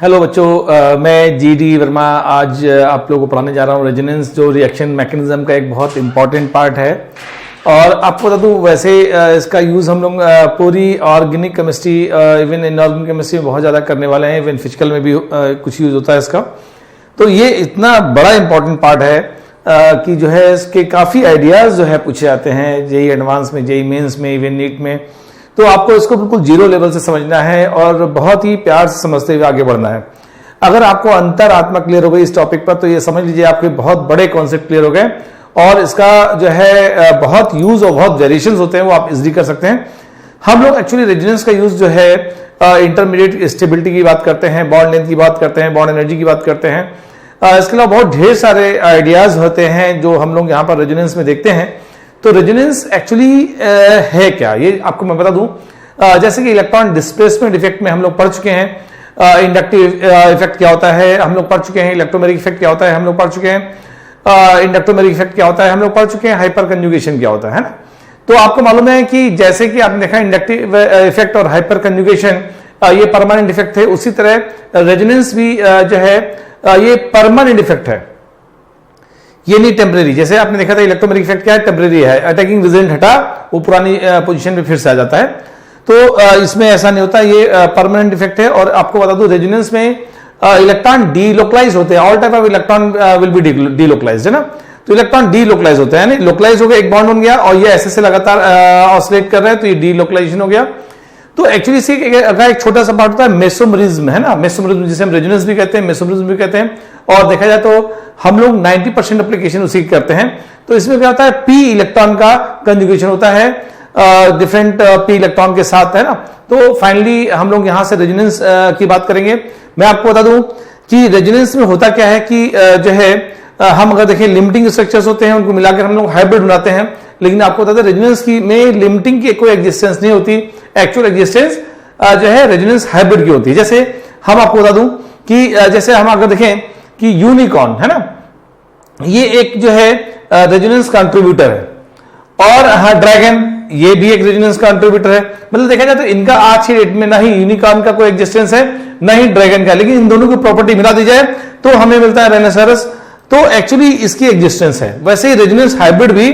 Hello बच्चों, मैं GD. Verma आज आप लोगों को पढ़ाने जा रहा हूँ रेजोनेंस, जो रिएक्शन मैकेनिज्म का एक बहुत इंपॉर्टेंट पार्ट है। और आपको बता दूँ, वैसे इसका यूज़ हम लोग पूरी organic chemistry, even inorganic chemistry में बहुत ज़्यादा करने वाले हैं। इवन फिजिकल में भी कुछ यूज़ होता है इसका। तो ये इतना बड़ा इंपॉर्टेंट पार्ट है कि जो है इसके काफ़ी आइडियाज़ जो है पूछे जाते हैं जेई एडवांस में, जेई मेंस में, इवन नीट में। तो आपको इसको बिल्कुल जीरो लेवल से समझना है और बहुत ही प्यार से समझते हुए आगे बढ़ना है। अगर आपको अंतरात्मा क्लियर हो गई इस टॉपिक पर, तो ये समझ लीजिए आपके बहुत बड़े कॉन्सेप्ट क्लियर हो गए और इसका जो है बहुत यूज और बहुत वेरिएशंस होते हैं, वो आप इजीली कर सकते हैं। हम लोग एक्चुअली रेजोनेंस का यूज जो है इंटरमीडिएट स्टेबिलिटी की बात करते हैं, बॉन्ड लेंथ की बात करते हैं, बॉन्ड एनर्जी की बात करते हैं। इसके अलावा बहुत ढेर सारे आइडियाज होते हैं जो हम लोग यहाँ पर रेजोनेंस में देखते हैं। तो रेजोनेंस एक्चुअली है क्या, ये आपको मैं बता दूं। जैसे कि इलेक्ट्रॉन डिस्प्लेसमेंट इफेक्ट में हम लोग पढ़ चुके हैं, इंडक्टिव इफेक्ट क्या होता है हम लोग पढ़ चुके हैं, इलेक्ट्रोमैग्नेटिक इफेक्ट क्या होता है हम लोग पढ़ चुके हैं, इंडक्ट्रोमैग्नेटिक इफेक्ट क्या होता है हम लोग पढ़ चुके हैं, हाइपर कंजुगेशन क्या होता है ना। तो आपको मालूम है कि जैसे कि आपने देखा इंडक्टिव इफेक्ट और हाइपर कंजुगेशन ये परमानेंट इफेक्ट थे, उसी तरह रेजोनेंस भी जो है ये परमानेंट इफेक्ट है, ये नहीं टेम्परेरी। जैसे आपने देखा था इलेक्ट्रोमैग्नेटिक इफेक्ट क्या है, टेम्परेरी है, अटैकिंग रेजिस्टेंस हटा वो पुरानी पोजीशन पे फिर से आ जाता है। तो इसमें ऐसा नहीं होता, ये परमानेंट इफेक्ट है। और आपको बता दूं रेजोनेंस में इलेक्ट्रॉन डीलोकलाइज होते हैं, all type of electron will be delocalised, है ना। तो इलेक्ट्रॉन डीलोकलाइज होते हैं, लोकलाइज हो गया, एक बॉन्ड बन गया और ये ऐसे से लगातार ऑसिलेट कर रहे हैं, तो ये डीलोकलाइजेशन हो गया। तो एक्चुअली इसी का एक छोटा सा पार्ट होता है मेसोमरिज्म, है ना। मेसोमरिज्म जिसे हम रेजोनेंस भी कहते हैं, मेसोमरिज्म भी कहते हैं। और देखा जाए तो हम लोग 90% एप्लीकेशन उसी की करते हैं। तो इसमें क्या होता है, पी इलेक्ट्रॉन का कंजुगेशन होता है डिफरेंट पी इलेक्ट्रॉन के साथ, है ना। तो फाइनली हम लोग यहां से रेजोनेंस की बात करेंगे। मैं आपको बता दूं कि रेजोनेंस में होता क्या है कि जो है हम अगर देखें लिमिटिंग स्ट्रक्चर्स होते हैं, उनको मिलाकर हम लोग हाइब्रिड बनाते हैं। लेकिन आपको बता दें रेजोनेंस की में लिमिटिंग की कोई एग्जिस्टेंस नहीं होती, एक्चुअल एग्जिस्टेंस जो है रेजोनेंस हाइब्रिड की होती है। जैसे हम आपको बता दूं कि जैसे हम अगर देखें कि यूनिकॉर्न, है ना, ये एक जो है रेजोनेंस कंट्रीब्यूटर है। और हाँ, ड्रैगन ये भी एक रेजोनेंस कंट्रीब्यूटर है। मतलब देखा जाए तो इनका आज की डेट में ना ही यूनिकॉर्न का कोई एग्जिस्टेंस है, ना ही ड्रैगन का, लेकिन इन दोनों की प्रॉपर्टी मिला दी जाए तो हमें मिलता है राइनोसेरस। तो एक्चुअली इसकी एग्जिस्टेंस है। वैसे ही रेजोनेंस हाइब्रिड भी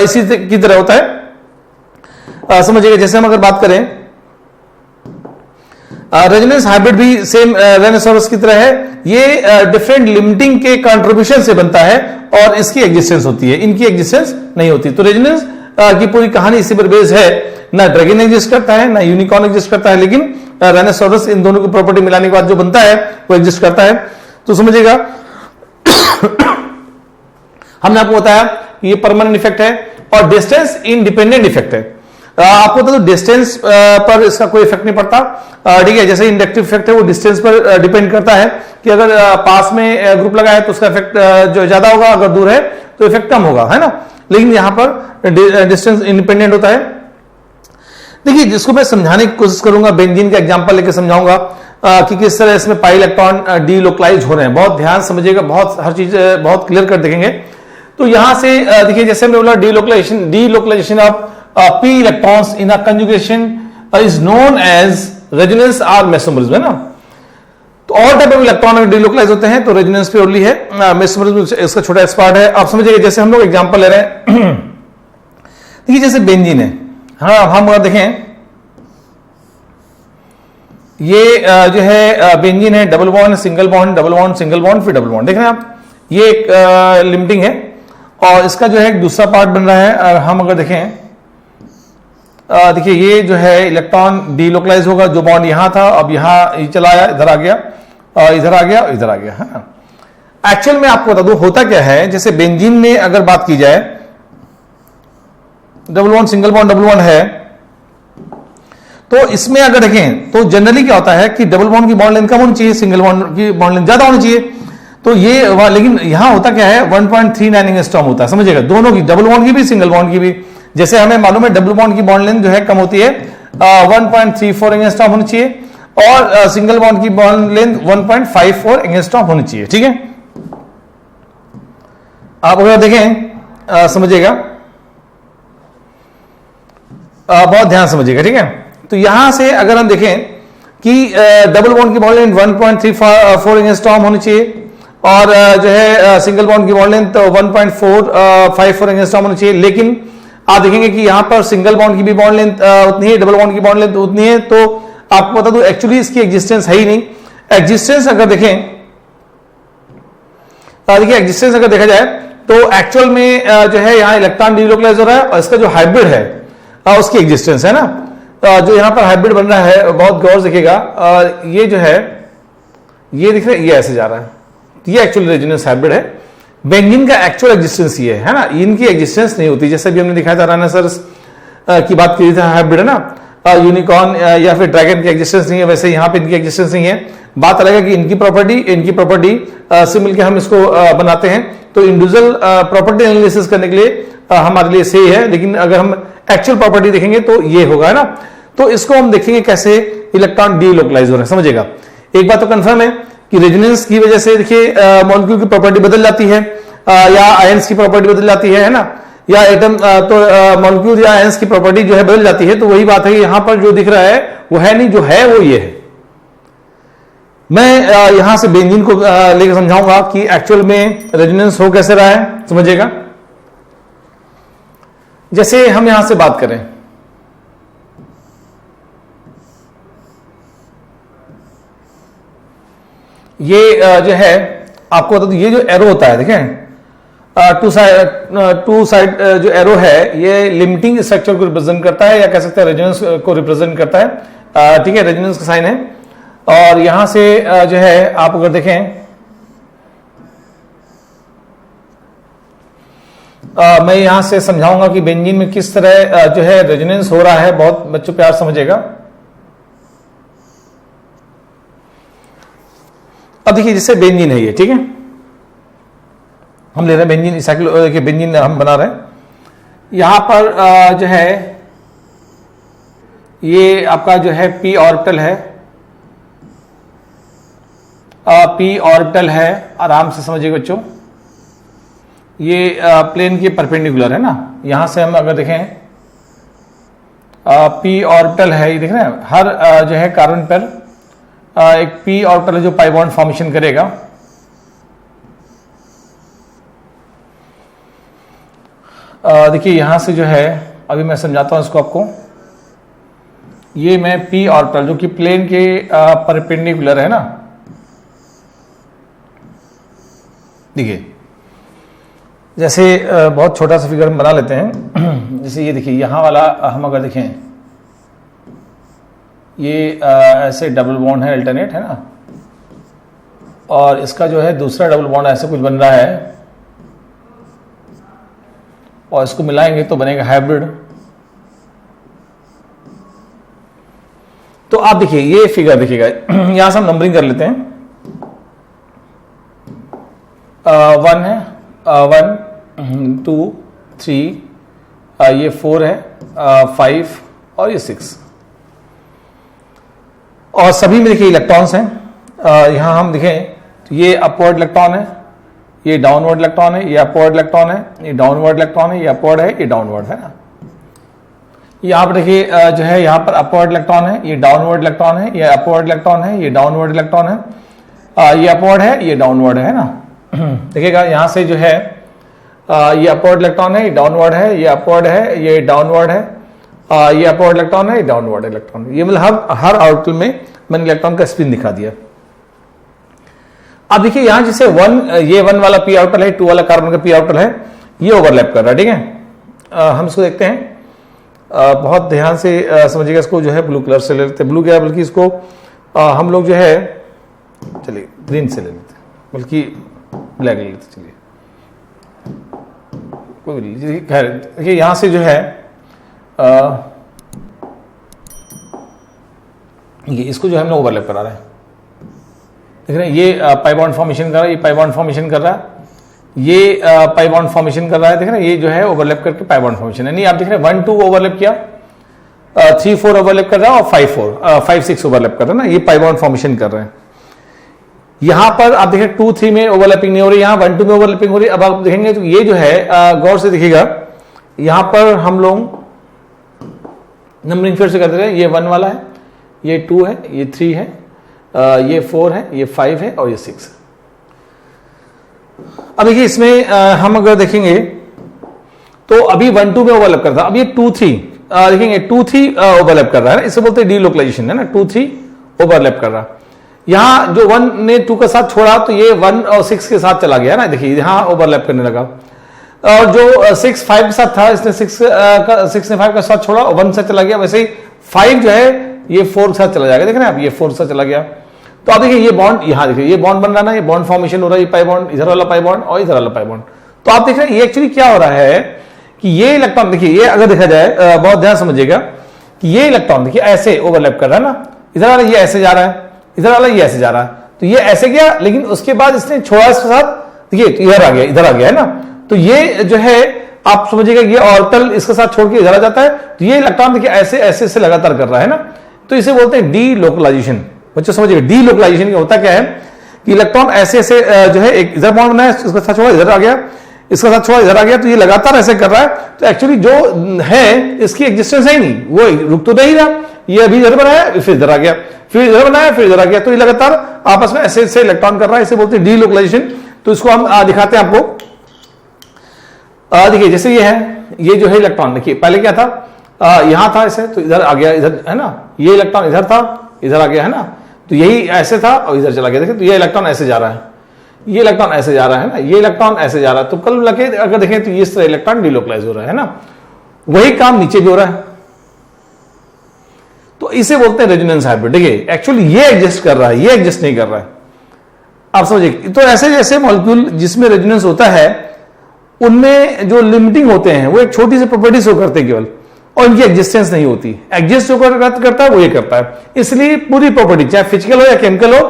इसी की तरह होता है, समझिएगा। जैसे हम अगर बात करें रेजोनेंस हाइब्रिड भी सेम राइनोसेरस की तरह है, ये डिफरेंट लिमिटिंग के कंट्रीब्यूशन से बनता है और इसकी एग्जिस्टेंस होती है, इनकी एग्जिस्टेंस नहीं होती। तो रेजोनेंस की पूरी कहानी इसी पर बेस है। ना ड्रैगन एग्जिस्ट करता है, ना यूनिकॉर्न एग्जिस्ट करता है, लेकिन राइनोसेरस इन दोनों की प्रॉपर्टी मिलाने के बाद जो बनता है वो एग्जिस्ट करता है। तो समझिएगा हमने आपको बताया कि ये परमानेंट इफेक्ट है और डिस्टेंस इंडिपेंडेंट इफेक्ट है। आपको तो डिस्टेंस पर इसका कोई इफेक्ट नहीं पड़ता, ठीक है। जैसे इंडक्टिव इफेक्ट है वो डिस्टेंस पर डिपेंड करता है कि अगर पास में ग्रुप लगा है तो उसका इफेक्ट जो ज्यादा होगा, अगर दूर है तो इफेक्ट कम होगा, है ना। लेकिन यहां पर डिस्टेंस इंडिपेंडेंट होता है। देखिए, जिसको मैं समझाने की कोशिश करूंगा, बेंजीन का एग्जांपल लेकर समझाऊंगा कि किस तरह इसमें पाई इलेक्ट्रॉन डीलोकलाइज हो रहे हैं। बहुत ध्यान समझिएगा, बहुत हर चीज बहुत क्लियर कर देखेंगे। तो यहां से देखिए, जैसे हमने बोला delocalisation of p electrons in a conjugation is known as resonance or mesomeriज्म, है ना। तो ऑल टाइप ऑफ इलेक्ट्रॉन अगर डीलोकलाइज होते हैं तो रेजोनेंस प्योरली है, मेसोमरिज्म इसका छोटा पार्ट है। आप समझिएगा, जैसे हम लोग एग्जांपल ले रहे हैं देखिए, जैसे बेंजीन है, हाँ, हम अगर देखें ये जो है बेंजीन है, double bond single bond, double bond single bond, फिर डबल बॉन्ड। देख रहे हैं आप, ये एक लिमिटिंग है और इसका जो है एक दूसरा पार्ट बन रहा है। और हम अगर देखें, देखिए ये जो है इलेक्ट्रॉन डीलोकलाइज होगा, जो बॉन्ड यहां था अब यहां चला आया, इधर आ गया, इधर आ गया, इधर आ गया, है ना। एक्चुअल में आपको बता दूं होता क्या है, जैसे बेंजीन में अगर बात की जाए, double bond single bond double bond है, तो इसमें अगर देखें तो जनरली क्या होता है कि डबल बॉन्ड की बॉन्ड लेंथ कम होनी चाहिए, सिंगल बॉन्ड की बॉन्ड लेंथ ज्यादा होनी चाहिए। तो ये लेकिन यहां होता क्या है, 1.39 एंगस्ट्रॉम होता है, समझिएगा, दोनों की, डबल बॉन्ड की भी सिंगल बॉन्ड की भी। जैसे हमें मालूम है डबल बॉन्ड की बॉन्ड लेंथ जो है कम होती है, 1.34 एंगस्ट्रॉम होनी चाहिए और सिंगल बॉन्ड की बॉन्ड लेंथ 1.54 एंगस्ट्रॉम होनी चाहिए, ठीक है। आप अगर देखें समझिएगा, बहुत ध्यान समझिएगा, ठीक है। तो यहां से अगर हम देखें कि डबल बॉन्ड की बॉन्ड लेंथ 1.34 एंगस्ट्रॉम होनी चाहिए और जो है सिंगल बॉन्ड की बॉन्ड लेंथ 1.454 एंगस्ट्रॉम होनी चाहिए। लेकिन आप देखेंगे कि यहां पर सिंगल बॉन्ड की भी बॉन्ड लेंथ उतनी है, डबल बॉन्ड की बॉन्ड लेंथ उतनी है। तो आपको बता दूं एक्चुअली इसकी एग्जिस्टेंस है ही नहीं। एग्जिस्टेंस अगर देखें, देखिए एग्जिस्टेंस अगर देखा जाए तो एक्चुअल में जो है यहाँ इलेक्ट्रॉन डीलोकलाइज हो रहा है और इसका जो हाइब्रिड है उसकी एग्जिस्टेंस है ना। जो यहाँ पर हाइब्रिड बन रहा है बहुत गौर से देखिएगा, ये जो है ये दिख रहा है, ये ऐसे जा रहा है, ये एक्चुअल रेजोनेंस हाइब्रिड है। बेंजीन का एक्चुअल एग्जिस्टेंस ये है ना, इनकी एग्जिस्टेंस नहीं होती। जैसे भी हमने दिखाया था राइनोसरस की बात की थी, हाइब्रिड है ना, यूनिकॉर्न या फिर ड्रैगन की एग्जिस्टेंस नहीं है, वैसे यहाँ पे इनकी एग्जिस्टेंस नहीं है। बात अलग है कि इनकी प्रॉपर्टी से मिलकर हम इसको बनाते हैं। तो इंडिविजुअल प्रॉपर्टी एनालिसिस करने के लिए हमारे लिए सही है, लेकिन अगर हम एक्चुअल प्रॉपर्टी देखेंगे तो ये होगा, है ना। तो इसको हम देखेंगे कैसे इलेक्ट्रॉन डीलोकलाइज हो रहे हैं, समझिएगा। एक बात तो कंफर्म है कि रेजोनेंस की वजह से देखिए मॉलिक्यूल की प्रॉपर्टी बदल जाती है या आयंस की प्रॉपर्टी बदल जाती है ना, या एटम तो मॉलिक्यूल या आयंस की प्रॉपर्टी जो है बदल जाती है। तो वही बात है कि यहां पर जो दिख रहा है वो है नहीं, जो है वो ये है। मैं यहां से बेंजीन को लेकर समझाऊंगा कि एक्चुअल में रेजोनेंस हो कैसे रहा है, समझिएगा। जैसे हम यहां से बात करें, ये जो है आपको बता दूं, ये जो एरो होता है देखें, टू साइड जो एरो है ये लिमिटिंग स्ट्रक्चर को रिप्रेजेंट करता है, या कह सकते हैं रेजोनेंस को रिप्रेजेंट करता है। ठीक है, रेजोनेंस का साइन है। और यहां से जो है आप अगर देखें, मैं यहां से समझाऊंगा कि बेंजीन में किस तरह जो है रेजोनेंस हो रहा है। बहुत बच्चों प्यार समझेगा। अब देखिए जैसे बेंजीन है ये, ठीक है, हम ले रहे हैं बेंजीन साइक्लो के बेंजीन हम बना रहे हैं। यहां पर जो है ये आपका जो है पी ऑर्बिटल है, पी ऑर्बिटल है, आराम से समझिए बच्चों। ये प्लेन के परपेंडिकुलर है ना। यहां से हम अगर देखें पी ऑर्बिटल है, ये देख रहे हैं हर जो है कार्बन पर एक पी ऑर्बिटल जो पाई बॉन्ड फॉर्मेशन करेगा। देखिए यहां से जो है अभी मैं समझाता हूं इसको आपको। ये मैं पी ऑर्बिटल जो कि प्लेन के परपेंडिकुलर है ना, देखिए जैसे बहुत छोटा सा फिगर हम बना लेते हैं। जैसे ये देखिए यहां वाला हम अगर देखें, ये ऐसे डबल बॉन्ड है, अल्टरनेट है ना, और इसका जो है दूसरा डबल बॉन्ड ऐसे कुछ बन रहा है, और इसको मिलाएंगे तो बनेगा हाइब्रिड। तो आप देखिए ये फिगर देखिएगा, यहां से हम नंबरिंग कर लेते हैं। 1 है, 1 2 3, ये 4 है, 5 और ये 6, और सभी में देखिए इलेक्ट्रॉन्स हैं। यहां हम देखें तो ये अपवर्ड इलेक्ट्रॉन है, ये डाउनवर्ड इलेक्ट्रॉन है, ये अपवर्ड इलेक्ट्रॉन है, ये डाउनवर्ड इलेक्ट्रॉन है, ये अपवर्ड है, ये डाउनवर्ड है ना। यहां पर देखिए जो है यहां पर अपवर्ड इलेक्ट्रॉन है, ये डाउनवर्ड इलेक्ट्रॉन है, ये अपवर्ड इलेक्ट्रॉन है, ये डाउनवर्ड इलेक्ट्रॉन है, ये अपवर्ड है, ये डाउनवर्ड है ना। देखिएगा यहां से जो है ये अपवर्ड इलेक्ट्रॉन है, ये डाउनवर्ड है, ये अपवर्ड है, ये डाउनवर्ड है, ये अपवर्ड इलेक्ट्रॉन है, ये डाउनवर्ड इलेक्ट्रॉन। ये मतलब हर ऑर्बिटल में मैंने इलेक्ट्रॉन का स्पिन दिखा दिया। अब देखिए यहां जैसे 1, ये 1 वाला पी ऑर्बिटल है, 2 वाला कार्बन का पी ऑर्बिटल है, ये ओवरलैप कर रहा है, ठीक है। हम इसको देखते हैं, बहुत ध्यान से समझिएगा इसको। जो है ब्लू कलर से ले लेते हैं, ब्लू क्या बल्कि इसको हम लोग जो है चलिए ग्रीन से ले लेते हैं, बल्कि ब्लैक ले लेते। चलिए कोई खैर देखिए यहां से जो है ये इसको जो है हम लोग ओवरलैप करा रहे हैं, देख रहे हैं। ये पाई बॉन्ड फॉर्मेशन कर रहा है, ये पाई बॉन्ड फॉर्मेशन कर रहा है, ये पाई बॉन्ड फॉर्मेशन कर रहा है, देख रहे हैं। ये जो है ओवरलैप करके पाई बॉन्ड फॉर्मेशन है। नहीं आप देख रहे हैं 1 2 ओवरलैप किया, 3 4 ओवरलैप कर रहा है, और 5 6 ओवरलैप कर रहा है ना। ये पाई बॉन्ड फॉर्मेशन कर रहे हैं। यहां पर आप देखें 2 3 में ओवरलैपिंग नहीं हो रही, यहां 1 2 में ओवरलैपिंग हो रही है। अब आप देखेंगे तो ये जो है गौर से देखिएगा, यहां पर हम लोग नंबरिंग फिर से करते रहे। ये 1 वाला है, ये 2 है, ये 3 है, ये 4 है, ये 5 है और ये 6 है। अब देखिए इसमें हम अगर देखेंगे तो अभी 1 2 में ओवरलैप करता, अब ये 2 3 देखेंगे 2 3 ओवरलैप कर रहा है ना, इसे बोलते हैं डीलोकलाइजेशन, है ना, 2 3 ओवरलैप कर रहा। यहां जो 1 ने 2 का साथ छोड़ा तो ये 1 और 6 के साथ चला गया ना, देखिए यहां ओवरलैप करने लगा। और जो 6 5 के साथ था, इसने 6 ने 5 का साथ छोड़ा और 1 से चला गया। वैसे ही 5 जो है ये 4 के साथ चला जाएगा, देख रहे हैं आप, ये 4 के साथ चला गया। तो आप देखिए ये बॉन्ड, यहां देखिए ये बॉन्ड बन रहा है ना, ये बॉन्ड फॉर्मेशन हो रहा है, ये पाई बॉन्ड, इधर वाला पाई बॉन्ड और इधर वाला पाई बॉन्ड। तो आप देख रहे हैं ये एक्चुअली क्या हो रहा है कि ये इलेक्ट्रॉन, देखिए ये अगर देखा जाए, बहुत ध्यान समझिएगा कि ये इलेक्ट्रॉन देखिए ऐसे ओवरलैप कर रहा है ना, इधर वाला ये ऐसे जा रहा है, इधर वाला ये ऐसे जा रहा है, तो ये ऐसे गया, लेकिन उसके बाद इसने छोड़ा इसके साथ, देखिए इधर आ गया, इधर आ गया है ना। तो ये जो है आप समझिएगा ये ऑर्बिटल इसके साथ छोड़ के इधर आ जाता है, तो ये इलेक्ट्रॉन देखिए ऐसे ऐसे से लगातार कर रहा है ना, तो इसे बोलते हैं डीलोकलाइजेशन। बच्चों समझिएगा डीलोकलाइजेशन का होता क्या है कि इलेक्ट्रॉन ऐसे ऐसे जो है एक इधर बॉन्ड बनाया, इसका साथ छोड़ा इधर आ गया, इसका साथ छोड़ा इधर आ गया, तो ये लगातार ऐसे कर रहा है। तो एक्चुअली जो है इसकी एग्जिस्टेंस है नहीं, वो रुक तो नहीं रहा, ये अभी इधर बनाया फिर इधर आ गया, फिर इधर बनाया फिर इधर आ गया, तो ये लगातार आपस में ऐसे ऐसे इलेक्ट्रॉन कर रहा है, इसे बोलते हैं डीलोकलाइजेशन। तो इसको हम दिखाते हैं आपको। देखिए जैसे ये है, ये जो है इलेक्ट्रॉन, देखिए पहले क्या था, यहां था ऐसे, तो इधर आ गया, इधर है ना, ये इलेक्ट्रॉन इधर था, इधर आ गया है ना, तो यही ऐसे था और इधर चला गया। देखिए तो ये इलेक्ट्रॉन ऐसे जा रहा है, ये इलेक्ट्रॉन ऐसे जा रहा है ना, ये इलेक्ट्रॉन ऐसे जा रहा है, तो कल लगे अगर देखें तो इस तरह इलेक्ट्रॉन डीलोकलाइज हो रहा है ना। वही काम नीचे भी हो रहा है, तो इसे बोलते हैं रेजोनेंस हाइब्रिड। देखिए एक्चुअली ये एग्जिस्ट कर रहा है, ये एग्जिस्ट नहीं कर रहा है, आप समझिए। तो ऐसे जैसे मॉलिक्यूल जिसमें रेजोनेंस होता है उनमें जो लिमिटिंग होते हैं वो एक छोटी सी प्रॉपर्टी शो करते हैं केवल, और इनकी एग्जिस्टेंस नहीं होती। एग्जिस्ट जो करता है वो ये करता है, इसलिए पूरी प्रॉपर्टी चाहे फिजिकल हो या केमिकल हो,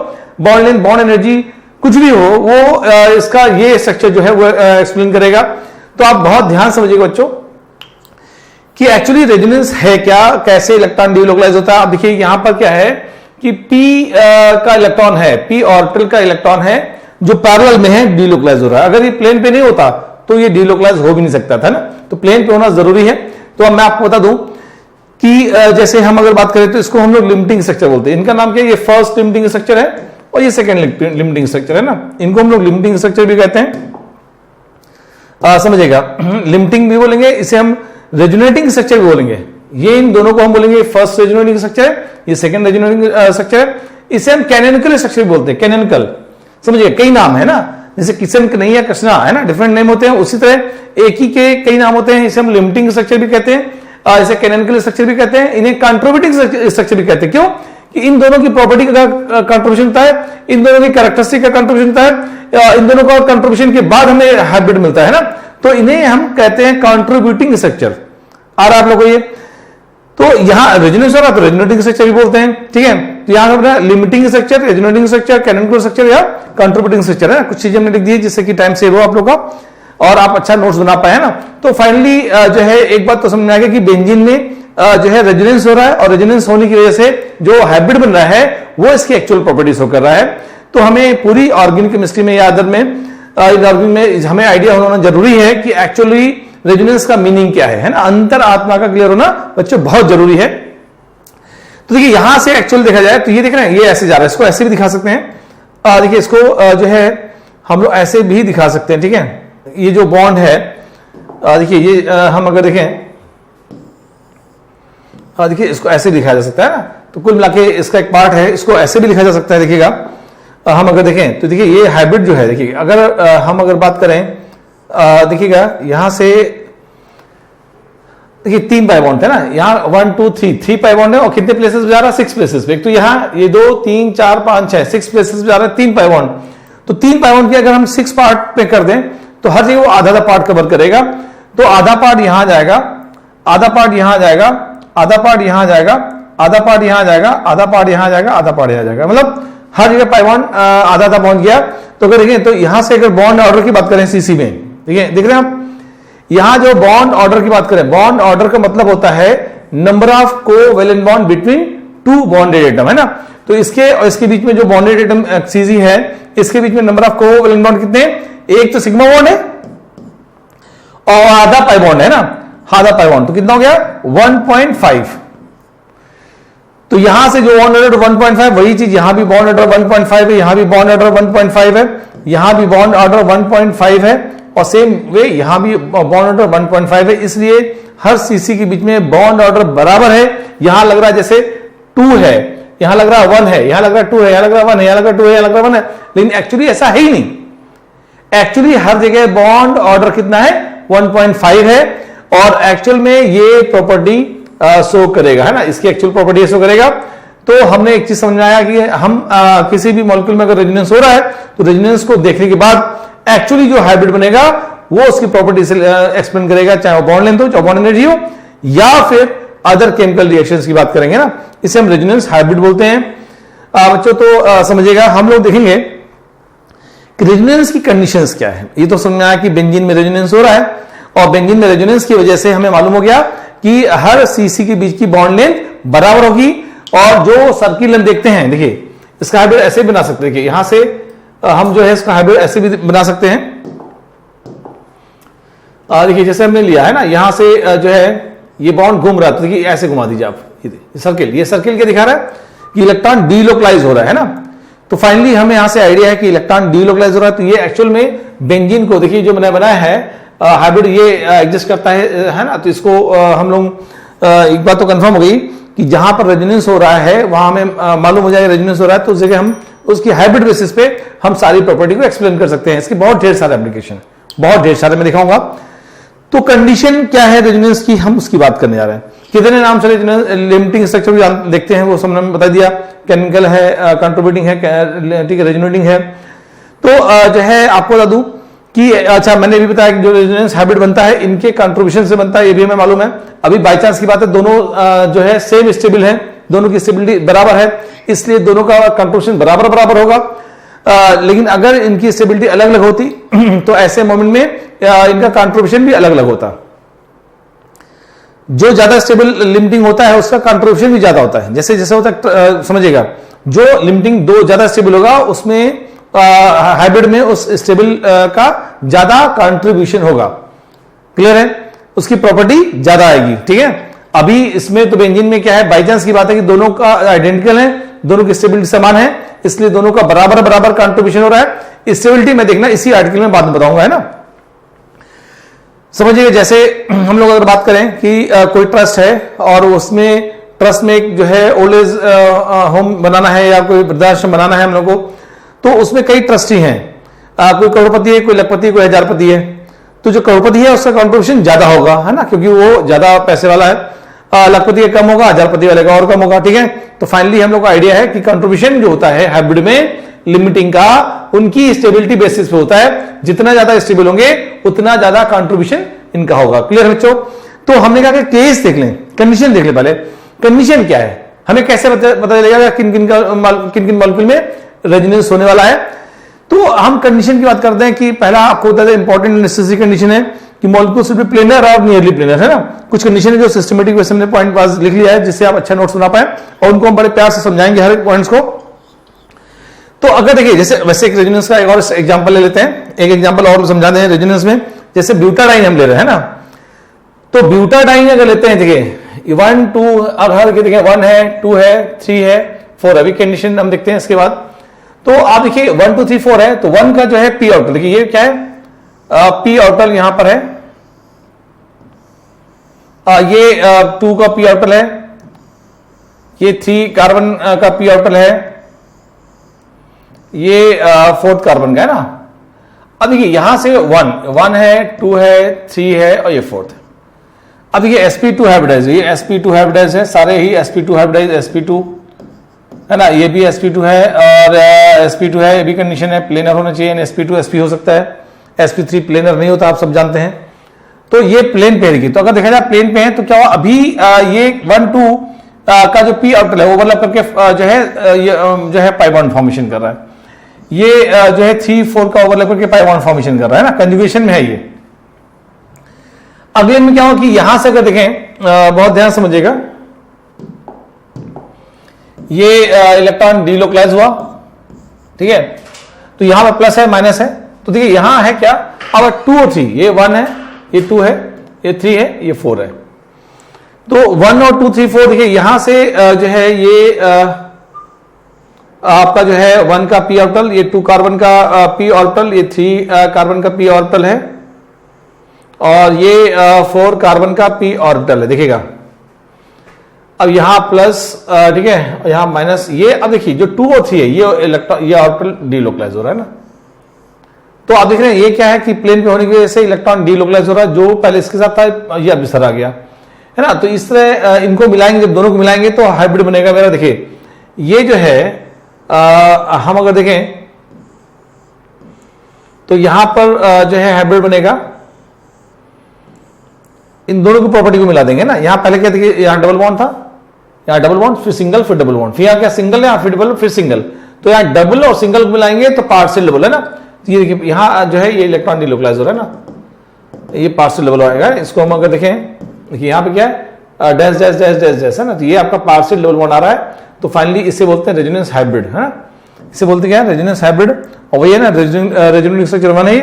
बॉन्ड लेंथ, बॉन्ड एनर्जी कुछ भी हो, वो इसका ये स्ट्रक्चर जो है वो एक्सप्लेन करेगा। तो आप बहुत ध्यान समझिएगा बच्चों कि एक्चुअली रेजोनेंस है क्या, कैसे इलेक्ट्रॉन डीलोकलाइज होता है। आप देखिए यहां पर क्या है कि p का इलेक्ट्रॉन है, p ऑर्बिटल का इलेक्ट्रॉन है जो पैरेलल में है, डीलोकलाइज हो रहा है। अगर ये प्लेन पे नहीं होता तो ये डीलोकलाइज हो भी नहीं सकता था ना, तो प्लेन पे होना जरूरी है। तो अब मैं आपको बता दूं कि जैसे हम अगर बात करें तो इसको हम लोग लिमिटिंग स्ट्रक्चर बोलते हैं। इनका नाम क्या है, ये फर्स्ट लिमिटिंग स्ट्रक्चर है और ये सेकंड लिमिटिंग स्ट्रक्चर है ना, इनको हम लोग लिमिटिंग स्ट्रक्चर भी कहते हैं, समझिएगा। लिमिटिंग भी बोलेंगे, इसे हम रेजोनेटिंग स्ट्रक्चर भी बोलेंगे। ये इन दोनों को हम बोलेंगे फर्स्ट रेजोनेटिंग स्ट्रक्चर, ये सेकंड रेजोनेटिंग स्ट्रक्चर। इसे हम कैनोनिकल स्ट्रक्चर भी बोलते हैं, कैनोनिकल, समझिए। कई नाम है ना, जैसे किशन कन्हैया कृष्णा है ना, डिफरेंट नेम होते हैं, उसी तरह एक ही के कई नाम होते हैं। इसे हम लिमिटिंग स्ट्रक्चर भी कहते हैं, इसे कैनोनिकल स्ट्रक्चर भी कहते हैं, इन्हें कंट्रीब्यूटिंग स्ट्रक्चर भी कहते हैं। क्यों कि इन दोनों की प्रॉपर्टी का कंट्रीब्यूशन होता है, इन दोनों की कैरेक्टरिस्टिक का कंट्रीब्यूशन होता है, इन दोनों का कंट्रीब्यूशन के बाद हमें हाइब्रिड मिलता है ना, तो इन्हें हम कहते हैं कंट्रीब्यूटिंग स्ट्रक्चर। आ रहा आप लोगों को ये, तो यहां रेजोनेंस हो रहा तो रेजोनेटिंग स्ट्रक्चर भी बोलते हैं, ठीक है। तो यहां अपना limiting structure, resonating structure, canonical structure या कंट्रीब्यूटिंग स्ट्रक्चर है। कुछ चीजें हमने लिख दी जिससे कि टाइम सेव हो आप लोग का और आप अच्छा नोट्स बना पाए ना। तो फाइनली जो है एक बात तो समझ में आ गया कि बेंजीन में जो है रेजोनेंस हो रहा है, और रेजोनेंस होने की वजह से जो हाइब्रिड बन रहा है वो इसकी एक्चुअल प्रॉपर्टी शो कर रहा है। तो हमें पूरी ऑर्गेनिक केमिस्ट्री में या अदर में ऑर्गेनिक में हमें आइडिया होना जरूरी है कि एक्चुअली रेजोनेंस का मीनिंग क्या है ना, अंतर आत्मा का क्लियर होना बच्चों बहुत जरूरी है। तो देखिए यहां से एक्चुअल देखा जाए तो ये देख रहे हैं, ये ऐसे जा रहा है, इसको ऐसे भी दिखा सकते हैं। देखिए इसको जो है हम लोग ऐसे भी दिखा सकते हैं, ठीक है। ये जो बॉन्ड है, देखिए ये हम अगर देखें, देखिए इसको ऐसे दिखाया जा सकता है ना, तो कुल मिला के इसका एक पार्ट है, इसको ऐसे भी लिखा जा सकता है। देखिएगा हम अगर देखें तो देखिए ये हाइब्रिड जो है, देखिए अगर हम अगर बात करें, देखिएगा यहां से देखिए 3 पाई बॉन्ड है ना, यहाँ 1 2 3 पाई बॉन्ड है, और कितने प्लेसेस पे जा रहा है, 6 प्लेसेस पे। तो यहाँ ये 2 3 4 5 6 6 प्लेसेस पे जा रहा है 3 पाई बॉन्ड। तो 3 पाई बॉन्ड की अगर हम 6 पार्ट में कर दें तो हर जगह वो आधा पार्ट कवर करेगा। तो आधा पार्ट यहां जाएगा, आधा पार्ट यहां जाएगा, आधा पार्ट यहां जाएगा, आधा पार्ट यहां जाएगा, आधा पार्ट यहां जाएगा, आधा पार्ट यहां जाएगा, मतलब हर जगह पाई बॉन्ड आधा आधा पहुंच गया। तो अगर देखें तो यहां से अगर बॉन्ड ऑर्डर की बात करें सीसी में, ठीक है, देख रहे हैं आप, यहां जो बॉन्ड ऑर्डर की बात करें, बॉन्ड ऑर्डर का मतलब होता है number of covalent bond between 2 bonded atom, है ना। तो इसके और इसके बीच में जो बॉन्डेड एटम सीजी है, इसके बीच में नंबर ऑफ कोवेलेंट बॉन्ड कितने, एक तो सिग्मा बॉन्ड है और आधा पाई बॉन्ड है ना, आधा पाई बॉन्ड, तो कितना हो गया 1.5। तो यहां से जो बॉन्ड ऑर्डर 1.5 वही चीज यहां भी बॉन्ड ऑर्डर 1.5 है, यहां भी बॉन्ड ऑर्डर 1.5 है, यहां भी बॉन्ड ऑर्डर 1.5 है और सेम वे यहां भी बॉन्ड ऑर्डर 1.5 है। इसलिए हर सीसी के बीच में बॉन्ड ऑर्डर बराबर है। यहां लग रहा है जैसे 2 है, यहां लग रहा है 1 है, यहां लग रहा है 2 है, यहां लग रहा है 1 है, यहां लग रहा है 2 है, यहां लग रहा है 1 है, लेकिन एक्चुअली ऐसा है ही नहीं। एक्चुअली हर जगह बॉन्ड ऑर्डर कितना है 1.5 है और एक्चुअल में ये प्रॉपर्टी शो करेगा, है ना, इसकी एक्चुअल प्रॉपर्टी शो करेगा। तो हमने एक चीज समझ में आया कि हम किसी भी मॉलिक्यूल में अगर रेजोनेंस हो रहा है तो रेजोनेंस को देखने के बाद एक्चुअली जो हाइब्रिड बनेगा वो उसकी प्रॉपर्टी से एक्सप्लेन करेगा, चाहे वो बॉन्ड लेंथ हो, चाहे बॉन्ड एनर्जी हो, या फिर अदर केमिकल रिएक्शंस की बात करेंगे ना, इसे हम रेजोनेंस हाइब्रिड बोलते हैं। बच्चों तो समझिएगा, हम लोग देखेंगे कि रेजोनेंस की कंडीशंस क्या है। ये तो समझ में आया कि बेंजीन में रेजोनेंस हो रहा है और बेंजीन में रेजोनेंस की वजह से हमें मालूम हो गया कि हर सीसी के बीच की बॉन्ड लेंथ बराबर होगी और जो सर्किल लेंथ देखते हैं, देखिए इसका हाइब्रिड ऐसे बना सकते हैं, देखिए यहां से हम जो है इसका हाइब्रिड ऐसे भी बना सकते हैं। देखिए जैसे हमने लिया है ना, यहां से जो है ये बॉन्ड घूम रहा है, तो देखिए ऐसे घुमा दीजिए आप, ये सर्किल क्या दिखा रहा है कि इलेक्ट्रॉन डीलोकलाइज हो रहा है ना। तो फाइनली हमें यहां से आइडिया है कि इलेक्ट्रॉन डीलोकलाइज हो रहा है। तो ये एक्चुअल में बेंजीन को देखिए जो मैंने बनाया है हाइब्रिड, ये एग्जिस्ट करता है ना। तो इसको हम लोग एक बात तो कंफर्म हो गई कि जहां पर रेजोनेंस हो रहा है वहां हमें मालूम हो जाएगा रेजोनेंस हो रहा है, तो उस जगह हम उसकी हाइब्रिड बेसिस पे हम सारी प्रॉपर्टी को एक्सप्लेन कर सकते हैं। इसके बहुत ढेर सारे एप्लीकेशन, बहुत ढेर सारे मैं दिखाऊंगा। तो कंडीशन क्या है रेजोनेंस की, हम उसकी बात करने जा रहे हैं। कितने नाम से लिमिटिंग स्ट्रक्चर भी देखते हैं, वो सब हमने बता दिया। केमिकल है, कंट्रीब्यूटिंग है, ठीक है, रेजोनेटिंग है। तो जो है आपको बता दूं कि अच्छा मैंने भी बताया कि जो रेजोनेंस हाइब्रिड बनता है इनके कंट्रीब्यूशन से बनता है, ये भी हमें मालूम है। अभी बाई चांस की बात है, दोनों जो है सेम स्टेबल है, दोनों की स्टेबिलिटी बराबर है, इसलिए दोनों का कंट्रीब्यूशन बराबर बराबर होगा। लेकिन अगर इनकी स्टेबिलिटी अलग अलग होती तो ऐसे मोमेंट में इनका कंट्रीब्यूशन भी अलग अलग होता। जो ज्यादा स्टेबल लिमिटिंग होता है उसका कंट्रीब्यूशन भी ज्यादा होता है। जैसे जैसे होता है समझिएगा, जो लिमिटिंग दो ज्यादा स्टेबल होगा उसमें हाइब्रिड में उस स्टेबल का ज्यादा कंट्रीब्यूशन होगा। क्लियर है, उसकी प्रॉपर्टी ज्यादा आएगी। ठीक है, अभी इसमें तो बेंजीन में क्या है, बाई चांस की बात है कि दोनों का आइडेंटिकल है, दोनों की स्टेबिलिटी समान है, इसलिए दोनों का बराबर बराबर कंट्रीब्यूशन हो रहा है। स्टेबिलिटी में देखना इसी आर्टिकल में बाद में बताऊंगा, है ना। समझिए जैसे हम लोग अगर बात करें कि कोई ट्रस्ट है और उसमें ट्रस्ट में एक जो है ओल्ड एज होम बनाना है या कोई वृद्धाश्रम बनाना है हम लोग को, तो उसमें कई ट्रस्टी हैं, कोई करोड़पति है, कोई लखपति है, कोई हजारपति है। तो जो करोड़पति है उसका कंट्रीब्यूशन ज्यादा होगा, है ना, क्योंकि वो ज्यादा पैसे वाला है। लखपति का कम होगा, हजारपति वाले का और कम होगा। ठीक है, तो फाइनली हम लोग का आइडिया है कि कंट्रीब्यूशन जो होता है हाइब्रिड में लिमिटिंग का उनकी स्टेबिलिटी बेसिस पे होता है। जितना ज्यादा स्टेबल होंगे उतना ज्यादा कंट्रीब्यूशन इनका होगा। क्लियर बच्चों, तो हमने कहा कि केस देख लें, कंडीशन देख लें। पहले कंडीशन क्या है, हमें कैसे पता चलेगा किन किन मॉलिक्यूल में रेजोनेंस होने वाला है। तो हम कंडीशन की बात करते हैं कि पहला आपको बता दें इंपॉर्टेंट नेसेसरी कंडीशन है कि मॉलिक्यूल शुड बी प्लेनर और नियरली प्लेनर, है ना। कुछ कंडीशन है जो सिस्टमेटिक वैसे हमने पॉइंट वाइज लिख लिया है जिससे आप अच्छा नोट्स बना पाए और उनको हम बड़े प्यार से समझाएंगे हर एक पॉइंट्स को। तो अगर देखिए जैसे वैसे एक रेजोनेंस का एक और एग्जांपल ले लेते हैं, एक एग्जांपल और समझा दें रेजोनेंस में। जैसे ब्यूटाडाइन हम ले रहे हैं ना, तो ब्यूटाडाइन अगर लेते हैं, देखिए 1 2 अब हर के देखिए 1 है, 2 है, 3 है, 4 अभी कंडीशन हम देखते हैं इसके बाद। तो आप देखिए 1 2 3 4 है, तो 1 का जो है पी ऑर्बिटल, देखिए ये क्या है, पी ऑर्बिटल यहां पर है, ये 2 का पी ऑर्बिटल है, ये 3 कार्बन का पी ऑर्बिटल है, ये 4th कार्बन का है ना। अब देखिए यहां से 1 है, 2 है, 3 है और ये 4th है। अब देखिए sp2 हाइब्रिडाइज, ये sp2 हाइब्रिडाइज है, सारे ही sp2 हाइब्रिडाइज, sp2 है ना, ये भी sp2 है और sp2 है, ये भी कंडीशन है प्लेनर होना चाहिए, sp2 sp हो सकता है, sp3 प्लेनर नहीं होता, आप सब जानते हैं। तो ये प्लेन पे रहेगी। तो अगर देखा जाए प्लेन पे है तो क्या हुआ, अभी ये 1 2 का जो पी ऑर्बिटल है ओवरलैप करके जो है ये जो है पाई बॉन्ड फॉर्मेशन कर रहा है, ये जो है 3 4 का ओवरलैप करके पाई बॉन्ड फॉर्मेशन कर रहा है ना, कंजुगेशन में है ये। अगले में क्या हुआ कि यहां से अगर देखें, बहुत ध्यान समझिएगा, ये इलेक्ट्रॉन डीलोकलाइज हुआ, ठीक है, तो यहां पर प्लस है माइनस है। तो देखिए यहां है क्या, अब 2 और 3, ये 1 है, ये 2 है, ये 3 है, ये 4 है। तो 1 और 2 3 4 देखिए यहां से जो है ये आपका जो है 1 का p ऑर्बिटल, ये 2 कार्बन का p ऑर्बिटल, ये 3 कार्बन का p ऑर्बिटल है और ये 4 कार्बन का p ऑर्बिटल है। देखिएगा अब यहां प्लस, ठीक है, यहां माइनस, ये अब देखिए जो 2 और 3 है ये इलेक्ट्रॉन, ये ऑर्बिटल डीलोकलाइज हो रहा है ना। तो आप देख रहे हैं ये क्या है कि प्लेन पे होने की वजह से इलेक्ट्रॉन डीलोकलाइज हो रहा है, जो पहले इसके साथ था ये अब इस तरह आ गया है ना। तो इस तरह इनको मिलाएंगे, जब दोनों को मिलाएंगे तो हाइब्रिड बनेगा मेरा। देखिए ये जो है हम अगर देखें तो यहां पर जो है हाइब्रिड बनेगा, इन दोनों की प्रॉपर्टी को मिला देंगे ना। यहां पहले क्या देखिए, यहां डबल बॉन्ड था, यहां डबल बॉन्ड, फिर सिंगल, फिर डबल बॉन्ड, फिर यहां क्या सिंगल है, फिर डबल, फिर सिंगल। तो यहां डबल और सिंगल को मिलाएंगे तो पार्शियल डबल है ना। ये देखिए यहां जो है ये इलेक्ट्रॉन डिलोकलाइज हो रहा है ना, ये पार्शियल डबल आएगा। इसको हम अगर देखें, देखिए यहां पे क्या है, dash dash dash dash dash है ना, तो ये आपका पार्शियल डबल बॉन्ड आ रहा है। तो फाइनली इसे बोलते हैं रेजोनेंस हाइब्रिड, है ना, इसे बोलते क्या है, रेजोनेंस हाइब्रिड। और वही है ना, रेजोनेटिंग स्ट्रक्चर 1 है,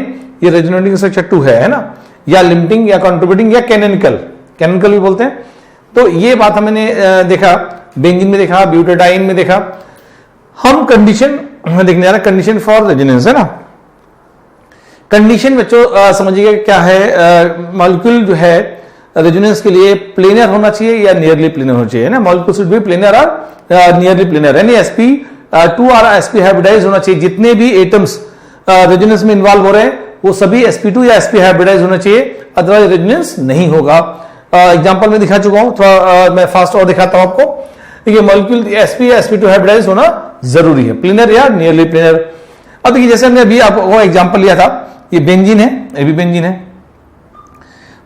ये रेजोनेटिंग स्ट्रक्चर 2 है ना, या लिमिटिंग या कंट्रीब्यूटिंग या कैनोनिकल, कैनोनिकल भी बोलते हैं। तो ये बात हमने देखा, बेंजीन में देखा, ब्यूटाडाइन में देखा। हम कंडीशन देखने जा रहे हैं, कंडीशन फॉर रेजोनेंस है ना। कंडीशन बच्चों समझिएगा क्या है, मॉलिक्यूल जो है रेजोनेंस के लिए प्लेनर होना चाहिए या नियरली प्लेनर होना चाहिए ना। मॉलिक्यूल शुड बी प्लेनर और नियरली प्लेनर, यानी sp2 और sp हाइब्रिडाइज होना चाहिए। जितने भी एटम्स रेजोनेंस में इन्वॉल्व हो रहे हैं वो सभी sp2 या sp हाइब्रिडाइज होना चाहिए, अदरवाइज रेजोनेंस नहीं होगा। एग्जांपल में दिखा चुका हूं, थोड़ा मैं फास्ट और दिखाता हूं आपको। देखिए मॉलिक्यूल sp या sp2 हाइब्रिडाइज होना जरूरी है, प्लेनर या नियरली प्लेनर। अब देखिए जैसे हमने अभी आपको एग्जांपल लिया था, ये बेंजीन है, ये भी बेंजीन है।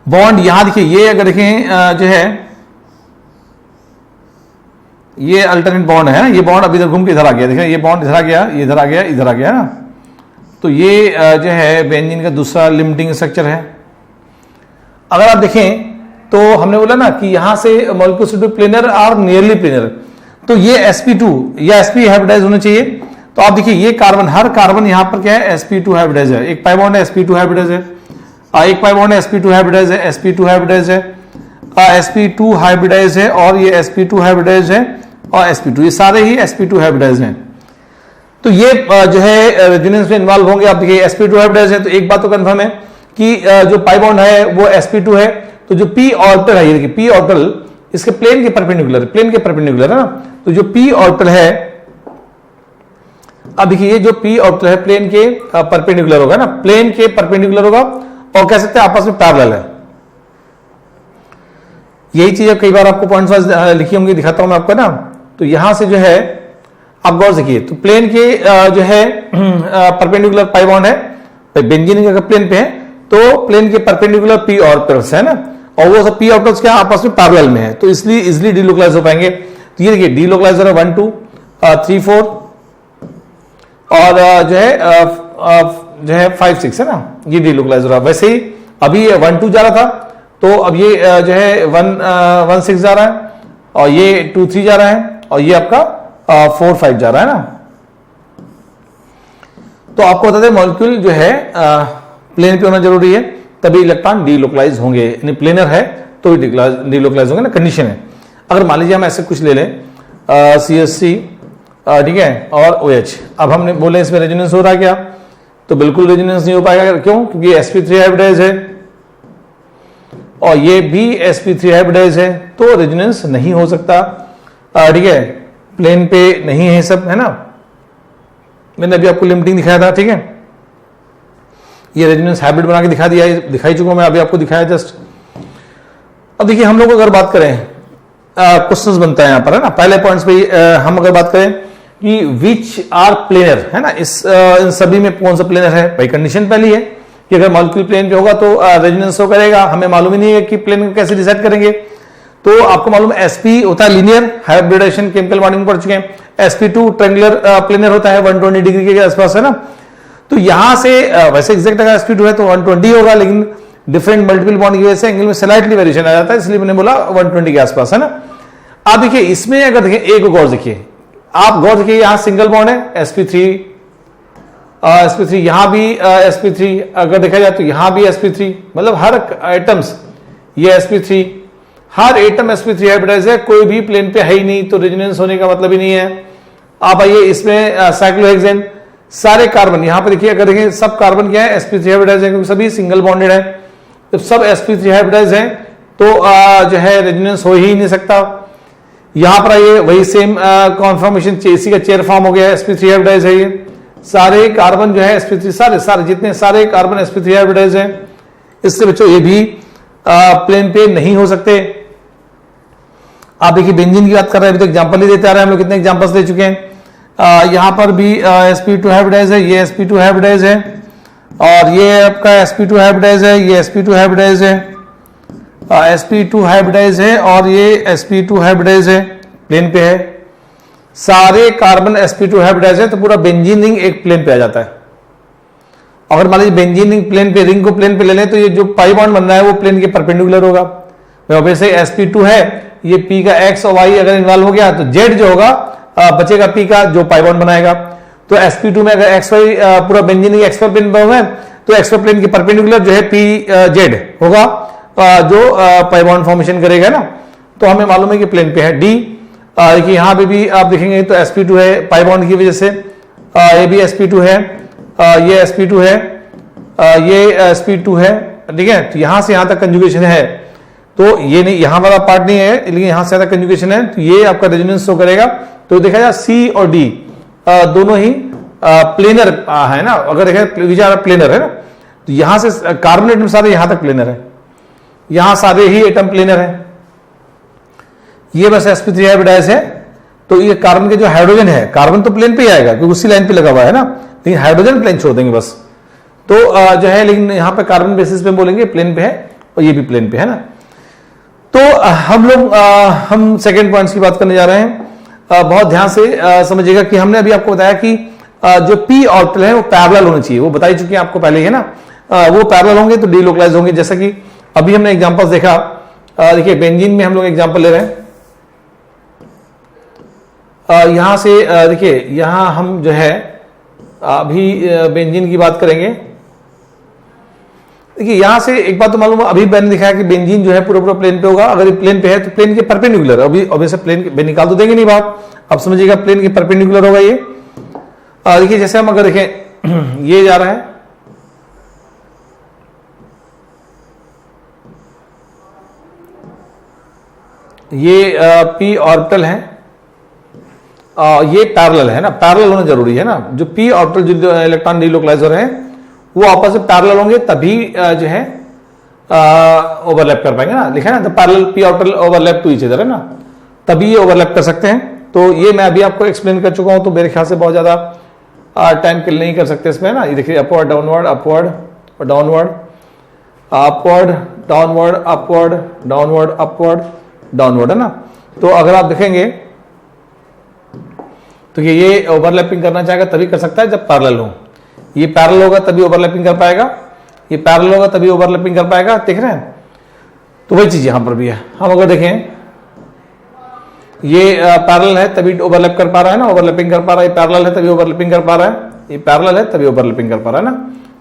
बॉन्ड यहां देखिए, ये अगर देखें जो है ये अल्टरनेट बॉन्ड है, ये बॉन्ड अभी इधर घूम के इधर आ गया, देखिए ये बॉन्ड इधर आ गया, इधर आ गया, इधर आ गया ना। तो ये जो है बेंजीन का दूसरा लिमिटिंग स्ट्रक्चर है। अगर आप देखें तो हमने बोला ना कि यहां से मॉलिक्यूल शुड बी प्लेनर और नियरली प्लेनर, तो ये sp2 या sp हाइब्रिडाइज होना चाहिए। तो आप देखिए ये कार्बन, हर कार्बन यहां पर क्या है, sp2 हाइब्रिडाइज है। एक पाई बॉन्ड है sp2 हाइब्रिडाइज है, एक पाई बॉन्ड है sp2 हाइब्रिडाइज है, sp2 हाइब्रिडाइज है, sp2 हाइब्रिडाइज है, और ये sp2 हाइब्रिडाइज है और sp2, ये सारे ही sp2 हाइब्रिडाइज हैं। तो ये जो है रेजोनेंस में इन्वॉल्व होंगे। आप देखिए sp2 हाइब्रिडाइज है तो एक बात तो कंफर्म है कि जो पाई बॉन्ड है वो sp2 है। तो जो p ऑर्बिटल है, ये देखिए p ऑर्बिटल इसके प्लेन के परपेंडिकुलर, प्लेन के परपेंडिकुलर है ना। तो जो p ऑर्बिटल है, अब देखिए ये जो p ऑर्बिटल है प्लेन के परपेंडिकुलर होगा ना, प्लेन के परपेंडिकुलर होगा, और कह सकते हैं आपस में पैरेलल है। यही चीज कई बार आपको पॉइंट्स वाइज लिखी होंगी, दिखाता हूं मैं आपको ना। तो यहां से जो है आप गौर से देखिए, तो प्लेन के जो है परपेंडिकुलर पाई बॉन्ड है, बेंजीन का प्लेन पे है, तो प्लेन के परपेंडिकुलर p ऑर्बिटल्स है ना, और वो सब p ऑर्बिटल्स क्या आपस में पैरेलल में है, तो इसलिए इजिली डीलोकलाइज हो पाएंगे। तो ये देखिए डीलोकलाइज हो रहा है 1 2 3 4 और जो है 5 6 है ना, ये डीलोकलाइज हो रहा है। वैसे ही अभी ये 1 2 जा रहा था, तो अब ये जो है 1 6 जा रहा है, और ये 2 3 जा रहा है, और ये आपका 4 5 जा रहा है ना। तो आपको बता दें मॉलिक्यूल जो है प्लेन पे होना जरूरी है, तभी इलेक्ट्रॉन डीलोकलाइज होंगे, यानी प्लेनर है तो डीलोकलाइज होंगे ना, कंडीशन है। अगर मान लीजिए हम ऐसे कुछ ले लें CH3, ठीक है, और OH, अब हमने बोले इसमें रेजोनेंस हो रहा है क्या, तो बिल्कुल रेजोनेंस नहीं हो पाएगा। क्यों? क्योंकि sp3 हाइब्रिडाइज है और ये भी sp3 हाइब्रिडाइज है, तो रेजोनेंस नहीं हो सकता, ठीक है, प्लेन पे नहीं है सब, है ना। मैंने अभी आपको लिमिटिंग दिखाया था, ठीक है, ये रेजोनेंस हाइब्रिड बना के दिखाई चुका मैं, अभी आपको दिखाया जस्ट। अब देखिए हम लोग अगर बात करें, क्वेश्चंस बनता है यहां पर, है ना। पहले पॉइंट्स पे हम अगर बात करें कि विच आर प्लेनर, है ना, इन सभी में कौन सा प्लेनर है, भाई कंडीशन पहली है कि अगर मॉलिक्यूल प्लेन पे होगा तो रेजोनेंस हो करेगा। हमें मालूम ही नहीं है कि प्लेन को कैसे डिसाइड करेंगे, तो आपको मालूम है sp होता है लीनियर हाइब्रिडाइजेशन, केमिकल बॉन्डिंग पढ़ चुके हैं। sp2 ट्रायंगुलर प्लेनर होता है 120 डिग्री के आसपास, है ना। तो यहां से वैसे एग्जैक्ट अगर sp2 है तो 120 होगा, लेकिन डिफरेंट मल्टीपल बॉन्ड की वजह से एंगल में स्लाइटली वेरिएशन आ जाता है, इसलिए मैंने बोला 120 के आसपास, है ना। आप देखिए इसमें अगर देखिए एक गौर देखिए, आप गौर देखिए, यहां सिंगल बॉन्ड है sp3, यहां भी sp3, अगर देखा जाए तो यहां भी sp3, मतलब हर एटम्स ये sp3, हर एटम sp3 हाइब्रिडाइज है, कोई भी प्लेन पे है ही नहीं, तो रेजोनेंस होने का मतलब ही नहीं है। आप आइए इसमें साइक्लोहेक्सेन, सारे कार्बन यहां पर देखिए, अगर देखें सब कार्बन क्या है, sp3 हाइब्रिडाइज है, क्योंकि सभी सिंगल बॉन्डेड है। जब सब sp3 हाइब्रिडाइज है तो जो है रेजोनेंस हो ही नहीं सकता। यहां पर आइए वही सेम कॉन्फर्मेशन, इसी का चेयर फॉर्म हो गया, sp3 हाइब्रिडाइज है। ये सारे कार्बन जो है sp3, सारे जितने सारे कार्बन sp3 हाइब्रिडाइज है। इससे बच्चों ये भी प्लेन पे नहीं हो सकते। आप देखिए बेंजीन की बात कर रहे हैं, अभी तो एग्जांपल ही देते आ रहे हैं हम लोग, कितने एग्जांपल्स ले चुके हैं। यहां पर भी sp2 हाइब्रिडाइज है, ये sp2 हाइब्रिडाइज है, और ये आपका sp2 हाइब्रिडाइज है, ये sp2 हाइब्रिडाइज है, sp2 हाइब्रिडाइज है, और ये sp2 हाइब्रिडाइज है, प्लेन पे है। सारे कार्बन sp2 हाइब्रिडाइज है, तो पूरा बेंजीन रिंग एक प्लेन पे आ जाता है। अगर मान लीजिए बेंजीन रिंग प्लेन पे, रिंग को प्लेन पे ले लें, तो ये जो पाई बॉन्ड बन रहा है वो प्लेन के परपेंडिकुलर होगा। वैसे sp2 है, ये p का x और y अगर इन्वॉल्व हो गया तो z जो होगा बचेगा p का, जो पाई बॉन्ड बनाएगा। तो sp2 में अगर x y पूरा बेंजीन रिंग x पर प्लेन पे है, तो x पर प्लेन के परपेंडिकुलर जो है p z होगा, जो पाई बॉन्ड फॉर्मेशन करेगा ना। तो हमें मालूम है कि प्लेन पे है। d देखिए यहां पे भी आप देखेंगे तो sp2 है, पाई बॉन्ड की वजह से। ये भी sp2 है, ये sp2 है, ये sp2 है, ठीक है। तो यहां से यहां तक कंजुगेशन है, तो ये नहीं, यहां वाला पार्ट नहीं है, लेकिन यहां से ज्यादा कंजुगेशन है, तो ये आपका रेजोनेंस शो करेगा। तो देखा जाए सी और डी दोनों ही प्लेनर है ना। अगर देखें विचार प्लेनर है ना, तो यहां से कार्बन एटम सारे यहां तक प्लेनर है, यहां सारे ही एटम प्लेनर है। ये बस sp3 हाइब्रिडाइज है, तो ये कार्बन के जो हाइड्रोजन है, कार्बन तो प्लेन पे ही आएगा क्योंकि उसी लाइन पे लगा हुआ है ना, लेकिन हाइड्रोजन प्लेन छोड़ देंगे बस। तो जो है, लेकिन यहां पे कार्बन बेसिस पे बोलेंगे प्लेन पे है, और ये भी प्लेन पे है ना। तो हम सेकेंड पॉइंट्स की बात करने जा रहे हैं। बहुत ध्यान से समझिएगा कि हमने अभी आपको बताया कि जो p ऑर्बिटल है वो पैरेलल होने चाहिए, वो बता ही चुके हैं आपको पहले ही है ना। वो पैरेलल होंगे तो डीलोकलाइज होंगे, जैसा कि अभी हमने एग्जांपल्स देखा। देखिए बेंजीन में हम लोग एग्जांपल ले रहे हैं। यहां से देखिए, यहां हम जो है अभी बेंजीन की बात करेंगे। देखिए यहां से एक बात तो मालूम है, अभी मैंने दिखाया कि बेंजीन जो है पूरा प्लेन पे होगा। अगर ये प्लेन पे है तो प्लेन के परपेंडिकुलर, अभी ऑब्वियसली प्लेन के निकाल तो देंगे नहीं बात, अब समझिएगा प्लेन के परपेंडिकुलर होगा ये। देखिए जैसे हम अगर देखें, ये जा रहा है, ये p ऑर्बिटल है, ये पैरेलल है ना, पैरेलल होना जरूरी है ना। जो p ऑर्बिटल जो इलेक्ट्रॉन डीलोकलाइजर है वो आपस में पैरेलल होंगे, तभी जो है ओवरलैप कर पाएंगे ना। लिखा है ना, the parallel p orbital overlap to each other, है ना, तभी ये ओवरलैप कर सकते हैं। तो ये मैं अभी आपको एक्सप्लेन कर चुका हूं, तो मेरे ख्याल से बहुत ज्यादा टाइम किल नहीं कर सकते इसमें ना। ये देखिए अपवर्ड डाउनवर्ड, अपवर्ड और downward, upward downward, upward downward, upward downward, है ना। तो अगर आप देखेंगे तो ये ओवरलैपिंग करना चाहेगा तभी कर सकता है जब पैरेलल हो। ये पैरेलल होगा तभी ओवरलैपिंग कर पाएगा, ये पैरेलल होगा तभी ओवरलैपिंग कर पाएगा, देख रहे हैं। तो वही चीज यहां पर भी है। हम अगर देखें ये पैरेलल है तभी ओवरलैप कर पा रहा है ना, ओवरलैपिंग कर पा रहा है, ये पैरेलल है तभी ओवरलैपिंग कर पा रहा है, ये पैरेलल है तभी ओवरलैपिंग कर पा रहा है ना।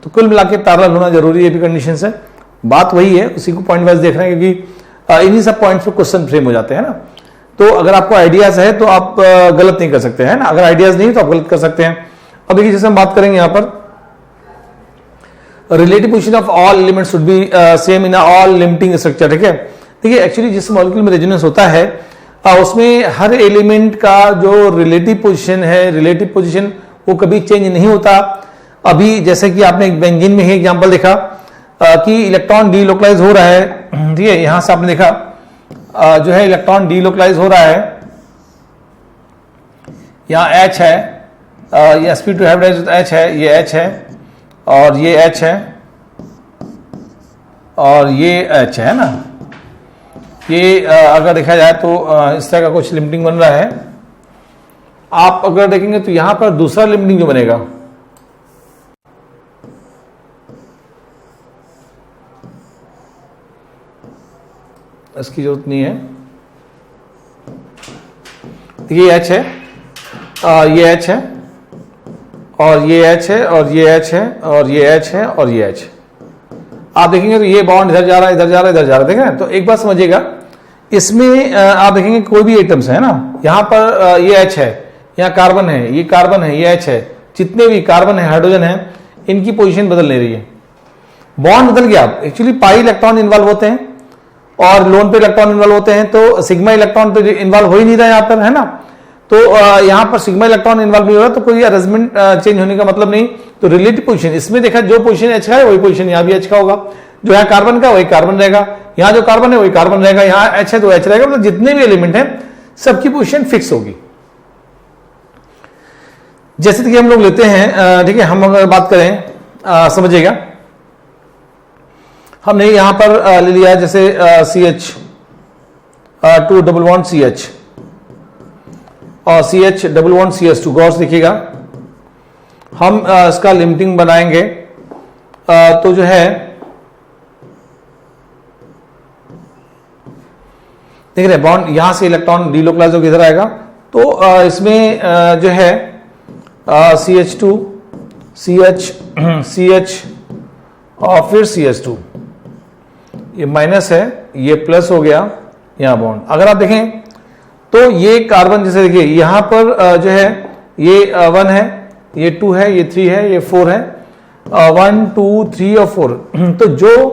तो कुल मिला के पैरेलल होना जरूरी है, भी कंडीशन है। बात वही है, उसी को पॉइंट वाइज देख रहे हैं, क्योंकि इन्हीं सब पॉइंट्स पे क्वेश्चन फ्रेम हो जाते हैं ना। तो अगर आपको आइडियाज है तो आप गलत नहीं कर सकते हैं ना, अगर आइडियाज नहीं तो आप गलत कर सकते हैं। अब देखिए जैसे हम बात करेंगे यहां पर, relative position of all elements should be same in all limiting structure, ठीक है। देखिए एक्चुअली जिस मॉलिक्यूल में रेजोनेंस होता है उसमें हर एलिमेंट का जो रिलेटिव पोजीशन है, रिलेटिव पोजीशन वो कभी चेंज नहीं होता। अभी जैसे कि आपने एक बेंजीन में ही एग्जांपल देखा कि इलेक्ट्रॉन डीलोकलाइज हो रहा है, ठीक है। यहां से आपने देखा जो है इलेक्ट्रॉन डीलोकलाइज हो रहा है, यहां H है, ये sp2 हाइब्रिडाइज्ड H है, ये H है, और ये H है, और ये H है ना। ये अगर देखा जाए तो इस तरह का कुछ लिमिटिंग बन रहा है। आप अगर देखेंगे तो यहां पर दूसरा लिमिटिंग जो बनेगा, इसकी जरूरत नहीं है। ये H है, ये H है, और ये H है, और ये H है, और ये H है, और ये H। आप देखेंगे तो ये बॉन्ड इधर जा रहा है, इधर जा रहा है, इधर जा रहा है, देख रहे हैं। तो एक बात समझिएगा, इसमें आप देखेंगे कोई भी एटम्स है ना, यहां पर ये H है, यहाँ कार्बन है, ये कार्बन है, ये H है, जितने भी कार्बन है, हाइड्रोजन है, इनकी पोजीशन बदल नहीं रही है। बॉन्ड बदल गया, एक्चुअली पाई इलेक्ट्रॉन इन्वॉल्व होते हैं और लोन पे इलेक्ट्रॉन इन्वॉल्व होते हैं, तो सिग्मा इलेक्ट्रॉन तो इन्वॉल्व हो ही नहीं रहा यहाँ पर, है ना। तो यहाँ पर सिग्मा इलेक्ट्रॉन इन्वॉल्व नहीं हो रहा, तो कोई अरेंजमेंट चेंज होने का मतलब नहीं। तो रिलेटिव पोजीशन इसमें देखा, जो पोजीशन H का है वही पोजीशन यहाँ भी H का होगा, जो है कार्बन का वही कार्बन रहेगा, यहाँ जो कार्बन है वही कार्बन रहेगा, यहाँ H है तो H रहेगा, मतलब जितने भी एलिमेंट हैं सबकी पोजीशन फिक्स होगी। जैसे कि हम लोग लेते हैं, ठीक है, हम अगर बात करें समझिएगा, हमने यहां पर ले लिया जैसे CH 2 डबल बॉन्ड CH और CH डबल बॉन्ड CH2, गौर से देखिएगा, हम इसका लिमिटिंग बनाएंगे तो जो है देख रहे बॉन्ड, यहां से इलेक्ट्रॉन डीलोकलाइज होकर इधर आएगा, तो इसमें जो है CH2 CH CH और फिर CH2, ये माइनस है, ये प्लस हो गया, यहां बॉन्ड। अगर आप देखें तो ये कार्बन, जैसे देखिए यहां पर जो है ये 1 है, ये 2 है, ये 3 है, ये 4 है, 1 2 3 और 4 तो जो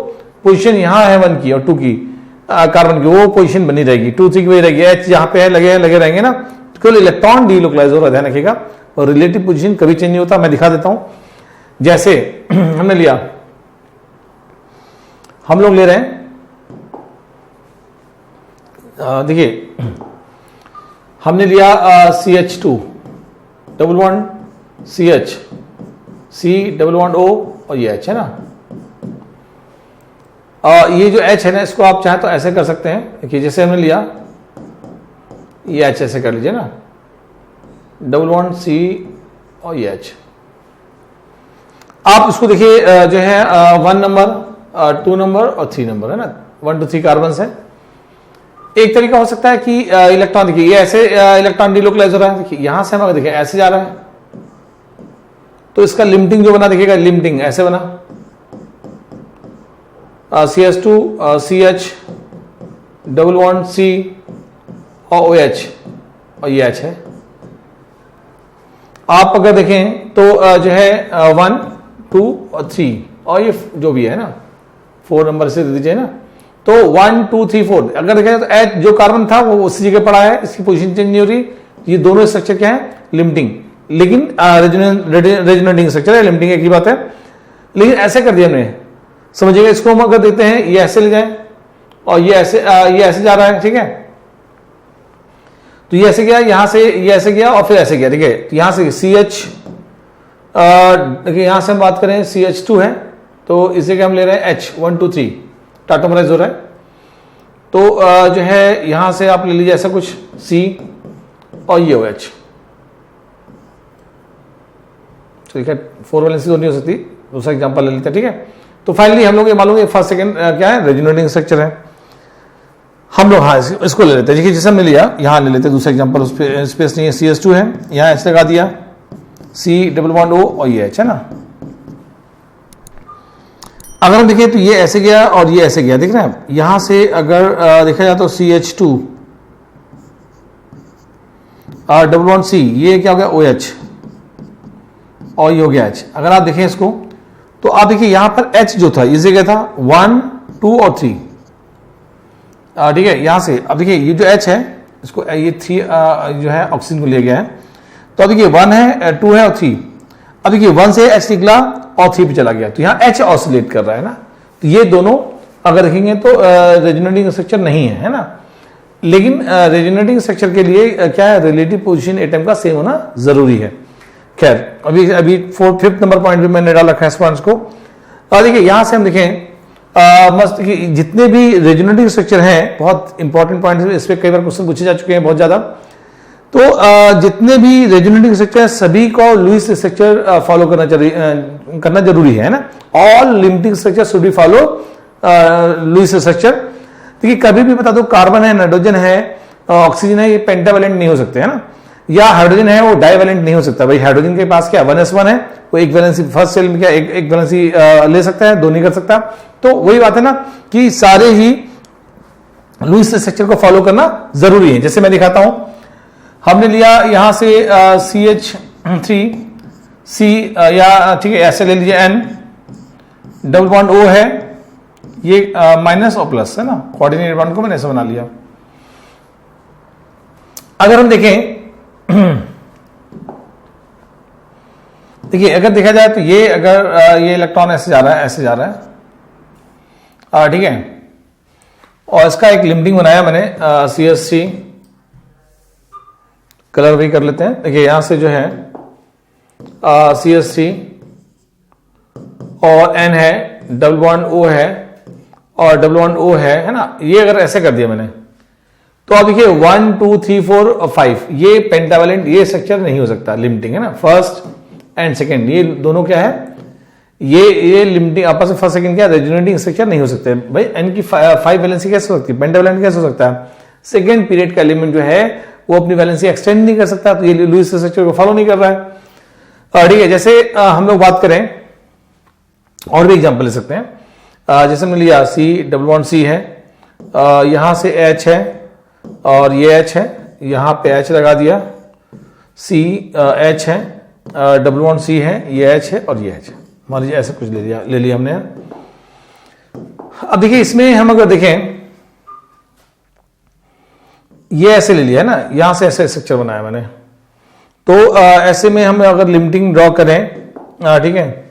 पोजीशन यहां है 1 की और 2 की कार्बन की, वो पोजीशन बनी रहेगी, 2 3 की वही रहेगी, H जहां पे है लगे रहेंगे ना, केवल इलेक्ट्रॉन डीलोकलाइज हो रहा है, ध्यान रखिएगा, और रिलेटिव पोजीशन कभी चेंज नहीं होता। मैं दिखा देता हूं, जैसे हमने लिया, हम लोग ले रहे हैं, देखिए हमने लिया CH2 double bond CH, C double bond O और ये H है ना। ये जो H है ना, इसको आप चाहे तो ऐसे कर सकते हैं कि जैसे हमने लिया ये H, ऐसे कर लीजिए ना, डबल बॉन्ड C और ये H। आप इसको देखिए जो है 1 नंबर 2 नंबर और 3 नंबर है ना, 1 2 3 कार्बन है। एक तरीका हो सकता है कि इलेक्ट्रॉन, देखिए ये ऐसे इलेक्ट्रॉन डीलोकलाइज हो रहा है, देखिए यहां से हम अगर देखिए ऐसे जा रहा है, तो इसका लिमिटिंग जो बना देखिएगा, लिमिटिंग ऐसे बना, CH2 CH double bond C और OH और ये H है। आप अगर देखें तो जो है 1 2 और 3 और ये जो भी है ना, 4 नंबर से दे दीजिए ना, तो 1 2 3 4 अगर देखें तो H जो कार्बन था वो उसी जगह पड़ा है, इसकी पोजीशन चेंज नहीं हो रही। ये दोनों स्ट्रक्चर क्या है, लिमिटिंग, लेकिन रेजोनेटिंग स्ट्रक्चर है, लिमिटिंग एक ही बात है, लेकिन ऐसे कर दिया हमने, समझिएगा। इसको हम अगर देते हैं, ये ऐसे ले जाए और ये ऐसे जा रहा है, ठीक है, तो ये ऐसे गया, यहां से ये ऐसे गया और फिर ऐसे गया, ठीक है, तो यहां से CH, देखिए यहां से हम बात करें CH2 है, तो इसे हम ले रहे हैं H 1 2 3 टाटोमराइज हो रहा है, तो जो है यहां से आप ले लीजिए ऐसा कुछ C और ये OH, ठीक है, 4 वैलेंसी तो नहीं हो सकती, दूसरा एग्जांपल ले लेते हैं, ठीक है। तो फाइनली हम लोग ये मालूम है फर्स्ट सेकंड क्या है, रेजोनेटिंग स्ट्रक्चर है। हम लोग हाँ इसको ले लेते हैं, देखिए जैसे हमने लिया, यहां ले लेते हैं दूसरा एग्जांपल, उस पर स्पेस नहीं है, CH2 है, यहां ऐसे लगा दिया, C डबल बॉन्ड O और ये H है ना। अगर हम देखें तो ये ऐसे गया और ये ऐसे गया, देख रहे हैं, यहां से अगर देखा जाए तो CH2 डबल बॉन्ड C, ये क्या हो गया OH और ये हो गया H। अगर आप देखें इसको तो आप देखिए यहां पर H जो था इस जगह था 1 2 और 3, ठीक है, यहां से अब देखिए ये जो H है, इसको ये 3 जो है ऑक्सीजन को लिया गया है, तो अब देखिए 1 है 2 है और 3, अब देखिए 1 से H निकला और 3 पे चला गया, तो यहाँ H ऑसिलेट कर रहा है ना, तो ये दोनों अगर देखेंगे तो रेजोनेटिंग स्ट्रक्चर नहीं है ना, लेकिन रेजोनेटिंग स्ट्रक्चर के लिए क्या है, रिलेटिव पोजीशन एटम का सेम होना जरूरी है। खैर अभी 5th नंबर पॉइंट भी मैंने डाल रखा है स्पॉन्स को। देखिए यहां से हम देखें मस्त कि जितने भी रेजोनेटिंग स्ट्रक्चर हैं, बहुत इंपॉर्टेंट पॉइंट है, इस पर कई बार क्वेश्चन पूछे जा चुके हैं बहुत ज्यादा, तो जितने भी रेजोनेटिंग स्ट्रक्चर है सभी को लुईस स्ट्रक्चर फॉलो करना जरूरी है ना, all limiting structure should be follow Lewis structure. देखिए कभी भी बता दो, कार्बन है, नाइट्रोजन है, ऑक्सीजन है, ये पेंटावेलेंट नहीं हो सकते है ना, या हाइड्रोजन है वो डाइवेलेंट नहीं हो सकता। भाई हाइड्रोजन के पास क्या 1s1 है, वो एक वैलेंसी फर्स्ट सेल में क्या एक वैलेंसी ले सकता है, दो नहीं कर सकता। तो वही बात है ना कि सारे ही लुईस स्ट्रक्चर को फॉलो करना जरूरी है। जैसे मैं दिखाता हूं, हमने लिया यहां से CH3C या ठीक है ऐसे ले लीजिए N, डबल बॉन्ड O है, ये माइनस और प्लस है ना, कोऑर्डिनेट बॉन्ड को मैंने ऐसे बना लिया। अगर हम देखें देखिए अगर देखा जाए तो ये अगर ये इलेक्ट्रॉन ऐसे जा रहा है, ऐसे जा रहा है, ठीक है, और इसका एक लिमिटिंग बनाया मैंने CH3, कलर भी कर लेते हैं। देखिए यहां से जो है CH3 और N है, डबल बॉन्ड O है और डबल बॉन्ड O है ना, ये अगर ऐसे कर दिया मैंने तो आप देखिए 1 2 3 4 और 5 ये पेंटावैलेंट ये स्ट्रक्चर नहीं हो सकता, लिमिटिंग है ना, फर्स्ट एंड सेकेंड ये दोनों क्या है, ये लिमिटिंग आपस में फर्स्ट सेकंड क्या रेजोनेटिंग स्ट्रक्चर नहीं हो सकते भाई। एन की 5 वैलेंसी कैसे हो सकती है, पेंटावैलेंट कैसे हो सकता है, सेकंड पीरियड का एलिमेंट जो है वो अपनी वैलेंसी एक्सटेंड नहीं कर सकता, तो ये लुईस स्ट्रक्चर को फॉलो नहीं कर रहा है। ठीक है, जैसे हम लोग बात करें और भी एग्जांपल ले सकते हैं, जैसे हमने लिया C डबल बॉन्ड C है, यहां से H है और ये H है, यहां पे H लगा दिया, C H है, डबल बॉन्ड C है, ये H है और ये H है, मान लीजिए ऐसे कुछ ले लिया हमने। अब देखिए इसमें हम अगर देखें ये ऐसे ले लिया है ना, यहां से ऐसे स्ट्रक्चर बनाया मैंने, तो ऐसे में हम अगर लिमिटिंग ड्रॉ करें, ठीक है,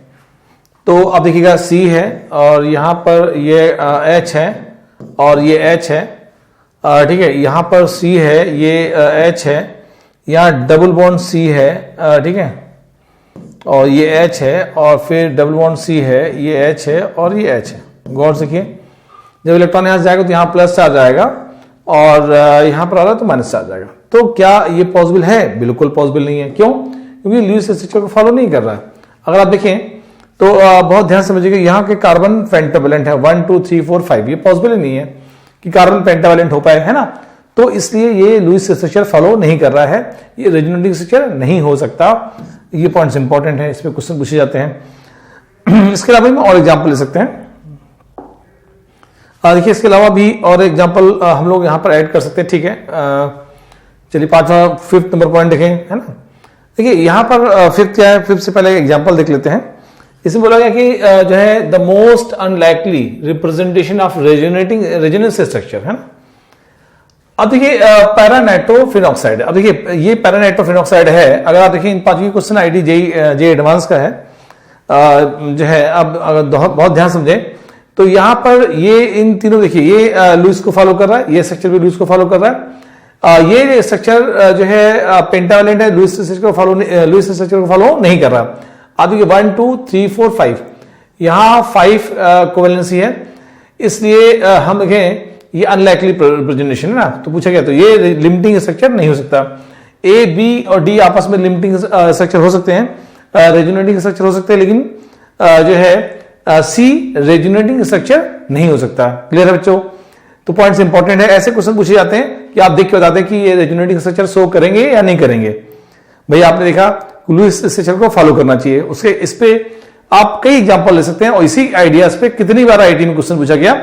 तो अब देखिएगा C है और यहां पर ये H है और ये H है, ठीक है, यहां पर C है, ये H है, यहां डबल बॉन्ड C है, ठीक है, और ये H है और फिर डबल बॉन्ड C है, ये H है और ये H है। गौर से देखिए, जब इलेक्ट्रॉन यहां से जाएगा तो यहां प्लस चार्ज आएगा और यहां पर आ रहा है तो माइनस चार्ज आएगा। तो क्या ये पॉसिबल है? बिल्कुल पॉसिबल नहीं है। क्यों? क्योंकि लुईस स्ट्रक्चर को फॉलो नहीं कर रहा है। अगर आप देखें तो बहुत ध्यान समझिएगा, यहाँ के कार्बन पेंटावैलेंट है 1 2 3 4 5, ये पॉसिबल ही नहीं है कि कार्बन पेंटावैलेंट हो पाए, है ना। तो इसलिए ये लुईस स्ट्रक्चर फॉलो नहीं कर रहा है, ये रेजोनेटिंग स्ट्रक्चर नहीं हो सकता। ये पॉइंट्स इंपॉर्टेंट है, इस पे क्वेश्चन पूछे जाते हैं। इसके अलावा में और एग्जांपल ले सकते हैं। देखिए इसके अलावा भी और एग्जांपल हम लोग यहाँ पर ऐड कर सकते हैं, ठीक है। चलिए फिफ्थ नंबर पॉइंट देखें, है ना। देखिए यहाँ पर फिफ्थ क्या है, फिफ्थ से पहले एग्जांपल देख लेते हैं। इसमें बोला गया कि जो है the most unlikely representation of resonance structure, है ना। अब देखिए पैरानाइट्रोफिनॉक्साइड, अब देखिए ये पैरानाइट्रोफिनॉक्साइड है। अगर आप देखिए इन 5 क्वेश्चन आईडी जे एडवांस का है, जो है अब अगर बहुत ध्यान समझें तो यहां पर ये इन तीनों देखिए, ये लुईस को फॉलो कर रहा है, ये स्ट्रक्चर भी लुईस को फॉलो कर रहा है। ये स्ट्रक्चर जो है पेंटावैलेंट है, लुईस स्ट्रक्चर को फॉलो नहीं कर रहा। अब देखिए 1 2 3 4 5, यहां 5 कोवेलेंसी है, इसलिए हम देखें ये अनलाइकली रिप्रेजेंटेशन है ना। तो पूछा गया तो ये लिमिटिंग स्ट्रक्चर नहीं हो सकता। ए बी और डी आपस में लिमिटिंग स्ट्रक्चर हो सकते हैं, रेजोनेटिंग स्ट्रक्चर हो सकते हैं, लेकिन जो है सी रेजोनेटिंग स्ट्रक्चर नहीं हो सकता। क्लियर है बच्चों? तो पॉइंट्स इंपॉर्टेंट है। ऐसे क्वेश्चन पूछे जाते हैं कि आप देख के बताते हैं कि ये रेजोनेटिंग स्ट्रक्चर शो करेंगे या नहीं करेंगे। भाई आपने देखा लुईस स्ट्रक्चर को फॉलो करना चाहिए, उसके इस पे आप कई एग्जांपल ले सकते हैं और इसी आइडियाज पे कितनी बार आईटी में क्वेश्चन पूछा गया,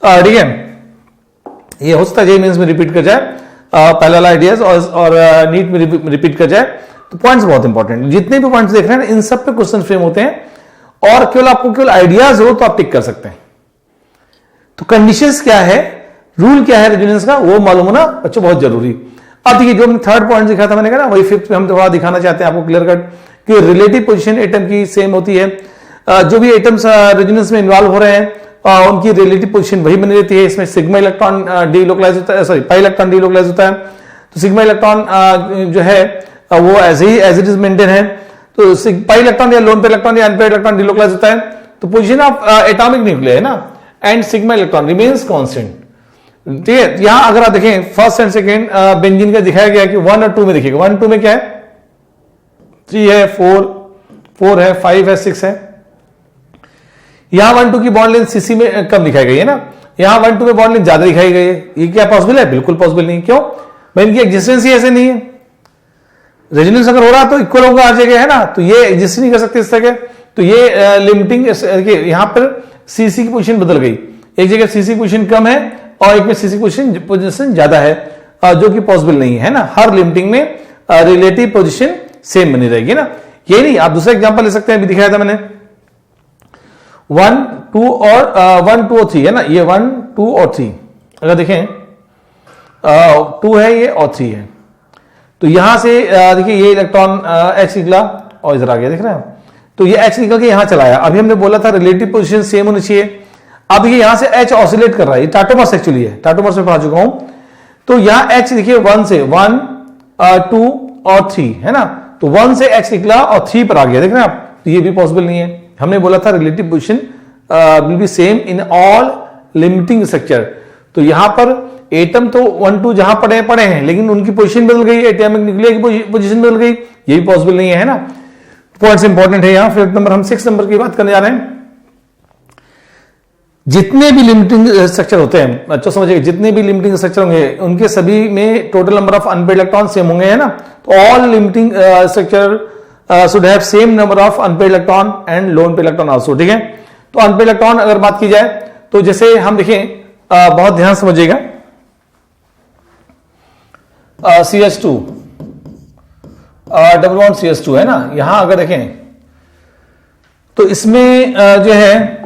ठीक है। ये हो सकता है जेईई मेंस में रिपीट कर जाए, पहला वाला आइडियाज और नीट में रिपीट कर जाए। तो पॉइंट्स बहुत इंपॉर्टेंट, जितने भी पॉइंट्स देख रहे हैं इन सब पे क्वेश्चन फ्रेम होते हैं, और केवल आपको केवल आइडियाज हो तो आप टिक कर सकते हैं। तो कंडीशंस क्या है, रूल क्या है रेजोनेंस का, वो मालूम होना बच्चों बहुत जरूरी। अब देखिए जो थर्ड पॉइंट दिखा था मैंने कहा ना, वही फिफ्थ में हम थोड़ा दिखाना चाहते हैं आपको क्लियर कट कि रिलेटिव पोजीशन एटम की सेम होती है। जो भी एटम्स रेजोनेंस में इन्वॉल्व हो रहे हैं उनकी रिलेटिव पोजीशन वही बनी रहती है। इसमें सिग्मा इलेक्ट्रॉन डीलोकलाइज होता है, सॉरी पाई इलेक्ट्रॉन डीलोकलाइज होता है, तो सिग्मा इलेक्ट्रॉन जो है वो एज इट इज मेंटेन है। तो पाई इलेक्ट्रॉन या लोन पेयर इलेक्ट्रॉन या अनपेयर इलेक्ट्रॉन डीलोकलाइज होता है, तो पोजीशन ऑफ एटॉमिक न्यूक्लियर है ना, and sigma electron remains constant. ठीक है, यहां अगर आप देखें फर्स्ट एंड सेकेंड बेंजीन का दिखाया गया कि 1 और 2 में देखिएगा, 1 2 में क्या है, 3 है, 4 है, 5 है, 6 है। यहां 1 2 की बॉन्ड लेंथ सीसी में कम दिखाई गई है ना, यहां 1 2 में बॉन्ड लेंथ ज्यादा दिखाई गई है। ये क्या पॉसिबल है? बिल्कुल पॉसिबल नहीं। क्यों? भाई इनकी एग्जिस्टेंस ही ऐसे नहीं है। रेजोनेंस अगर हो रहा तो इक्वल होगा हर जगह, है ना, तो ये एग्जिस्ट नहीं कर सकते इस तरह के। तो ये लिमिटिंग, यहां पर सीसी की पोजीशन बदल गई, एक जगह सीसी पोजीशन कम है और एक में सी पोजीशन ज्यादा है, जो कि पॉसिबल नहीं है ना। हर लिमिटिंग में रिलेटिव पोजीशन सेम बनी रहेगी ना। ये नहीं, आप दूसरा एग्जांपल ले सकते हैं, अभी दिखाया था मैंने 1 2 और 1 2 और 3 है ना। ये 1 2 और 3 अगर देखें 2 है ये और 3 है, तो यहां से देखिए ये इलेक्ट्रॉन H निकला और इधर आ गया, देख रहे हैं। तो ये H निकल के यहां चला आया। अभी हमने बोला था रिलेटिव पोजीशन सेम होनी चाहिए। अब ये यहां से H ऑसिलेट कर रहा है, ये टाटोमर्स एक्चुअली है, टाटोमर्स में पढ़ा चुका हूं। तो यहां H देखिए 1 से 1 2 और 3 है ना। तो 1 से H निकला और 3 पर आ गया, देख रहे हैं आप। तो ये भी पॉसिबल नहीं है। हमने बोला था relative position will be same in all limiting structure. तो यहां पर एटम तो 1 2 जहां पड़े हैं, लेकिन उनकी पोजीशन बदल गई, एटॉमिक न्यूक्लियर की पोजीशन बदल गई, ये भी पॉसिबल नहीं है ना। पॉइंट्स इंपॉर्टेंट है यहां। फिर नंबर हम 6 नंबर की बात करने जा रहे हैं। जितने भी लिमिटिंग स्ट्रक्चर होते हैं, अच्छा समझिए, जितने भी लिमिटिंग स्ट्रक्चर होंगे उनके सभी में total number of unpaired electron same होंगे, है ना। तो all limiting structure should have same number of unpaired electron and lone pair electron also, ठीक है। तो अनपेयर्ड इलेक्ट्रॉन अगर बात की जाए तो जैसे हम देखें, बहुत ध्यान समझिएगा, CH2 डबल बॉन्ड CH2 है ना। यहां अगर देखें तो इसमें जो है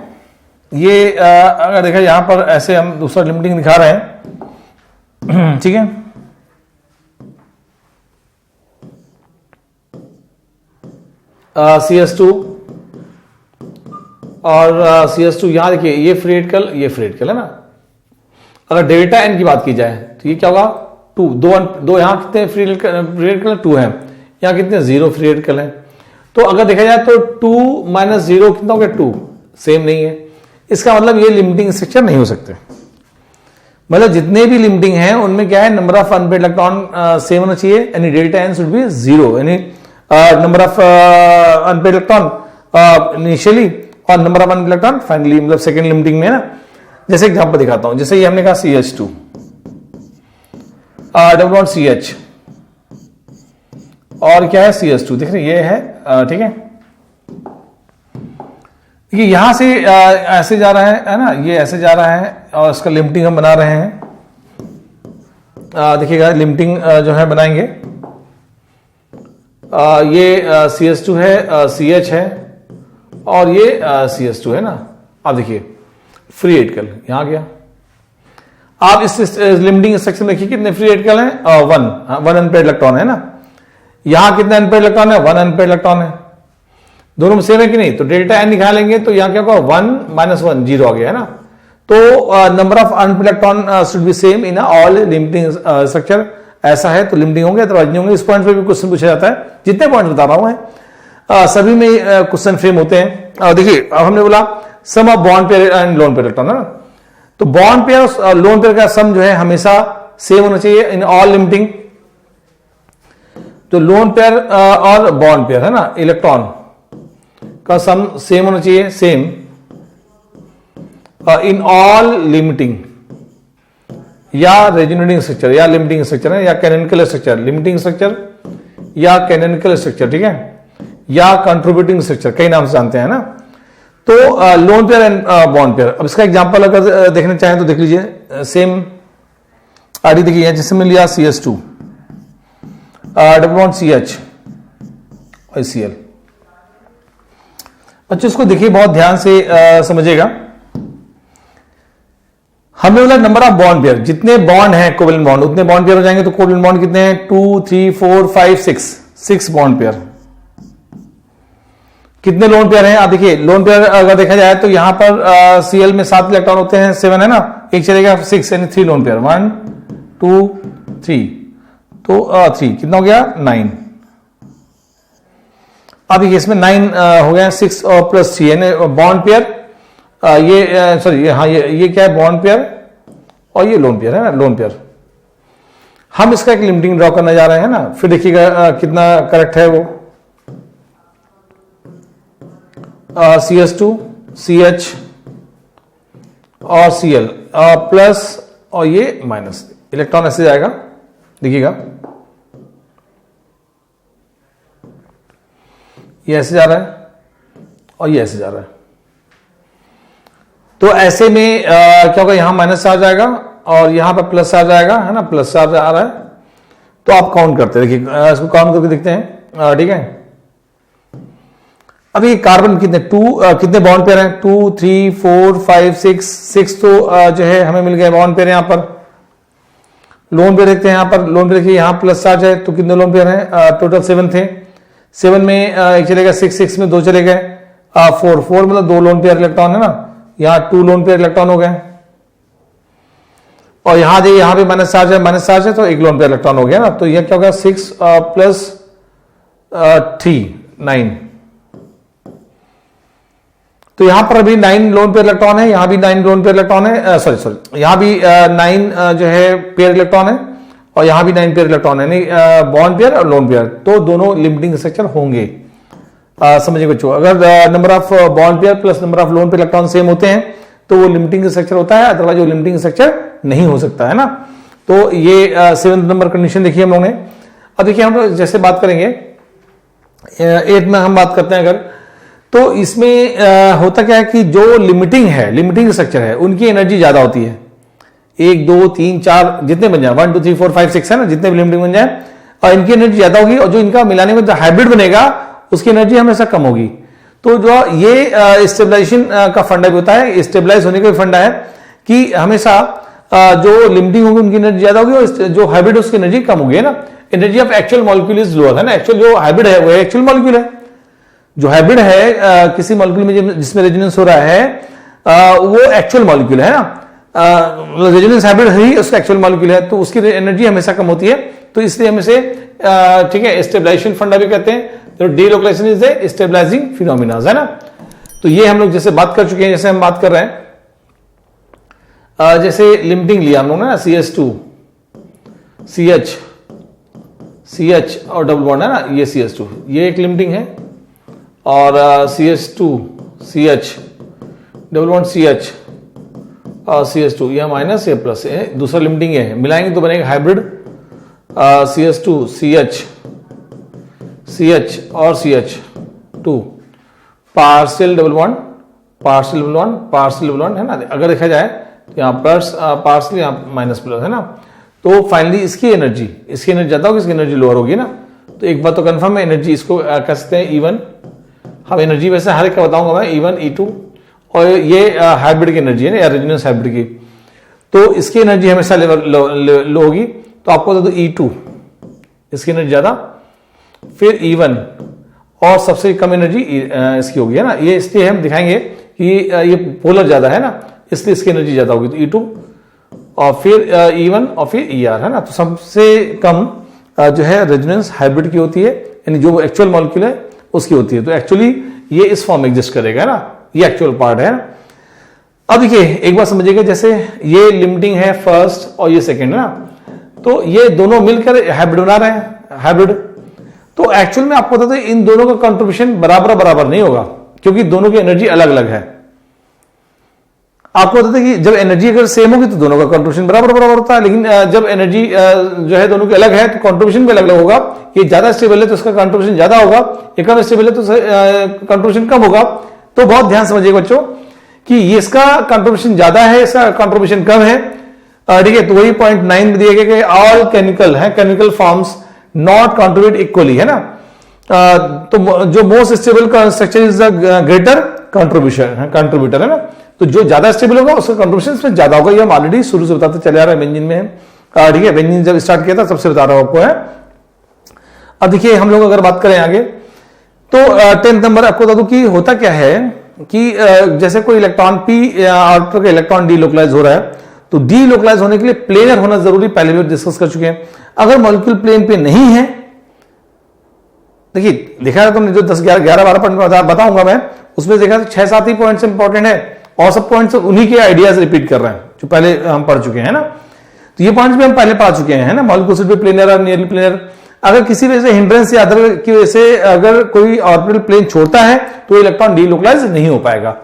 ये अगर देखा यहां पर ऐसे हम दूसरा लिमिटिंग दिखा रहे हैं, ठीक है। CH2 और CH2 यहां देखिए, ये फ्री रेडिकल है ना। अगर डेल्टा N की बात की जाए तो ये क्या होगा 2 दो यहां कितने फ्री रेडिकल 2 है, यहां कितने 0 फ्री रेडिकल है। तो अगर देखा जाए तो 2 माइनस 0 कितना हो गया 2, सेम नहीं है। इसका मतलब ये लिमिटिंग स्ट्रक्चर नहीं हो सकते। मतलब जितने भी लिमिटिंग हैं उनमें क्या है, number of unpaired electron same होना चाहिए, यानी डेल्टा एन शुड बी 0, यानी number of unpaired electron initially और number of unpaired electron finally, मतलब सेकंड लिमिटिंग में ना। जैसे एग्जांपल दिखाता हूं, जैसे ये हमने कहा CH2 डबल बॉन्ड CH और क्या है CH2, देख रहे ये है, ठीक है। देखिए यहां से ऐसे जा रहा है ना, ये ऐसे जा रहा है और इसका लिमिटिंग हम बना रहे हैं। देखिएगा लिमिटिंग जो है बनाएंगे, ये CH2 है, CH है और ये CH2 है ना। अब देखिए फ्री रेडिकल यहां गया। आप इस लिमिटिंग स्ट्रक्चर में देखिए कितने फ्री रेडिकल हैं, 1 अनपेयर्ड इलेक्ट्रॉन है ना। यहां कितने अनपेयर्ड इलेक्ट्रॉन है, 1 अनपेयर्ड इलेक्ट्रॉन है। दोनों में सेम है कि नहीं। तो डेल्टा एन निकालेंगे तो यहां क्या होगा 1 माइनस 1 0 आ गया है ना। तो number of unpaired electron should be same in all limiting structure. ऐसा है तो लिमिटिंग होंगे, अदरवाइज नहीं होंगे। इस पॉइंट पे भी क्वेश्चन पूछा जाता है, जितने पॉइंट बता रहा हूं सभी में क्वेश्चन फ्रेम होते हैं। देखिए अब हमने बोला sum of bond pair and lone pair electron है ना। तो बॉन्ड पेयर और लोन पेयर का सम जो है हमेशा सेम होना चाहिए इन ऑल लिमिटिंग। तो लोन पेयर और बॉन्ड पेयर है ना, इलेक्ट्रॉन का सम सेम होना चाहिए, सेम इन ऑल लिमिटिंग या रेजोनेटिंग स्ट्रक्चर या लिमिटिंग स्ट्रक्चर है, या कैनोनिकल स्ट्रक्चर, लिमिटिंग स्ट्रक्चर या कैनोनिकल स्ट्रक्चर, ठीक है, या कंट्रीब्यूटिंग स्ट्रक्चर, कई नाम से जानते हैं ना। तो lone pair and bond pair. अब इसका एग्जांपल अगर देखना चाहें तो देख लीजिए, सेम आईडी देखिए, जैसे मैंने लिया CH2 डबल बॉन्ड CH और Cl। बच्चों इसको देखिए बहुत ध्यान से समझिएगा। हमने बोला नंबर ऑफ बॉन्ड पेयर, जितने बॉन्ड हैं कोवेलेंट बॉन्ड उतने बॉन्ड पेयर हो जाएंगे। तो कोवेलेंट बॉन्ड कितने हैं 2 3 4 5 6 बॉन्ड पेयर। कितने लोन पेयर हैं आप देखिए, लोन पेयर अगर देखा जाए तो यहां पर Cl में 7 इलेक्ट्रॉन होते हैं, 7 है ना, एक चलेगा 6, यानी 3 लोन पेयर, 1 2 3, तो 3 कितना हो गया 9। अब इसमें 9 हो गया, 6 और प्लस 3 यानी बॉन्ड पेयर। ये सॉरी हाँ ये क्या है बॉन्ड पेयर और ये लोन पेयर है ना, लोन पेयर। हम इसका एक लिमिटिंग ड्रॉ करने जा रहे हैं ना, फिर देखिएगा कितना करेक्ट है वो। CH2 CH और Cl प्लस और ये माइनस, इलेक्ट्रॉन ऐसे जाएगा, देखिएगा ये ऐसे जा रहा है और ये ऐसे जा रहा है। तो ऐसे में क्या होगा, यहां माइनस चार्ज आएगा और यहां पर प्लस चार्ज आएगा, है ना, प्लस चार्ज आ रहा है। तो आप काउंट करते हैं, देखिए इसको काउंट करके देखते हैं, ठीक है। अभी कार्बन कितने बॉन्ड पेयर हैं, 2 3 4 5 6 तो जो है हमें मिल गए बॉन्ड पेयर। यहां पर लोन पेयर देखते हैं, यहां पर लोन पेयर देखिए, यहां प्लस चार्ज है तो कितने लोन पेयर हैं, टोटल 7 थे। 7 में एक चले गए, 6 में 2 चले गए, 4 मतलब 2 लोन पेयर इलेक्ट्रॉन है ना, यहां 2 लोन पेयर इलेक्ट्रॉन हो गए। और यहां देखिए, यहां भी माइनस चार्ज है तो 1 लोन पेयर इलेक्ट्रॉन हो गया ना। तो यह क्या हो गया, 6 प्लस 3 9। तो यहां पर अभी 9 लोन पेयर इलेक्ट्रॉन है, यहां भी 9 लोन पेयर इलेक्ट्रॉन है, सॉरी यहां भी 9 जो है पेयर इलेक्ट्रॉन है, और यहां भी 9 पेयर इलेक्ट्रॉन है, नहीं बॉन्ड पेयर और लोन पेयर, तो दोनों लिमिटिंग स्ट्रक्चर होंगे। समझिए बच्चों, अगर number of bond pair plus number of loan pair electron same होते हैं तो वो लिमिटिंग स्ट्रक्चर होता है, अदरवाइज वो लिमिटिंग स्ट्रक्चर नहीं हो सकता, है ना। तो ये 7 नंबर कंडीशन देखिए हम लोगों ने। अब देखिए हम लोग जैसे बात करेंगे 8 में हम बात करते हैं अगर, तो इसमें होता क्या है कि जो लिमिटिंग स्ट्रक्चर है उनकी एनर्जी ज्यादा होती है। 1 2 3 4 जितने बन जाए, 1 2 3 4 5 6 है ना, जितने भी लिमिटिंग बन जाए, और इनकी एनर्जी ज्यादा होगी, और जो इनका मिलाने में जो हाइब्रिड बनेगा उसकी एनर्जी हमेशा कम होगी। तो जो ये स्टेबलाइजेशन का फंडा भी होता है, स्टेबलाइज होने का भी फंडा है कि हमेशा जो लिमिटिंग होगी उनकी एनर्जी ज्यादा होगी, और जो हाइब्रिड उसकी एनर्जी कम होगी, है ना। Energy of actual molecule is lower, है ना। एक्चुअल जो हाइब्रिड है वो एक्चुअल मॉलिक्यूल है, जो हाइब्रिड है किसी मॉलिक्यूल में जिसमें रेजोनेंस हो रहा है वो एक्चुअल मॉलिक्यूल है ना। रेजोनेंस हाइब्रिड ही उसका एक्चुअल मॉलिक्यूल है, तो उसकी एनर्जी हमेशा कम होती है। तो इसलिए हम इसे ठीक है स्टेबलाइजेशन फंडा भी कहते हैं। तो delocalisation is a stabilising phenomena, है ना। तो ये हम लोग जैसे बात कर चुके हैं, जैसे हम बात कर रहे हैं जैसे लिमिटिंग लिया हम लोग ना, CH2 CH और डबल बॉन्ड है ना, ये CH2 ये एक लिमिटिंग है, और CH2 CH double bond CH और CH2 यह माइनस ये प्लस है, दूसरा लिमिटिंग है, मिलाएंगे तो बनेगा हाइब्रिड CH2 CH और CH2 पार्शियल डबल बॉन्ड है ना। अगर देखा जाए तो यहाँ प्लस पार्शियल, यहाँ माइनस प्लस, है ना। तो फाइनली इसकी एनर्जी ज्यादा होगी, इसकी एनर्जी लोअर होगी ना। तो एक बात तो कंफर्म है, एनर्जी इसको कह सकते हैं E1। हम एनर्जी वैसे हर एक का बताऊंगा मैं, E1 E2, और ये हाइब्रिड की एनर्जी है ना, या रेजोनेंस हाइब्रिड की। तो इसकी एनर्जी हमेशा लो होगी, तो आपको बता दो E2 इसकी एनर्जी ज्यादा, फिर E1, और सबसे कम एनर्जी इसकी होगी, है ना। ये इसलिए हम दिखाएंगे कि ये पोलर ज्यादा है ना, इसलिए इसकी एनर्जी ज्यादा होगी। तो E2 और फिर E1 और फिर ER, है ना। तो सबसे कम जो है रेजोनेंस हाइब्रिड की होती है, यानी जो एक्चुअल मॉलिक्यूल है उसकी होती है। तो एक्चुअली ये इस फॉर्म में एग्जिस्ट करेगा, है ना, ये एक्चुअल पार्ट है। अब देखिए एक बात समझिएगा, जैसे ये लिमिटिंग है फर्स्ट और ये सेकेंड, है ना। तो ये दोनों मिलकर हाइब्रिड बना रहे हैं, हाइब्रिड। तो एक्चुअल में आपको बता दें इन दोनों का कंट्रीब्यूशन बराबर नहीं होगा, क्योंकि दोनों की एनर्जी अलग अलग है। आपको बता दें कि जब एनर्जी अगर सेम होगी तो दोनों का कंट्रीब्यूशन बराबर होता है, लेकिन जब एनर्जी जो है दोनों की अलग है तो कंट्रीब्यूशन भी अलग अलग होगा। ये ज्यादा स्टेबल है तो इसका कंट्रीब्यूशन ज्यादा होगा, ये कम स्टेबल है तो कंट्रीब्यूशन कम होगा। तो बहुत ध्यान समझिएगा बच्चों कि ये इसका कंट्रीब्यूशन ज्यादा है, इसका कंट्रीब्यूशन कम है, ठीक है। तो वही पॉइंट 9 में दिया गया कि all chemical forms not contribute equally, है ना। तो जो most stable structure is the greater contributor, है ना। तो जो ज्यादा स्टेबल होगा उसका कंट्रीब्यूशन इसमें ज्यादा होगा। ये हम ऑलरेडी शुरू से बताते चले आ रहे हैं, बेंजीन में है, ठीक है। बेंजीन जब स्टार्ट किया था सबसे बता रहा हूं आपको, है। अब देखिए हम लोग अगर बात करें आगे, तो 10 नंबर आपको बता दूं कि होता क्या है कि जैसे कोई इलेक्ट्रॉन पी ऑर्बिटल का इलेक्ट्रॉन डीलोकलाइज हो रहा है, तो डीलोकलाइज होने के लिए प्लेनर होना जरूरी, पहले भी डिस्कस कर चुके हैं। अगर मॉलिक्यूल प्लेन पे नहीं है, देखिए देखा है तुमने जो 10 11 12 पॉइंट बताऊंगा मैं, उसमें देखा 6-7 ही पॉइंट्स इंपॉर्टेंट है, और सब पॉइंट्स उन्हीं के आइडियाज रिपीट कर रहे हैं जो पहले हम पढ़ चुके हैं ना। तो ये पॉइंट्स भी हम पहले पढ़ चुके हैं, है ना। मॉलिक्यूल शुड बी प्लेनर और नियरली प्लेनर। अगर किसी वजह से हिंड्रेंस या अदर की वजह से अगर कोई ऑर्बिटल प्लेन छोड़ता है तो इलेक्ट्रॉन डीलोकलाइज नहीं हो पाएगा।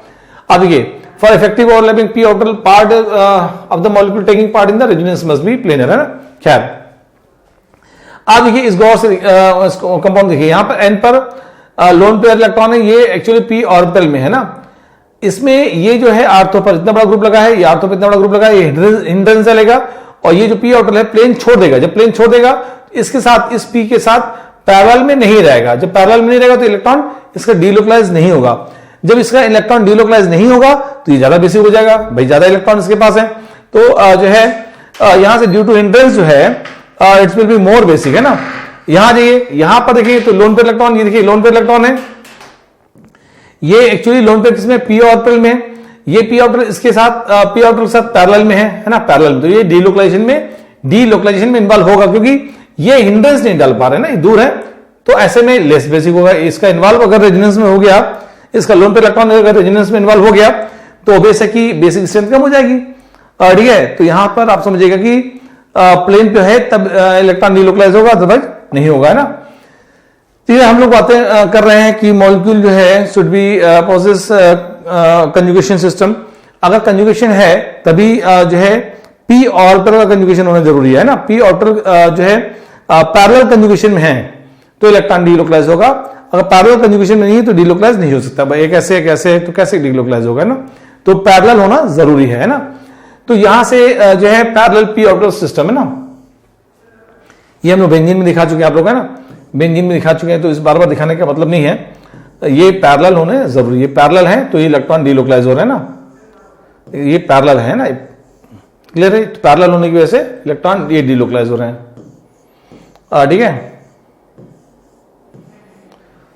अब ये for effective overlapping P orbital part of the molecule taking part in the resonance must be planar, है ना। खैर आप देखिए इस गौर से कंपाउंड देखिए, यहां पर एन पर लोन पेयर इलेक्ट्रॉन है, ये एक्चुअली पी ऑर्बिटल में है ना। इसमें ये जो है आर्थो पर इतना बड़ा ग्रुप लगा है, ये आर्थो पर इतना बड़ा ग्रुप लगा है, ये हिंड्रेंस चलेगा और ये जो पी ऑर्बिटल है प्लेन छोड़ देगा। जब प्लेन छोड़ देगा इसके साथ, इस पी के साथ पैरेलल में नहीं रहेगा। जब पैरेलल में नहीं रहेगा तो इलेक्ट्रॉन इसका डीलोकलाइज नहीं होगा। जब इसका इलेक्ट्रॉन डीलोकलाइज नहीं होगा तो ये ज्यादा बेसिक हो जाएगा, भाई ज्यादा इलेक्ट्रॉन इसके पास है, तो जो है यहां से ड्यू टू हिंड्रेंस जो है it's will be more basic, है ना। यहां जाइए, यहां पर देखिए तो लोन पेयर इलेक्ट्रॉन, ये देखिए लोन पेयर इलेक्ट्रॉन है, ये एक्चुअली लोन पेयर किसमें, पी ऑर्बिटल में। ये पी ऑर्बिटल इसके साथ पी ऑर्बिटल के साथ पैरेलल में है ना, पैरेलल में। तो ये डीलोकलाइजेशन में इन्वॉल्व होगा क्योंकि ये हिंड्रेंस नहीं डाल पा रहे ना, ये दूर है, तो ऐसे में लेस बेसिक होगा। इसका इन्वॉल्व अगर रेजोनेंस में हो गया, इसका लोन पेयर इलेक्ट्रॉन अगर रेजोनेंस में इन्वॉल्व हो गया तो बेसिक स्ट्रेंथ कम हो जाएगी, ठीक है। तो यहां पर आप समझिएगा कि प्लेन पे है तब इलेक्ट्रॉन डीलोकलाइज होगा, अदरवाइज नहीं होगा, है ना। तो ये हम लोग बातें कर रहे हैं कि मॉलिक्यूल जो है should be possess conjugation system. अगर कंजुगेशन है तभी जो है पी ऑर्बिटल का कंजुगेशन होना जरूरी है ना। पी ऑर्बिटल जो है पैरेलल कंजुगेशन में है तो इलेक्ट्रॉन डीलोकलाइज होगा, अगर पैरेलल कंजुगेशन में नहीं है तो डीलोकलाइज नहीं हो सकता। भाई एक ऐसे तो कैसे डीलोकलाइज होगा ना, तो पैरेलल होना जरूरी है ना। तो यहां से जो है पैरेलल पी ऑर्बिटल सिस्टम है ना, ये हम लोग बेंजीन में दिखा चुके हैं, आप लोग है ना, बेंजीन में दिखा चुके हैं, तो इस बार बार दिखाने का मतलब नहीं है, ये पैरेलल होने जरूरी है। पैरेलल है तो ये इलेक्ट्रॉन डीलोकलाइज हो रहे हैं ना, ये पैरेलल है ना, क्लियर है। पैरेलल होने की वजह से इलेक्ट्रॉन ये डीलोकलाइज हो रहे हैं, ठीक है।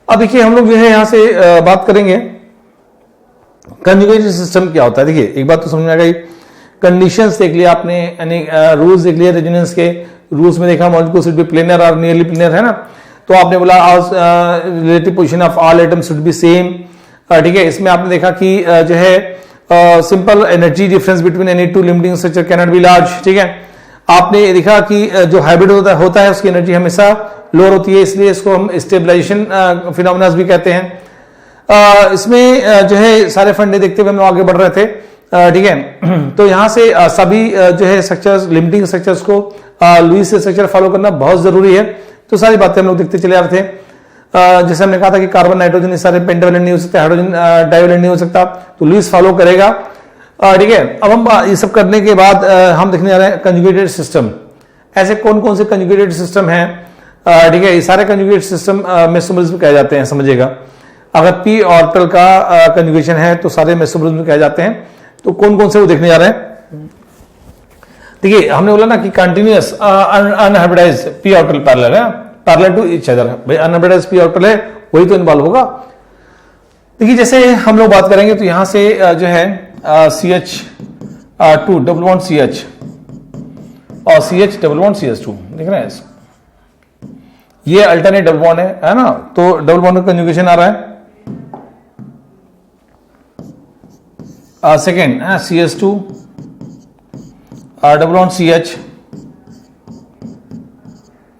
अब देखिए हम लोग जो है यहां से बात करेंगे कंजुगेशन सिस्टम क्या होता है। देखिए एक बात तो समझ में आ गई, कंडीशंस देख लिया आपने, यानी रूल्स देख लिया रेजोनेंस के। रूल्स में देखा मॉलिक्यूल शुड बी प्लेनर और नियरली प्लेनर, है ना। तो आपने बोला relative position of all atom should be same, ठीक है। इसमें आपने देखा कि जो है simple energy difference between any two limiting structure can not be large, ठीक है। आपने देखा कि जो हाइब्रिड होता है उसकी एनर्जी हमेशा लोअर होती है, इसलिए इसको हम स्टेबलाइजेशन फिनोमेना भी कहते हैं। इसमें जो है सारे फंडे देखते हुए हम आगे बढ़ रहे थे, ठीक है। तो यहां से सभी जो है स्ट्रक्चर्स, लिमिटिंग स्ट्रक्चर्स को लुईस से स्ट्रक्चर फॉलो करना बहुत जरूरी है। तो सारी बातें हम लोग देखते चले आ रहे थे। जैसे हमने कहा था कि कार्बन नाइट्रोजन इस सारे पेंटावैलेंट नहीं हो सकता, हाइड्रोजन डाइवैलेंट नहीं हो सकता, तो लुईस फॉलो करेगा, ठीक है। अब हम ये सब करने के बाद हम देखने जा रहे हैं कंजुगेटेड सिस्टम। ऐसे कौन कौन से कंजुगेटेड सिस्टम है, ठीक है। ये सारे कंजुगेटेड सिस्टम मेसोमरिज्म कहे जाते हैं, समझिएगा। अगर पी ऑर्बिटल का कंजुगेशन है तो सारे मेसोमरिज्म कहे जाते हैं। तो कौन कौन से वो देखने जा रहे हैं। देखिए हमने बोला ना कि continuous unhybridised P orbital parallel है, पैरेलल टू ईच अदर। भाई अनहाइब्रिडाइज्ड पी ऑर्बिटल है वही तो इन्वॉल्व होगा। देखिए जैसे हम लोग बात करेंगे तो यहां से जो है CH2 डबल बॉन्ड CH और CH डबल बॉन्ड CH2 देख रहे हैं, ये अल्टरनेट डबल बॉन्ड है ना। तो डबल बॉन्ड का कंजुगेशन आ रहा है। Second CH2 double bond CH।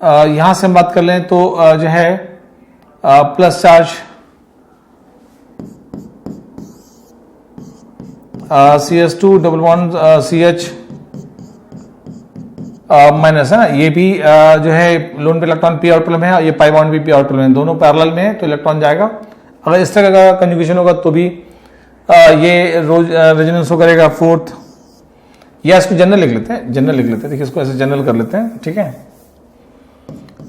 यहां से हम बात कर लें तो जो है plus charge CH2 double bond CH minus, है ना। ये भी जो है लोन पे इलेक्ट्रॉन पी ऑर्बिटल में है, ये पाई बॉन्ड भी पी ऑर्बिटल में, दोनों पैरेलल में है तो इलेक्ट्रॉन जाएगा। अगर इस तरह का कंजुगेशन होगा तो भी ये रेजोनेंस करेगा। फोर्थ, या इसको जनरल लिख लेते हैं, देखिए इसको ऐसे जनरल कर लेते हैं, ठीक है।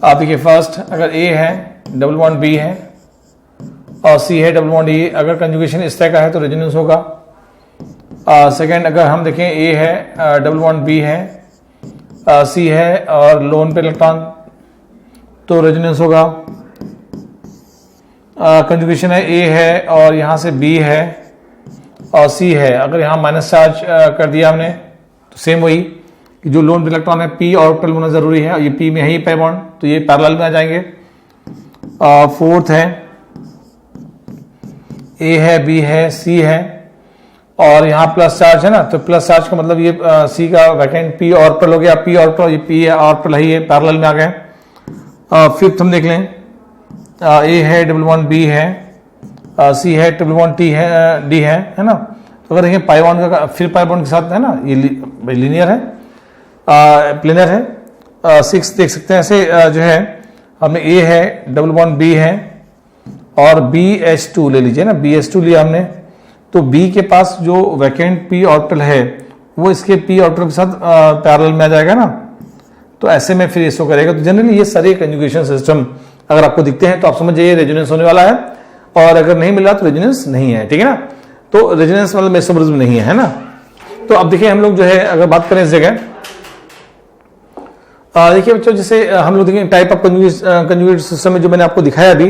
आप देखिए फर्स्ट अगर A है डबल बॉन्ड B है और C है डबल बॉन्ड E, अगर कंजुगेशन इस तरह का है तो रेजोनेंस होगा। सेकेंड अगर हम देखें A है डबल बॉन्ड B है, C है और लोन पे इलेक्ट्रॉन तो रेजोनेंस होगा। कंजुगेशन है A है और यहां से B है और C है, अगर यहां माइनस चार्ज कर दिया हमने तो सेम वही कि जो लोन पे इलेक्ट्रॉन है P ऑर्बिटल होना जरूरी है और ये P में है ही पाई बॉन्ड, तो ये पैरेलल में आ जाएंगे। फोर्थ है A है B है C है और यहाँ प्लस चार्ज है ना, तो प्लस चार्ज का मतलब ये C का वैकेंट P ऑर्बिटल हो गया, P ऑर्बिटल, ये P ऑर्बिटल है, ये पैरेलल में आ गए। फिफ्थ हम देख लें A है डबल बॉन्ड B है, C है डबल बॉन्ड T है D है ना। तो अगर देखें पाई बॉन्ड का फिर पाई बॉन्ड के साथ है ना, ये लीनियर है, प्लेनर है। सिक्स देख सकते हैं ऐसे जो है हमें A है डबल बॉन्ड B है और BH2 ले लीजिए ना, BH2 लिया हमने तो बी के पास जो वैकेंट पी ऑर्बिटल है वो इसके पी ऑर्बिटल के साथ पैरेलल में आ जाएगा ना, तो ऐसे में फिर इसको करेगा। तो जनरली ये सारे कंजुगेशन सिस्टम अगर आपको दिखते हैं तो आप समझ जाइए रेजोनेंस होने वाला है, और अगर नहीं मिल रहा तो रेजोनेंस नहीं है, ठीक है ना। तो रेजोनेंस मतलब मेसोमरिज्म नहीं है ना। तो अब देखिए हम लोग जो है अगर बात करें इस जगह, देखिए बच्चों जैसे हम लोग देखें टाइप ऑफ कंजुगेट सिस्टम में जो मैंने आपको दिखाया अभी,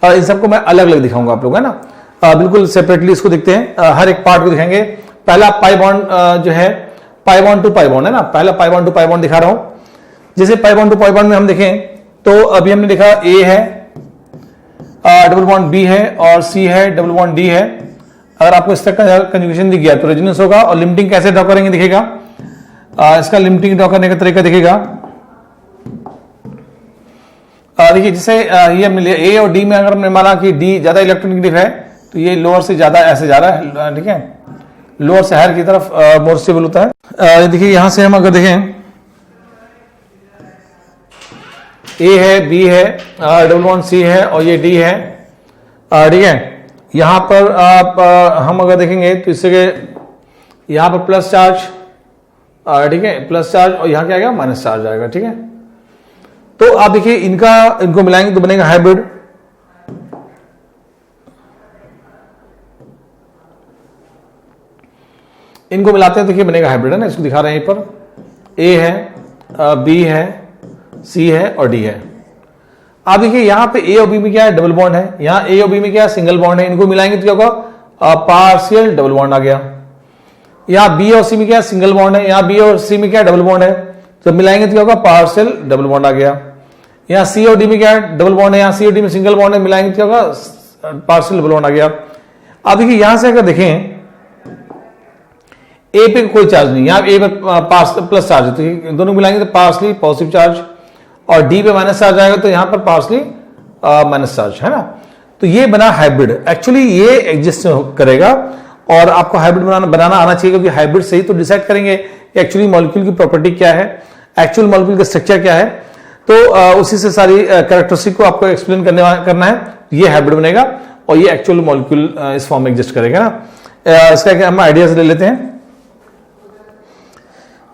इन सबको मैं अलग अलग दिखाऊंगा आप लोग, है ना, बिल्कुल सेपरेटली इसको देखते हैं, हर एक पार्ट को दिखाएंगे। पहला पाई बॉन्ड जो है pi bond to pi bond है ना, पहला pi bond to pi bond दिखा रहा हूं। जैसे pi bond to pi bond में हम देखें तो अभी हमने देखा ए है, डबल बॉन्ड बी है और सी है, डबल बॉन्ड डी है। अगर आपको इस तरह का कंजुगेशन दिख गया तो रेजोनेंस होगा। और लिमिटिंग कैसे ड्रॉ करेंगे दिखेगा, इसका लिमिटिंग ड्रॉ करने का तरीका दिखेगा। देखिए जैसे ये हमने लिया ए और डी में, अगर हमने माना कि डी ज्यादा इलेक्ट्रोनेगेटिव है तो ये लोअर से ज्यादा ऐसे जा रहा है, ठीक है, लोअर से हायर की तरफ मोर स्टेबल होता है। देखिए यहां से हम अगर देखें ए है, बी है, डबल बॉन्ड सी है और ये डी है, ठीक है। यहां पर आप हम अगर देखेंगे तो इससे यहां पर प्लस चार्ज, ठीक है, प्लस चार्ज, और यहां क्या आएगा माइनस चार्ज आएगा, ठीक है। तो आप देखिए इनको मिलाएंगे तो बनेगा हाइब्रिड। इनको मिलाते हैं तो देखिए बनेगा हाइब्रिड, है ना, इसको दिखा रहे हैं यहां पर ए है, बी है, सी है और डी है। आप देखिए यहां पे ए और बी में क्या है डबल बॉन्ड है, यहां ए और बी में क्या है सिंगल बॉन्ड है। इनको मिलाएंगे तो क्या होगा पार्शियल डबल बॉन्ड आ गया। यहां बी और सी में क्या है सिंगल बॉन्ड है, यहां बी और सी में क्या है डबल बॉन्ड है, तो मिलाएंगे तो क्या होगा पार्शियल डबल बॉन्ड आ गया। यहां सी और डी में क्या है डबल बॉन्ड है, यहां सी और डी में सिंगल बॉन्ड है, मिलाएंगे तो क्या होगा पार्शियल डबल बॉन्ड आ गया। अब देखिए यहां से अगर देखें ए पे कोई चार्ज नहीं, यहां ए पे प्लस चार्ज है, तो दोनों मिलाएंगे तो पार्सली पॉजिटिव चार्ज, और डी पे माइनस चार्ज आएगा तो यहां पर पार्सली माइनस चार्ज, है ना। तो ये बना हाइब्रिड। एक्चुअली ये एग्जिस्ट करेगा और आपको हाइब्रिड बनाना आना चाहिए, क्योंकि हाइब्रिड से ही तो डिसाइड करेंगे कि एक्चुअली मॉलिक्यूल की प्रॉपर्टी क्या है, एक्चुअल मॉलिक्यूल का स्ट्रक्चर क्या है। तो उसी से सारी कैरेक्टरिस्टिक को आपको एक्सप्लेन करना है, ये हाइब्रिड बनेगा और ये एक्चुअल मॉलिक्यूल इस फॉर्म में एग्जिस्ट करेगा ना। इसका हम आइडियाज ले लेते हैं।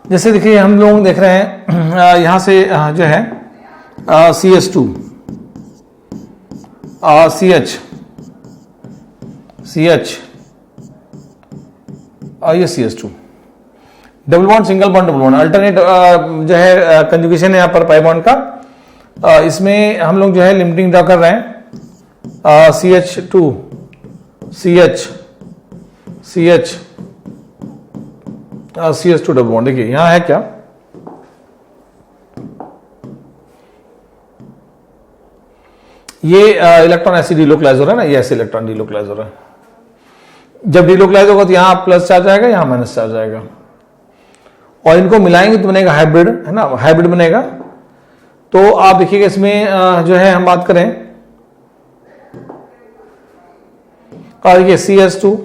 जैसे देखिए हम लोग देख रहे हैं यहां से जो है CH2, CH और ये CH2, double bond single bond double bond, alternate जो है कंजुगेशन है यहाँ पर पाई बॉन्ड का। इसमें हम लोग जो है लिमिटिंग ड्रॉ कर रहे हैं CH2, CH2 डबल बॉन्ड। देखिए यहां है क्या, ये इलेक्ट्रॉन ऐसे डिलोकलाइज हो रहा है ना, ये ऐसे इलेक्ट्रॉन डिलोकलाइज हो रहा है। जब डिलोकलाइज होगा तो यहां प्लस चार्ज आएगा, यहां माइनस चार्ज आएगा, और इनको मिलाएंगे तो बनेगा हाइब्रिड, है ना, हाइब्रिड बनेगा। तो आप देखिएगा इसमें जो है हम बात करें, और देखिए CH2,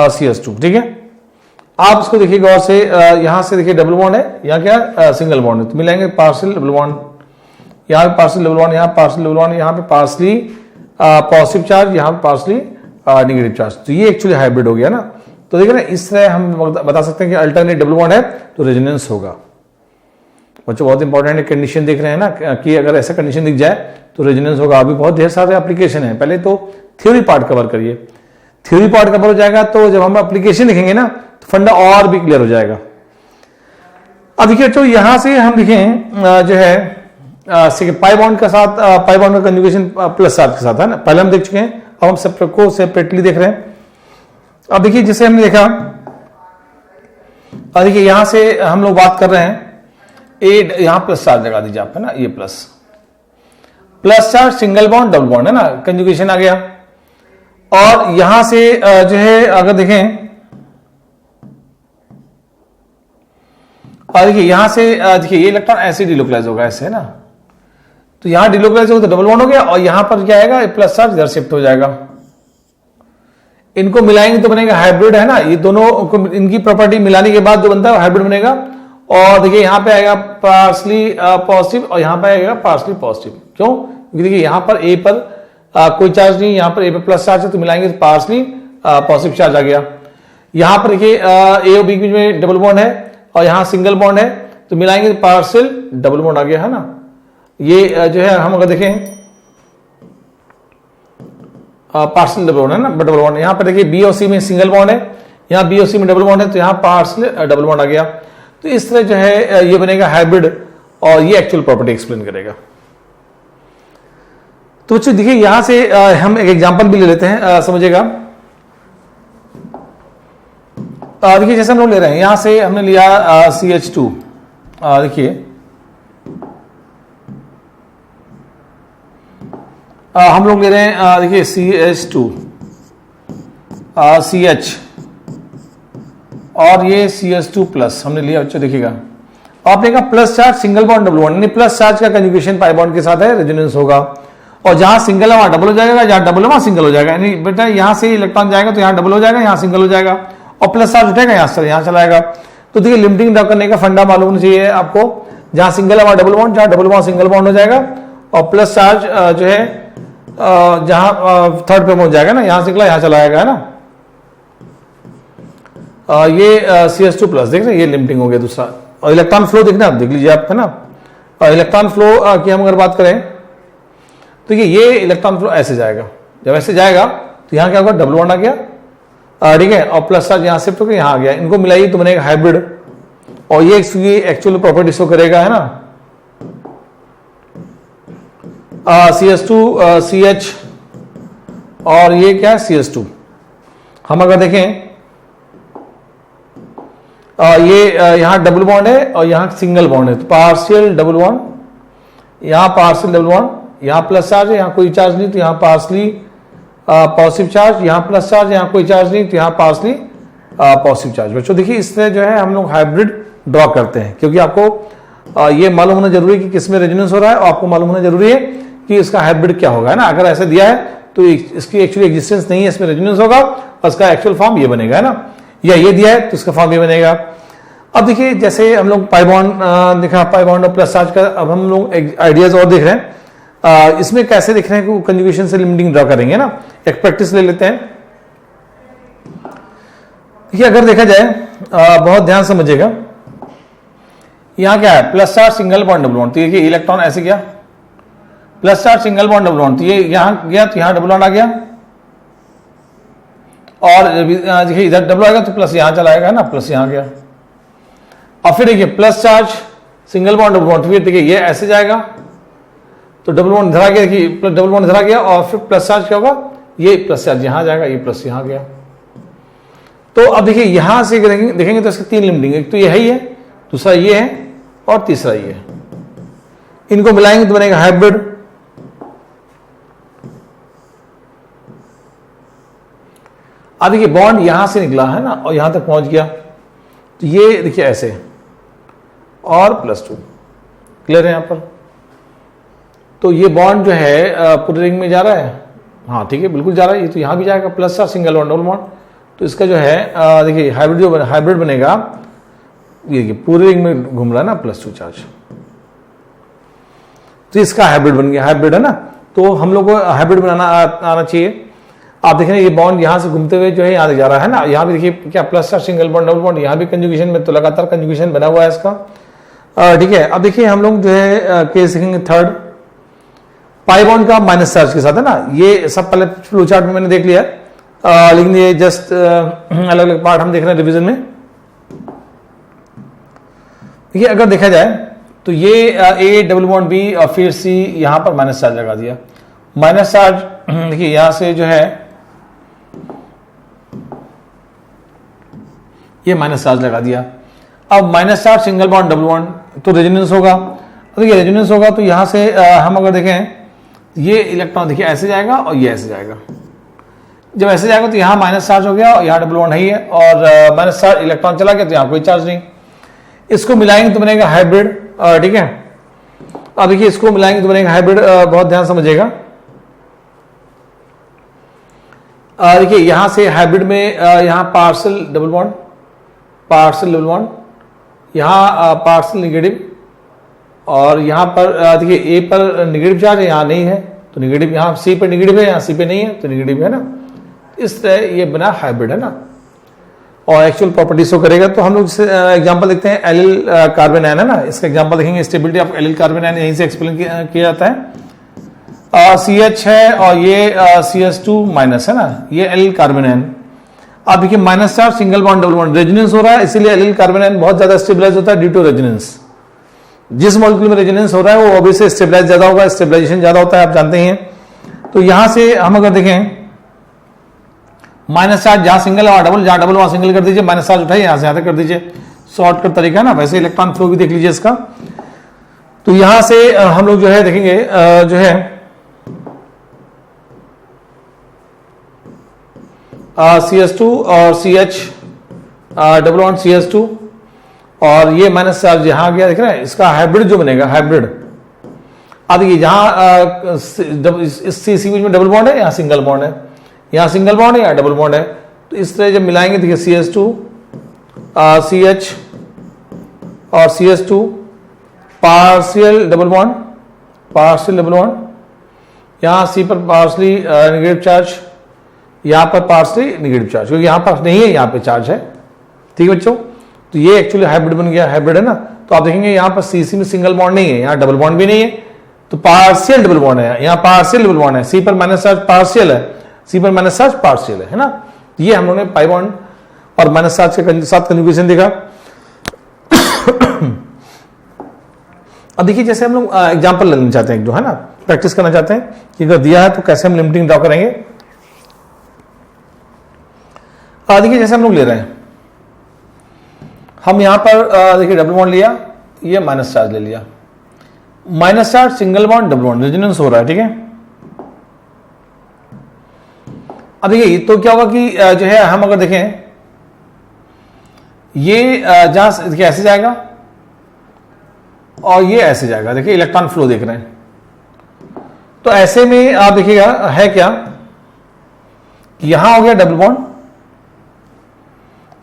CH2, ठीक है। आप इसको देखिएगा और से यहां से देखिए डबल बॉन्ड है, यहां क्या सिंगल बॉन्ड है, तो मिलाएंगे पार्शियल डबल बॉन्ड, यहां पे पार्शियल डबल बॉन्ड, यहां पार्शियल डबल बॉन्ड, यहां पे पार्शली पॉजिटिव चार्ज, यहां पे पार्शली नेगेटिव चार्ज। तो ये एक्चुअली हाइब्रिड हो गया ना। तो देखिए ना, इस तरह हम बता सकते हैं कि अल्टरनेट डबल बॉन्ड है तो रेजोनेंस होगा। बच्चों बहुत इंपॉर्टेंट कंडीशन देख रहे हैं ना, कि अगर ऐसा कंडीशन दिख जाए तो रेजोनेंस होगा। अभी बहुत ढेर सारे एप्लीकेशन है, पहले तो थ्योरी पार्ट कवर करिए, थ्योरी पार्ट कवर हो जाएगा तो जब हम एप्लीकेशन लिखेंगे ना तो फंडा और भी क्लियर हो जाएगा। अब देखिए तो यहां से हम लिखें जो है पाई बॉन्ड के साथ, पाई बॉन्ड का कंजुगेशन प्लस चार्ज के साथ है ना, पहले हम देख चुके हैं, अब हम सबको सेपरेटली देख रहे हैं। अब देखिए जैसे हमने देखा, देखिए यहां से हम लोग बात कर रहे हैं ए, यहां प्लस चार्ज लगा दीजिए आप, है ना, ये plus charge single bond double bond, है ना, कंजुगेशन आ गया। और यहां से जो है अगर देखें, और देखिए यहां से देखिए ये इलेक्ट्रॉन ऐसे डिलोकलाइज होगा, ऐसे, है ना, तो यहां डिलोकलाइज होगा तो डबल बॉन्ड हो गया, और यहां पर क्या आएगा प्लस चार्ज इधर शिफ्ट हो जाएगा। इनको मिलाएंगे तो बनेगा हाइब्रिड, है ना। ये दोनों को इनकी प्रॉपर्टी मिलाने के बाद जो बनता है हाइब्रिड बनेगा। और देखिए यहां पे आएगा पार्शली पॉजिटिव और यहां पे आएगा पार्शली पॉजिटिव। क्यों? क्योंकि देखिए यहाँ पर ए पर कोई चार्ज नहीं, यहाँ पर ए पर प्लस चार्ज है, तो मिलाएंगे तो पार्सली पॉजिटिव चार्ज आ गया। यहाँ पर देखिए ए और बी के बीच में डबल बॉन्ड है और यहाँ सिंगल बॉन्ड है, तो मिलाएंगे तो पार्शियल डबल बॉन्ड आ गया, है ना। ये जो है हम अगर देखें पार्शियल डबल बॉन्ड है ना, डबल बॉन्ड। यहाँ पर देखिए बी और सी में सिंगल बॉन्ड है, यहाँ बी और सी में डबल बॉन्ड है, तो यहाँ पार्शियल डबल बॉन्ड आ गया। तो इस तरह जो है ये बनेगा हाइब्रिड और ये एक्चुअल प्रॉपर्टी एक्सप्लेन करेगा। तो बच्चों देखिए यहां से हम एक एग्जांपल भी ले लेते हैं, समझिएगा। देखिए जैसे हम लोग ले रहे हैं, यहां से हमने लिया CH2, देखिए हम लोग ले रहे हैं देखिए CH2 CH और ये CH2 प्लस हमने लिया बच्चों। देखिएगा आपने कहा plus charge single bond double bond, plus charge का कंजुगेशन पाई बॉन्ड के साथ है, रेजोनेंस होगा। और जहां सिंगल है वहां डबल हो जाएगा, जहां डबल है वहां सिंगल हो जाएगा। यानी बेटा यहां से इलेक्ट्रॉन जाएगा तो यहां डबल हो जाएगा, यहां सिंगल हो जाएगा, और प्लस चार्ज उठेगा यहां चला आएगा। तो देखिए लिमिटिंग ड्रॉ करने का फंडा मालूम होना चाहिए आपको। जहां सिंगल है वहां डबल बॉन्ड, जहां डबल वहां सिंगल बॉन्ड हो जाएगा, और प्लस चार्ज जो है जहां थर्ड पे पहुंच जाएगा ना, यहां से निकला यहां चला आएगा, है ना। ये CH2 प्लस देख रहे हैं, ये लिमिटिंग हो गया दूसरा। और इलेक्ट्रॉन फ्लो देखना, आप देख लीजिए आप, है ना। और इलेक्ट्रॉन फ्लो की हम अगर बात करें तो ये इलेक्ट्रॉन फ्लो ऐसे जाएगा। जब ऐसे जाएगा तो यहाँ क्या होगा, डबल बॉन्ड आ गया, ठीक है, और प्लस चार्ज यहाँ शिफ्ट होकर यहाँ आ गया। इनको मिलाइए तो बनेगा हाइब्रिड, और ये एक्चुअल प्रॉपर्टी शो करेगा, है ना। CH2 CH और ये क्या है CH2। हम अगर देखें ये यहाँ डबल बॉन्ड है और यहाँ सिंगल बॉन्ड है, तो पार्शियल डबल बॉन्ड, यहाँ पार्शियल डबल बॉन्ड, यहाँ प्लस चार्ज है, यहाँ कोई चार्ज नहीं, तो यहाँ पार्शली पॉजिटिव चार्ज, यहाँ प्लस चार्ज, यहाँ कोई चार्ज नहीं, तो यहाँ पार्शली पॉजिटिव चार्ज। बच्चों देखिए इस तरह जो है हम लोग हाइब्रिड ड्रॉ करते हैं, क्योंकि आपको ये मालूम होना जरूरी है कि किसमें रेजोनेंस हो रहा है, और आपको मालूम होना जरूरी है कि इसका हाइब्रिड क्या होगा, है ना। अगर ऐसा दिया है तो इसकी एक्चुअली एग्जिस्टेंस नहीं है, इसमें रेजोनेंस होगा और इसका एक्चुअल फॉर्म ये बनेगा, है ना। या ये दिया है तो इसका फॉर्म ये बनेगा। अब देखिए जैसे हम लोग पाई बॉन्ड देखा, पाई बॉन्ड और प्लस चार्ज का, अब हम लोग आइडियाज और देख रहे हैं। इसमें कैसे देख रहे हैं कि कंजुगेशन से लिमिटिंग ड्रॉ करेंगे ना। एक प्रैक्टिस ले लेते हैं। देखिए अगर देखा जाए, बहुत ध्यान समझिएगा, यहां क्या है, plus charge single bond double bond, तो ये इलेक्ट्रॉन ऐसे गया, plus charge single bond double bond, तो ये यहां गया तो यहां डबल बॉन्ड आ गया, और देखिए इधर डबल आएगा तो प्लस यहां चला आएगा, है ना, प्लस यहां गया। और फिर देखिए plus charge single bond double bond, फिर देखिए ये ऐसे जाएगा तो डबल बॉन्ड इधर आ गया, देखिए डबल बॉन्ड इधर आ गया, और फिर प्लस चार्ज क्या होगा, ये प्लस चार्ज यहां जाएगा, ये प्लस यहां गया। तो अब देखिए यहां से देखेंगे तो इसके तीन लिमिटिंग, एक तो ये है ही है, दूसरा ये है, और तीसरा ये है। इनको मिलाएंगे तो बनेगा हाइब्रिड। अब देखिए बॉन्ड यहां से निकला है ना, और यहां तक पहुंच गया, तो ये देखिए ऐसे, और +2 क्लियर है यहां पर। तो ये बॉन्ड जो है पूरे रिंग में जा रहा है, हाँ ठीक है, बिल्कुल जा रहा है। ये तो यहां भी जाएगा, plus charge single bond double bond, तो इसका जो है देखिए हाइब्रिड बनेगा, ये पूरे रिंग में घूम रहा है ना, +2 चार्ज, तो इसका हाइब्रिड बन गया, हाइब्रिड है ना। तो हम लोग को हाइब्रिड बनाना आना चाहिए। आप देख रहे हैं ये बॉन्ड यहां से घूमते हुए जो है यहां जा रहा है ना, यहां भी देखिए क्या plus charge single bond double bond, यहां भी कंजुगेशन में, तो लगातार कंजुगेशन बना हुआ है इसका, ठीक है। अब देखिए हम लोग जो है केस देखेंगे थर्ड, पाई बॉन्ड का माइनस चार्ज के साथ है ना। ये सब पहले फ्लो चार्ट में मैंने देख लिया, लेकिन ये जस्ट अलग अलग पार्ट हम देख रहे हैं रिविजन में। देखिए अगर देखा जाए तो ये ए डबल बॉन्ड बी और फिर सी, यहां पर माइनस चार्ज लगा दिया। माइनस चार्ज देखिए यहां से जो है ये माइनस चार्ज लगा दिया। अब minus charge single bond double bond, तो रेजोनेंस होगा। देखिए रेजोनेंस होगा तो यहां से हम अगर देखें, ये इलेक्ट्रॉन देखिए ऐसे जाएगा और ये ऐसे जाएगा। जब ऐसे जाएगा तो यहां माइनस चार्ज हो गया और यहां डबल बॉन्ड है ही है, और माइनस चार्ज इलेक्ट्रॉन चला गया तो यहां कोई चार्ज नहीं। इसको मिलाएंगे तो बनेगा हाइब्रिड, ठीक है। अब देखिए इसको मिलाएंगे तो बनेगा हाइब्रिड, बहुत ध्यान समझिएगा। देखिए यहां से हाइब्रिड में यहां partial double bond, partial double bond, यहां पार्शियल नेगेटिव, और यहाँ पर देखिए ए पर निगेटिव चार्ज है, यहाँ नहीं है तो निगेटिव, यहाँ सी पे निगेटिव है, यहाँ सी पे नहीं है तो निगेटिव है ना। इस तरह ये बना हाइब्रिड है ना, और एक्चुअल प्रॉपर्टी शो करेगा। तो हम लोग एग्जांपल देखते हैं एलिल कार्बन आयन है ना, इसका एग्जांपल देखेंगे। Stability of allyl carbon ion यहीं से एक्सप्लेन किया जाता है। CH है और ये CH2 माइनस है ना, ये एलिल कार्बन आयन। अब देखिए minus charge, single bond double bond, resonance हो रहा है, इसीलिए एलिल कार्बन आयन बहुत ज्यादा स्टेबलाइज होता है ड्यू टू रेजोनेंस। जिस मॉलिक्यूल में रेजोनेंस हो रहा है वो ऑब्वियसली स्टेबलाइज ज्यादा होगा, स्टेबलाइजेशन ज्यादा होता है, आप जानते ही हैं। तो यहां से हम अगर देखें माइनस चार्ज जहां सिंगल वहां डबल, जहां डबल वहां सिंगल कर दीजिए, माइनस चार्ज उठाइए यहां से यहां तक कर दीजिए, शॉर्टकट तरीका है ना। वैसे इलेक्ट्रॉन फ्लो भी देख लीजिए इसका। तो यहां से हम लोग जो है देखेंगे जो है CH2 और CH डबल बॉन्ड CH2 और ये माइनस चार्ज यहां गया, देख रहे हैं इसका हाइब्रिड जो बनेगा, हाइब्रिड। अब देखिए जहां इस सी बीच में डबल बॉन्ड है, यहां सिंगल बॉन्ड है, यहां सिंगल बॉन्ड है, यहां डबल बॉन्ड है। तो इस तरह जब मिलाएंगे देखिए CH2 CH और CH2 partial double bond, partial double bond, यहां C पर पार्शली नेगेटिव चार्ज, यहां पर पार्शली नेगेटिव चार्ज, क्योंकि यहां पर नहीं है, यहां पे चार्ज है। ठीक है बच्चों, तो ये एक्चुअली हाइब्रिड बन गया, हाइब्रिड है ना। तो आप देखेंगे यहां पर CC में सिंगल बॉन्ड नहीं है, यहां डबल बॉन्ड भी नहीं है, तो पार्शियल डबल बॉन्ड है, यहां पार्शियल डबल बॉन्ड है। C पर माइनस चार्ज पार्शियल है, C पर माइनस चार्ज पार्शियल है ना। ये हम लोगों ने पाई बॉन्ड और माइनस चार्ज के साथ कंजुगेशन देखा। अब देखिए जैसे हम लोग एग्जांपल लेना चाहते हैं, जो है ना प्रैक्टिस करना चाहते हैं कि अगर दिया है तो कैसे हम लिमिटिंग ड्रॉ करेंगे। देखिए जैसे हम लोग ले रहे हैं, हम यहां पर देखिए डबल बॉन्ड लिया, ये माइनस चार्ज ले लिया, minus charge single bond double bond, resonance हो रहा है। ठीक है, अब देखिए तो क्या होगा कि जो है हम अगर देखें ये जहां देखिए ऐसे जाएगा और ये ऐसे जाएगा, देखिए इलेक्ट्रॉन फ्लो देख रहे हैं। तो ऐसे में आप देखिएगा है क्या, यहां हो गया डबल बॉन्ड,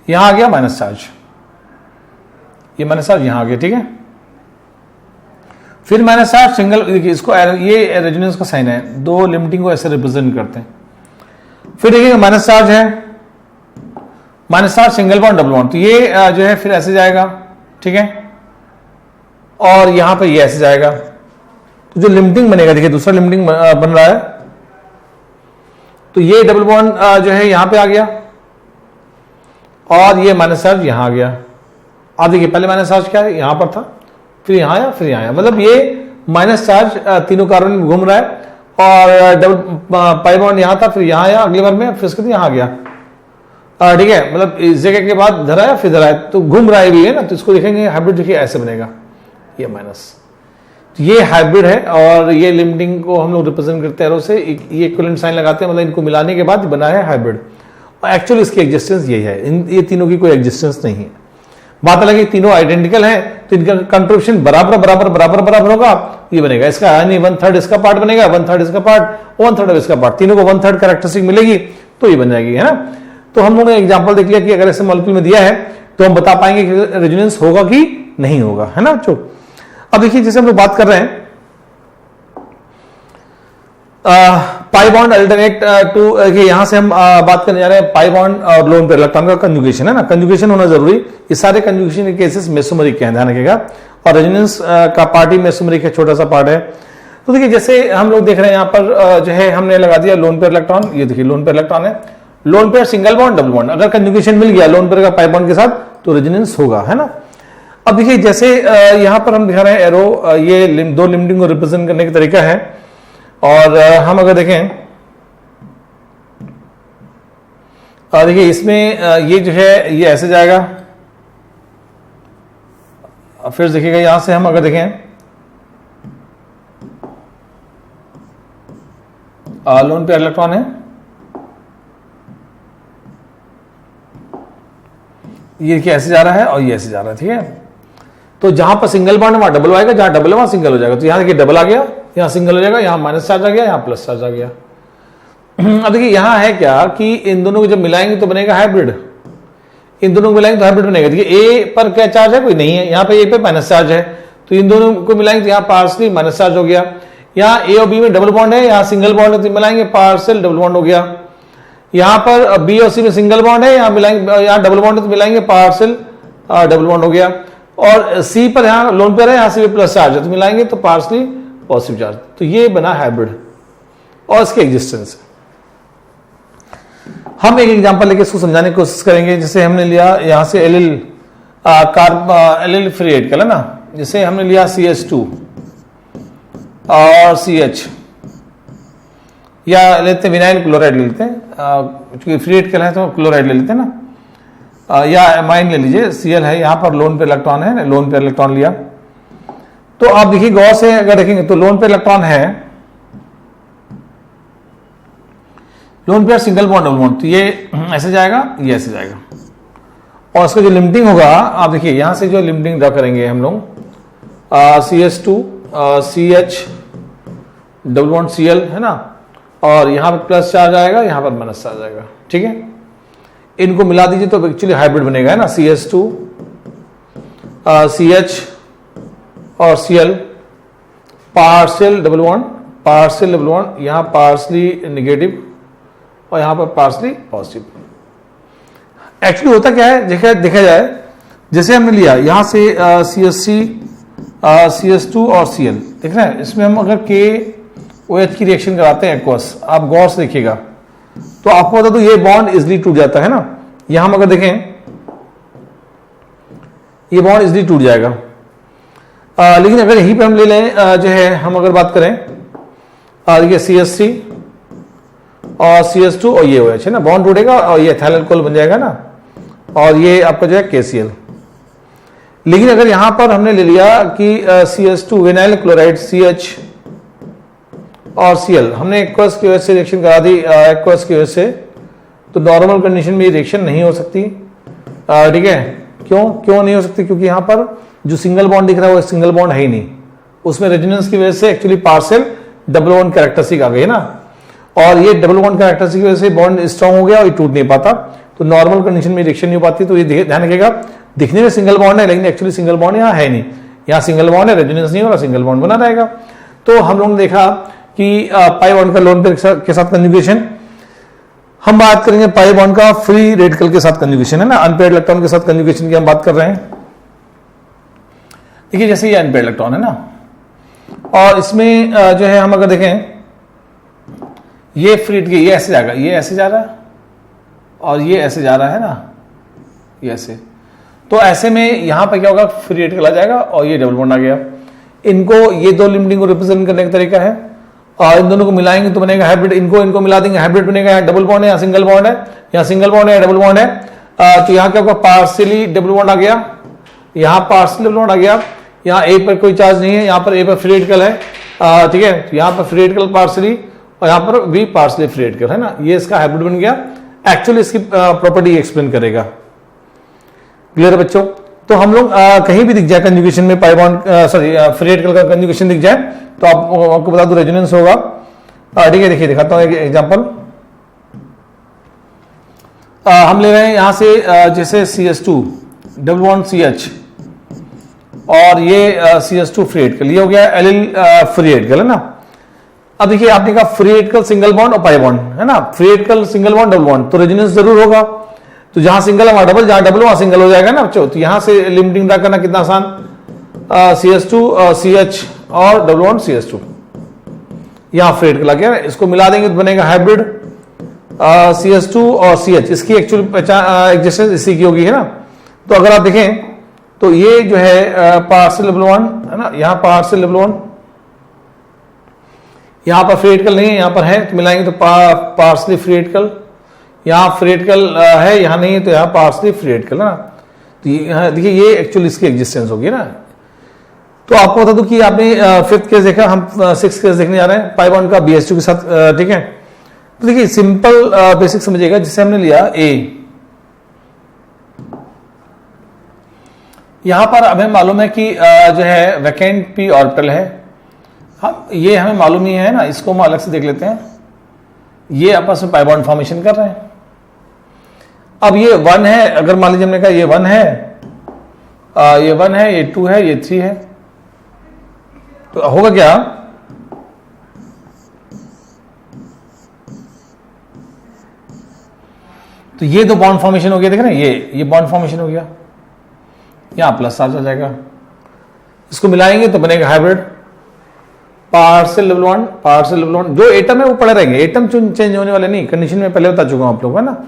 यहां आ गया माइनस चार्ज, ये माइनस चार्ज यहां आ गया। ठीक है, फिर माइनस चार्ज सिंगल, देखिए इसको ये रेजोनेंस का साइन है, दो लिमिटिंग को ऐसे रिप्रेजेंट करते हैं। फिर देखिए माइनस चार्ज है, minus charge single bond double bond, तो ये जो है फिर ऐसे जाएगा। ठीक है, और यहां पर ये ऐसे जाएगा, तो जो लिमिटिंग बनेगा देखिए दूसरा लिमिटिंग बन रहा है, तो ये डबल बॉन्ड जो है यहां पे आ गया और ये माइनस चार्ज यहां आ गया। अब देखिए पहले माइनस चार्ज क्या है, यहां पर था, फिर यहां आया, फिर यहां आया, मतलब ये माइनस चार्ज तीनों कार्बन में घूम रहा है। और डबल पाई बॉन्ड यहां था, फिर यहां आया अगली बार में, फिर उसके यहां आ गया। ठीक है, मतलब इस जगह के बाद धरा है फिर धरा है, तो घूम रहा है भी है ना। तो इसको देखेंगे हाइब्रिड, देखिए ऐसे बनेगा, ये माइनस, तो ये हाइब्रिड है। और ये लिमिटिंग को हम लोग रिप्रेजेंट करते हैं एरो से, ये इक्विवेलेंट साइन लगाते हैं, मतलब इनको मिलाने के बाद बना है हाइब्रिड। और एक्चुअली इसकी एग्जिस्टेंस यही है, ये तीनों की कोई एग्जिस्टेंस नहीं है। बात अलग है तीनों आइडेंटिकल हैं, तो इनका कंट्रीब्यूशन बराबर बराबर बराबर बराबर होगा, ये बनेगा इसका, यानी 1/3 इसका पार्ट बनेगा, 1/3 इसका पार्ट, 1/3 इसका पार्ट, तीनों को 1/3 कैरेक्टरिस्टिक मिलेगी, तो ये बन जाएगी, है ना। तो हम लोगों ने एग्जांपल देख लिया कि अगर ऐसे मॉलिक्यूल में दिया है तो हम बता पाएंगे कि रेजोनेंस होगा कि नहीं होगा, है ना बच्चों। अब देखिए जैसे हम लोग बात कर रहे हैं पाई बॉन्ड अल्टरनेट टू, यहां से हम बात करने जा रहे हैं पाई बॉन्ड और लोन पेयर इलेक्ट्रॉन का कंजुगेशन, है ना। कंजुगेशन होना जरूरी, ये सारे कंजुगेशन के केसेस मेसोमेरिक के हैं, ध्यान रखिएगा। और रेजोनेंस का पार्ट ही मेसोमेरिक है, छोटा सा पार्ट है। तो देखिए जैसे हम लोग देख रहे हैं यहाँ पर जो है हमने लगा दिया लोन पेयर इलेक्ट्रॉन, ये देखिए लोन पेयर इलेक्ट्रॉन है, lone pair single bond double bond, अगर कंजुगेशन मिल गया लोन पेयर का पाई बॉन्ड के साथ तो रेजोनेंस होगा, है ना। अब देखिए जैसे यहां पर हम दिखा रहे हैं एरो, ये दो लिमिटिंग को रिप्रेजेंट करने का तरीका है। और हम अगर देखें देखिए इसमें ये जो है ये ऐसे जाएगा, फिर देखिएगा यहां से हम अगर देखें लोन पेयर इलेक्ट्रॉन है, ये देखिए ऐसे जा रहा है और ये ऐसे जा रहा है। ठीक है, तो जहां पर सिंगल बॉन्ड वहां डबल आएगा, जहां डबल है वहां सिंगल हो जाएगा। तो यहां देखिए डबल आ गया, यहां सिंगल हो जाएगा, यहां माइनस चार्ज आ गया, यहां प्लस चार्ज आ गया। अब देखिए यहां है क्या कि इन दोनों को जब मिलाएंगे तो बनेगा हाइब्रिड, इन दोनों को मिलाएंगे तो हाइब्रिड बनेगा। देखिए ए पर क्या चार्ज है, कोई नहीं है, यहां पे ए पे माइनस चार्ज है, तो तो इन दोनों को मिलाएंगे तो यहाँ पार्सली माइनस चार्ज हो गया। यहाँ ए और बी में डबल बॉन्ड है, यहाँ सिंगल बॉन्ड है, तो मिलाएंगे पार्शियल डबल बॉन्ड हो गया। यहाँ पर बी और सी में सिंगल बॉन्ड है, यहाँ मिलाएंगे, यहाँ डबल बॉन्ड है तो मिलाएंगे पार्शियल डबल बॉन्ड हो गया। और सी पर यहाँ लोन पेयर है, यहाँ से प्लस चार्ज है तो मिलाएंगे तो पार्शियली पॉजिटिव चार्ज। तो ये बना हाइब्रिड और इसके एग्जिस्टेंस। हम एक एग्जांपल लेके इसको समझाने की कोशिश करेंगे। जैसे हमने लिया यहाँ से एलिल फ्री रेडिकल है ना, जैसे हमने लिया CH2 और CH, या लेते हैं विनाइल क्लोराइड ले लेते हैं, क्योंकि फ्री रेडिकल है तो क्लोराइड ले लेते हैं ना, या एमाइन ले लीजिए, Cl है, यहाँ पर लोन पे इलेक्ट्रॉन है, लोन पे इलेक्ट्रॉन लिया। तो आप देखिए गौर से अगर देखेंगे तो लोन पे इलेक्ट्रॉन है, lone pair single bond double bond, तो ये ऐसे जाएगा, ये ऐसे जाएगा। और इसका जो लिमिटिंग होगा आप देखिए, यहां से जो लिमिटिंग ड्रा करेंगे हम लोग, CH2 CH double bond Cl है ना, और यहां पर प्लस चार्ज आएगा, यहां पर माइनस चार्ज आएगा, ठीक है। इनको मिला दीजिए तो एक्चुअली हाइब्रिड बनेगा, है ना, CH2 CH और Cl पार्शियल डबल बॉन्ड, यहां पार्शली नेगेटिव और यहां पर पार्शली पॉजिटिव। एक्चुअली होता क्या है देखा जाए, जैसे हमने लिया यहां से CH3 CH2 और Cl, देख रहे हैं, इसमें हम अगर KOH की रिएक्शन कराते हैं एक्वस, आप गौर से देखिएगा तो आपको बता दो ये बॉन्ड इजिली टूट जाता है ना। यहां हम अगर देखें ये बॉन्ड इजिली टूट जाएगा, लेकिन अगर यहीं पे हम ले लें जो है, हम अगर बात करें देखिए CH3 और CH2 और ये OH है ना, बॉन्ड टूटेगा और ये एथिल अल्कोहल बन जाएगा ना, और ये आपका जो है KCl। लेकिन अगर यहां पर हमने ले लिया कि CH2 विनाइल क्लोराइड CH और Cl, हमने एक्वस की वजह से रिएक्शन करा दी, एक्वस की वजह से, तो नॉर्मल कंडीशन में रिएक्शन नहीं हो सकती, ठीक है। क्यों नहीं हो सकती? क्योंकि यहां पर जो सिंगल बॉन्ड दिख रहा है वो सिंगल बॉन्ड है ही नहीं, उसमें रेजोनेंस की वजह से actually partial double bond characteristic आ गई है ना, और ये डबल बॉन्ड कैरेक्टरिस्टिक की वजह से बॉन्ड स्ट्रांग हो गया और ये टूट नहीं पाता, तो नॉर्मल कंडीशन में रिएक्शन नहीं हो पाती। तो ये ध्यान रखिएगा, दिखने में सिंगल बॉन्ड है लेकिन एक्चुअली सिंगल बॉन्ड यहाँ है नहीं, यहाँ सिंगल बॉन्ड है, रेजोनेंस नहीं हो रहा, सिंगल बॉन्ड बना रहेगा। तो हम लोगों ने देखा कि पाई बॉन्ड का लोन पेयर के साथ कंजुगेशन, हम बात करेंगे पाई बॉन्ड का फ्री रेडिकल के साथ कंजुगेशन, है ना, अनपेयर्ड इलेक्ट्रॉन के साथ कंजुगेशन की हम बात कर रहे हैं। देखिए जैसे ये अनपेयर्ड इलेक्ट्रॉन है ना, और इसमें जो है हम अगर देखें ये फ्री, ये ऐसे जाएगा, ये ऐसे जा रहा है और ये ऐसे जा रहा है ना, ये ऐसे, तो ऐसे में यहां पर क्या होगा, फ्री रेडिकल आ जाएगा और ये डबल बॉन्ड आ गया। इनको ये दो लिमिटिंग को रिप्रेजेंट करने का तरीका है, और इन दोनों को मिलाएंगे तो बनेगा हाइब्रिड, इनको मिला देंगे हाइब्रिड बनेगा। यहाँ डबल बॉन्ड है, यहाँ सिंगल बॉन्ड है, यहाँ सिंगल बॉन्ड है, डबल बॉन्ड है, तो यहाँ क्या होगा, पार्शियली डबल बॉन्ड आ गया, यहाँ पार्शियल डबल बॉन्ड आ गया, यहाँ ए पर कोई चार्ज नहीं है, यहाँ पर ए पर फ्री रेडिकल है, ठीक है, तो यहाँ पर फ्री रेडिकल पार्शियली और यहाँ पर भी पार्शियली फ्री रेडिकल है ना, ये इसका हाइब्रिड बन गया। एक्चुअली इसकी प्रॉपर्टी एक्सप्लेन करेगा। क्लियर है बच्चों? तो हम लोग कहीं भी दिख जाए कंजुगेशन में पाई बॉन्ड फ्री रेडिकल का कंजुगेशन दिख जाए तो आपको बता दो रेजोनेंस होगा, ठीक है। देखिए दिखाता हूं एक एग्जांपल, हम ले रहे हैं यहां से जैसे CH2 डबल बॉन्ड CH और ये CH2 फ्री रेडिकल, ये हो गया एलिल फ्री रेडिकल है ना। अब देखिए आपने कहा फ्री रेडिकल सिंगल बॉन्ड और पाई बॉन्ड है ना, free radical single bond double bond, तो रेजोनेंस जरूर होगा, तो जहां सिंगल है वहां डबल, जहां डबल वहां सिंगल हो जाएगा ना बच्चों। तो यहां से लिमिटिंग ड्रा करना कितना आसान, CH2 CH और डबल बॉन्ड CH2, यहां फ्री रेडिकल आ गया, इसको मिला देंगे तो बनेगा हाइब्रिड CH2 और CH, इसकी एक्चुअल एग्जिस्टेंस इसी की होगी है ना। तो अगर आप देखें तो ये जो है पार्शियल डबल बॉन्ड है ना, यहाँ पार्शियल डबल बॉन्ड, यहाँ पर फ्री रेडिकल नहीं है, यहाँ पर है, तो मिलाएंगे तो पार्शियली फ्री रेडिकल, यहाँ फ्री रेडिकल है, यहाँ नहीं है, तो यहाँ पार्शियली फ्री रेडिकल है ना। तो देखिए ये एक्चुअली इसकी एग्जिस्टेंस होगी ना। तो आपको बता दूं कि आपने फिफ्थ केस देखा, हम सिक्स केस देखने जा रहे हैं पाई बॉन्ड का BH2 के साथ, ठीक है। तो देखिए सिंपल बेसिक समझिएगा, जिसे हमने लिया A, यहां पर हमें मालूम है कि जो है वैकेंट p ऑर्बिटल है, हम ये हमें मालूम ही है ना, इसको हम अलग से देख लेते हैं। ये आपस में पाई बॉन्ड फॉर्मेशन कर रहे हैं। अब ये 1 है, अगर मान लीजिए हमने कहा ये 1 है, ये 1 है, ये 2 है, ये 3 है, तो होगा क्या, तो ये तो बॉन्ड फॉर्मेशन हो गया, देखा ना, ये बॉन्ड फॉर्मेशन हो गया, यहां प्लस चार्ज आ जाएगा, इसको मिलाएंगे तो बनेगा hybrid partial double bond, partial double bond. जो एटम है वो पड़े रहेंगे, एटम चेंज होने वाले नहीं, कंडीशन में पहले बता चुका हूं आप लोगों को, है ना।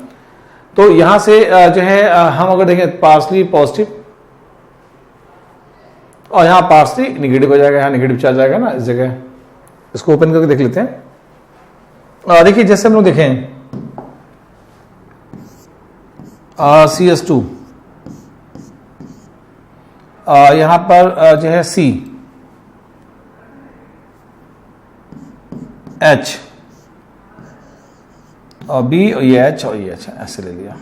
तो यहां से जो है हम अगर देखें पार्शली पॉजिटिव और यहां पार्शली निगेटिव हो जाएगा, यहां निगेटिव चार्ज आएगा ना इस जगह। इसको ओपन करके देख लेते हैं। देखिए जैसे हम लोग देखें CS2, यहां पर जो है C H और B और ये H और ये H ऐसे ले लिया।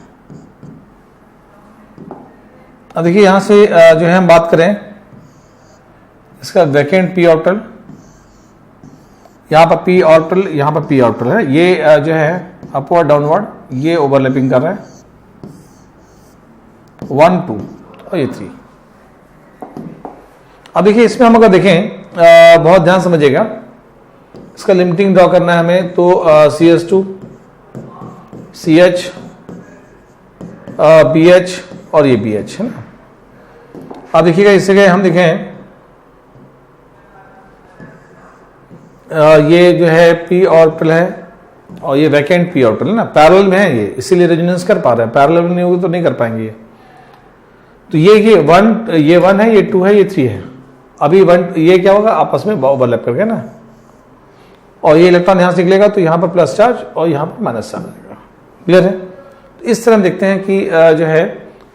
अब देखिए यहां से जो है हम बात करें इसका वैकेंट p ऑर्बिटल, यहां पर p ऑर्बिटल, यहां पर p ऑर्बिटल है, ये जो है अपवर्ड डाउनवर्ड ये ओवरलैपिंग कर रहा है 1 2 और ये 3। अब देखिए इसमें हम अगर देखें बहुत ध्यान समझिएगा, इसका लिमिटिंग ड्रॉ करना है हमें, तो CS2 CH BH और ये BH है ना। अब देखिएगा इस जगह हम देखें ये जो है p ऑर्बिटल है और ये वैकेंट p ऑर्बिटल है ना, पैरेलल में है ये, इसीलिए रेजोनेंस कर पा रहे हैं, पैरेलल नहीं होगी तो नहीं कर पाएंगे ये। तो ये 1 है, ये 2 है, ये 3 है। अभी 1 ये क्या होगा आपस में ओवरलैप करके ना, और ये इलेक्ट्रॉन यहां से निकलेगा तो यहां पर प्लस चार्ज और यहां पर माइनस चार्ज आएगा। क्लियर है। तो इस तरह हम देखते हैं कि जो है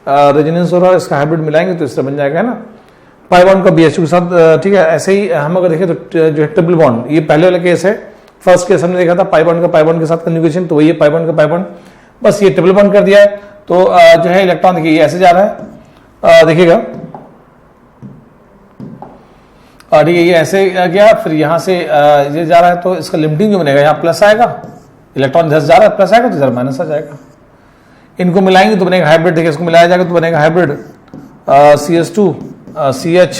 रेजोनेंस हो रहा है, इसका हाइब्रिड मिलाएंगे तो इस तरह बन जाएगा ना, पाई बॉन्ड का BH2 के साथ। ठीक है, ऐसे ही हम अगर देखें तो जो है ट्रिपल बॉन्ड, ये पहले वाला केस है, फर्स्ट केस हमने देखा था पाई बॉन्ड का पाई बॉन्ड के साथ कंजुगेशन, तो वही पाई बॉन्ड का पाई बॉन्ड, बस ये ट्रिपल बॉन्ड कर दिया है। तो जो है इलेक्ट्रॉन देखिए ये ऐसे जा रहा है, देखिएगा ठीक है, ये ऐसे गया, फिर यहां से ये जा रहा है, तो इसका लिमिटिंग जो बनेगा यहाँ प्लस आएगा, इलेक्ट्रॉन इधर जा रहा है प्लस आएगा, तो इधर माइनस आ जाएगा। इनको मिलाएंगे तो बनेगा हाइब्रिड, देखिए इसको मिलाया जाएगा तो बनेगा हाइब्रिड CS2 CH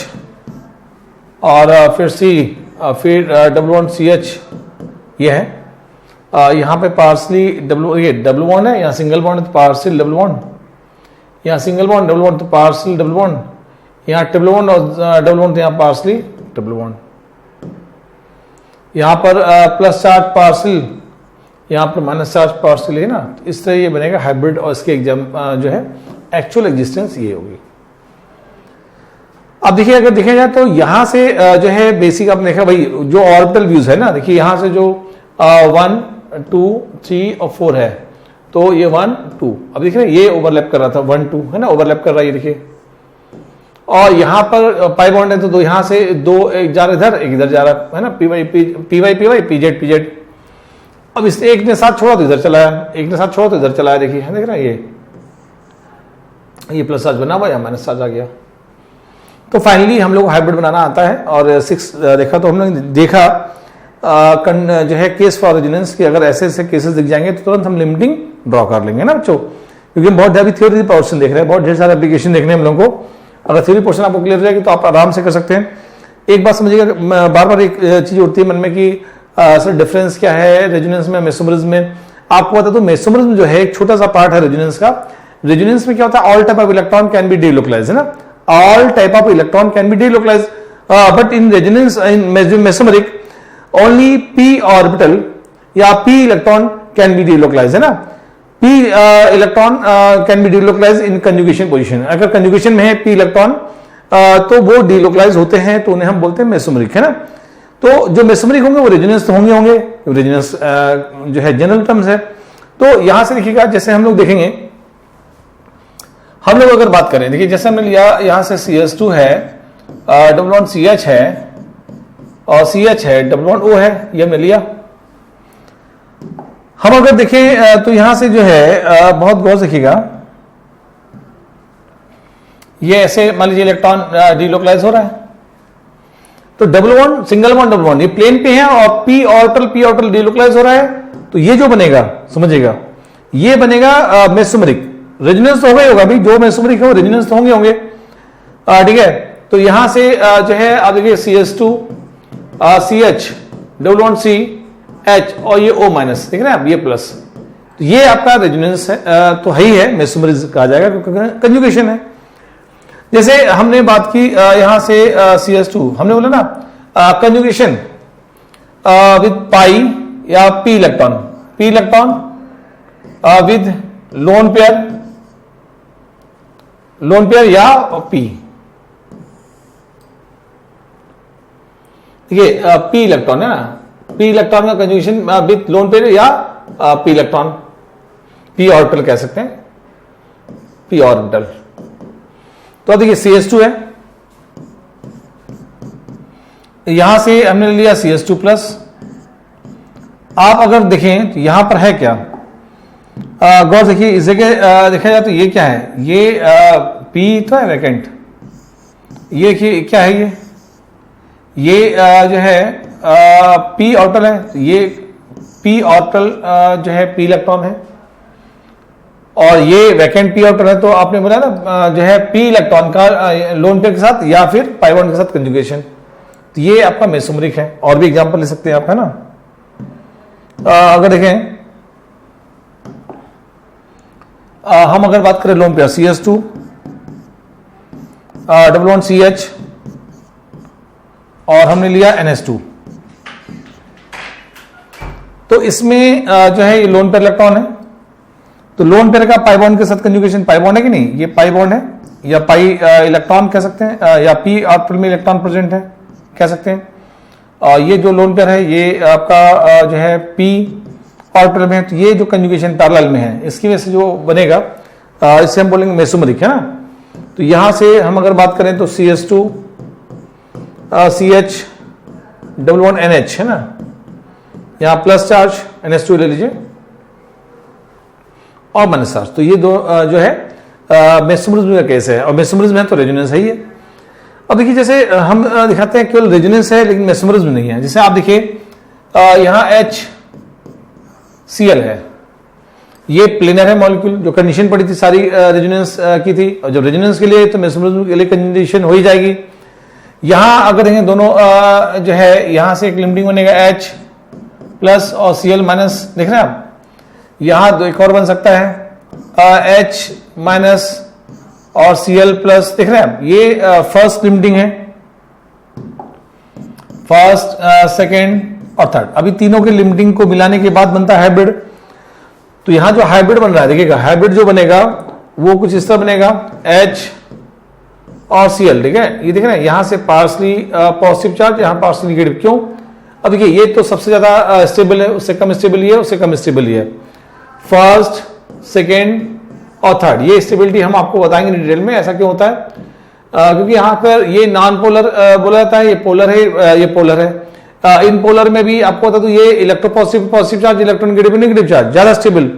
और फिर C फिर डबल बॉन्ड CH ये है। यहाँ पे पार्सली ये डबल बॉन्ड है, यहाँ सिंगल बॉन्ड है तो पार्सल डबल बॉन्ड, यहाँ सिंगल बॉन्ड डबल बॉन्ड तो पार्सल डबल बॉन्ड, यहाँ ट्रिपल बॉन्ड और डबल बॉन्ड तो यहाँ पार्सली ट्रिपल बॉन्ड, यहाँ पर प्लस चार्ज पार्सल, यहाँ पर माइनस चार्ज पार्सल है ना। तो इस तरह ये बनेगा हाइब्रिड, और इसके एग्जाम जो है एक्चुअल एग्जिस्टेंस ये होगी। अब देखिए अगर देखा जाए तो यहां से जो है बेसिक आपने देखा भाई जो ऑर्बिटल व्यूज है ना, देखिए यहां से जो 1 2 3 और 4 है, तो ये 1 2, अब देखिए ये ओवरलैप कर रहा था 1 2 है ना, ओवरलैप कर रहा है ये देखिए, और यहां पर पाई बॉन्ड है तो यहां से 2 एक जा रहा इधर, एक इधर जा रहा है ना, PY PZ। अब इस एक ने साथ छोड़ा तो इधर चला है, एक ने साथ छोड़ा तो इधर चला है, देखिए देख रहा है ये प्लस चार्ज बना हुआ या माइनस चार्ज आ गया। तो फाइनली हम लोग को हाइब्रिड बनाना आता है, और 6 देखा तो हमने देखा जो है केस फॉर रेजोनेंस की, अगर ऐसे ऐसे केसेस दिख जाएंगे तो तुरंत हम लिमिटिंग ड्रॉ कर लेंगे ना बच्चों, क्योंकि हम बहुत ज़्यादा थ्योरी पोर्शन देख रहे हैं, बहुत ढेर सारे एप्लीकेशन देखने हम लोगों को। अगर थ्योरी पोर्शन आपको क्लियर रहेगी तो आप आराम से कर सकते हैं। एक बात समझिएगा, बार बार एक चीज उठती है मन में कि सर डिफरेंस क्या है रेजोनेंस में मेसोमेरिज्म में। आपको बता दो मेसोमेरिज्म जो है एक छोटा सा पार्ट है रेजोनेंस का। रेजोनेंस में क्या होता है, all type of electron can be delocalised, है ना, all type of electron can be delocalized, but in resonance in mesomeric only p orbital या p electron can be delocalized, है ना। p electron can be delocalized in conjugation position, अगर conjugation में है p electron तो वो delocalized होते हैं, तो उन्हें हम बोलते हैं mesomeric, है ना। तो जो mesomeric होंगे वो resonance तो होंगे resonance जो है जनरल टर्म्स है। तो यहां से देखिएगा, जैसे हम लोग देखेंगे, हम लोग अगर बात करें, देखिए जैसे हमने लिया यहां से CS2 है, डबल बॉन्ड CH है और CH है, डबल बॉन्ड O है, ये हमने लिया। हम अगर देखें तो यहां से जो है बहुत गौर से देखिएगा, ये ऐसे मान लीजिए इलेक्ट्रॉन डिलोकलाइज हो रहा है, तो double bond single bond double bond ये प्लेन पे है और p ऑर्बिटल डिलोकलाइज हो रहा है, तो ये जो बनेगा समझिएगा, ये बनेगा मेसोमेरिक। रेजोनेंस तो होगा ही होगा भाई, जो मेसोमेरिक है वो रेजोनेंस तो होंगे। ठीक है, तो यहां से जो है आप देखिए CS2 CH double bond C H और ये O माइनस, देख रहे हैं आप, ये प्लस। तो ये आपका रेजोनेंस है, तो है ही है, मेसोमरीज कहा जाएगा क्योंकि कंजुगेशन है। जैसे हमने बात की यहां से CS2, हमने बोला ना कंजुगेशन विद पाई या p electron with lone pair या p, देखिए p इलेक्ट्रॉन है ना, p इलेक्ट्रॉन का कंजुगेशन विद लोन पेयर या p इलेक्ट्रॉन, p ऑर्बिटल कह सकते हैं, p ऑर्बिटल। तो देखिए CS2 है, यहां से हमने लिया CS2 प्लस। आप अगर देखें तो यहां पर है क्या, गौर देखिए, इस जगह देखा जाए तो ये क्या है, ये P तो है वैकेंट, ये देखिए क्या है, ये जो है P ऑर्बिटल है, तो ये P ऑर्बिटल जो है P इलेक्ट्रॉन है, और ये वैकेंट P ऑर्बिटल है। तो आपने बोला ना जो है P इलेक्ट्रॉन का लोन पेयर के साथ या फिर पाई बॉन्ड के साथ कंजुगेशन, तो ये आपका मेसोमरिक है। और भी एग्जांपल ले सकते हैं आप, है ना। अगर देखें हम अगर बात करें lone pair CS2 double bond CH और हमने लिया NH2, तो इसमें जो है ये लोन पेयर इलेक्ट्रॉन है, तो लोन पेयर का पाई बॉन्ड के साथ कंजुगेशन, पाई बॉन्ड है कि नहीं, ये पाई बॉन्ड है या पाई इलेक्ट्रॉन कह सकते हैं, या p ऑर्बिटल में इलेक्ट्रॉन प्रेजेंट है कह सकते हैं। ये जो लोन पेयर है ये आपका जो है p ऑर्बिटल में है, तो ये जो कंजुगेशन पैरेलल में है, इसकी वजह से जो बनेगा इससे हम बोलेंगे मेसोमरिक, है ना। तो यहां से हम अगर बात करें तो CS2 CH double bond NH है ना, यहां प्लस चार्ज NH2 ले लीजिए और माइनस चार्ज, तो ये दो जो है मेसोमरिज्म का केस है, और मेसोमरिज्म है तो रेजोनेंस है ही है। अब देखिए जैसे हम दिखाते हैं केवल रेजोनेंस है लेकिन मेसोमरिज्म नहीं है। जैसे आप देखिए यहां HCl है, ये प्लेनर है मॉलिक्यूल, जो कंडीशन पड़ी थी सारी रेजोनेंस की थी, और जब रेजोनेंस के लिए तो मेसोमरिज्म के लिए कंडीशन हो ही जाएगी। यहां अगर देखें दोनों जो है, यहां से एक लिमिटिंग बनेगा H प्लस और Cl माइनस, देख रहे हैं आप, यहां एक और बन सकता है H माइनस और Cl प्लस, देख रहे हैं आप, ये फर्स्ट लिमिटिंग है, फर्स्ट सेकेंड और थर्ड। अभी तीनों के लिमिटिंग को मिलाने के बाद बनता है हाइब्रिड। तो यहां जो हाइब्रिड बन रहा है, देखिएगा हाइब्रिड जो बनेगा वो कुछ इस तरह बनेगा, H और Cl, ठीक है, ये देख रहे हैं, यहां से पार्सली पॉजिटिव चार्ज, यहां पार्सली नेगेटिव। क्यों? अब देखिए ये तो सबसे ज्यादा स्टेबल है, उससे कम स्टेबल ये है, उससे कम स्टेबल ये है, फर्स्ट सेकेंड और थर्ड। ये स्टेबिलिटी हम आपको बताएंगे डिटेल में, ऐसा क्यों होता है, क्योंकि यहां पर ये नॉन पोलर बोला जाता है, ये पोलर है, ये पोलर है। इन पोलर में भी आपको बता दूं, ये इलेक्ट्रोपॉजिटिव पॉजिटिव चार्ज, इलेक्ट्रोनेगेटिव पे नेगेटिव चार्ज ज्यादा स्टेबल,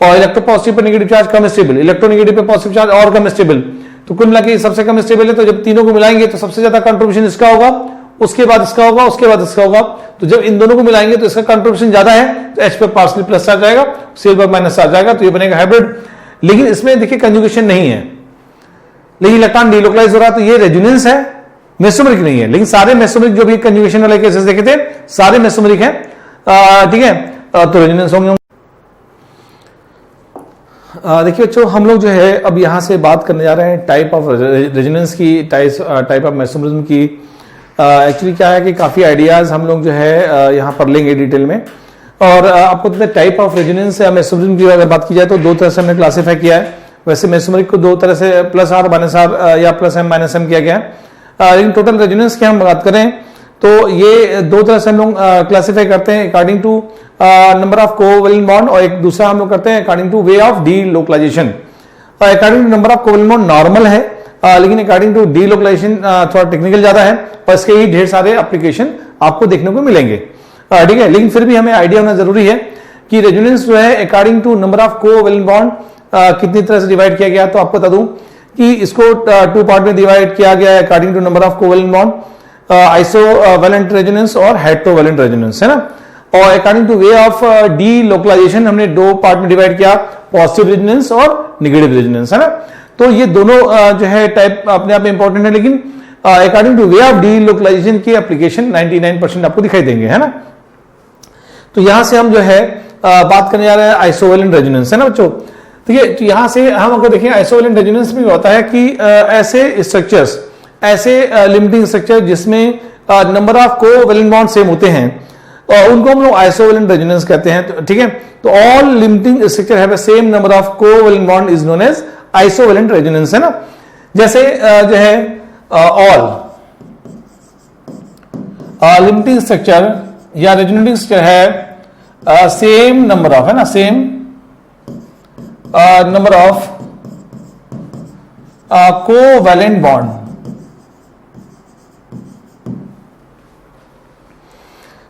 और इलेक्ट्रोपॉजिटिव पे नेगेटिव चार्ज कम स्टेबल, इलेक्ट्रोनेगेटिव पे पॉजिटिव चार्ज और कम स्टेबल। तो कुल मिला के सबसे कम स्टेबल है, तो जब तीनों को मिलाएंगे तो सबसे ज्यादा कंट्रीब्यूशन इसका होगा, उसके बाद इसका होगा, उसके बाद इसका होगा। तो जब इन दोनों को मिलाएंगे तो इसका कंट्रीब्यूशन ज्यादा है, तो H पे पार्सली प्लस चार्ज आएगा, Cl पर माइनस चार्ज आएगा, तो ये बनेगा हाइब्रिड। लेकिन इसमें देखिए कंजुगेशन नहीं है, लेकिन इलेक्ट्रॉन डिलोकलाइज हो रहा है, तो ये रेजोनेंस है, मेसोमरिक नहीं है। लेकिन सारे मेसोमरिक जो भी कंजुगेशन वाले केसेस देखे थे सारे मेसोमरिक हैं, ठीक है, तो रेजोनेंस होंगे। देखिए बच्चों, हम लोग जो है अब यहां से बात करने जा रहे हैं टाइप ऑफ रेजोनेंस की, टाइप ऑफ मेसोमरिज्म की। एक्चुअली क्या है कि काफी आइडियाज हम लोग जो है यहां पर लेंगे डिटेल में। और आपको पता है टाइप ऑफ रेजोनेंस या मेसोमरिज्म की अगर बात की जाए तो दो तरह से हमने क्लासीफाई किया है। वैसे मेसोमरिक को दो तरह से प्लस आर माइनस आर या प्लस एम माइनस एम किया गया है, लेकिन टोटल रेजोनेंस की हम बात करें तो ये दो तरह से हम लोग क्लासीफाई करते हैं, according to number of covalent bond, और एक दूसरा हम लोग करते हैं according to way of delocalisation. According to number of covalent bond normal है, लेकिन अकॉर्डिंग टू डीलोकलाइजेशन थोड़ा टेक्निकल ज्यादा है, और इसके ही ढेर सारे एप्लीकेशन आपको देखने को मिलेंगे, ठीक है। लेकिन फिर भी हमें आइडिया होना जरूरी है कि रेजोनेंस जो है according to number of covalent bond कितनी तरह से डिवाइड किया गया। तो आपको बता दूं कि इसको टू पार्ट में डिवाइड किया गया है according to number of covalent bond, isovalent resonance और हेटेरोवैलेंट रेजोनेंस, है ना। और according to way of delocalisation हमने दो पार्ट में डिवाइड किया, पॉजिटिव रेजोनेंस और नेगेटिव रेजोनेंस, है ना। तो ये दोनों जो है टाइप अपने आप में इंपॉर्टेंट है, लेकिन according to way of delocalisation की एप्लीकेशन 99% आपको दिखाई देंगे, है ना। तो यहां से हम जो है बात करने जा रहे हैं आइसोवेलेंट रेजोनेंस, है ना बच्चों। ठीक है, तो यहां से हम अगर देखें आइसोवेलेंट रेजोनेंस में होता है कि ऐसे स्ट्रक्चर्स, ऐसे लिमिटिंग स्ट्रक्चर जिसमें number of covalent bond same होते हैं, और उनको हम लोग आइसोवेलेंट रेजोनेंस कहते हैं। तो ठीक है, तो all limiting structure have a same number of covalent bond is known as isovalent resonance, है ना। जैसे जो है ऑल लिमिटिंग स्ट्रक्चर या रेजोनेटिंग स्ट्रक्चर है सेम नंबर ऑफ, है ना, same number of covalent bond.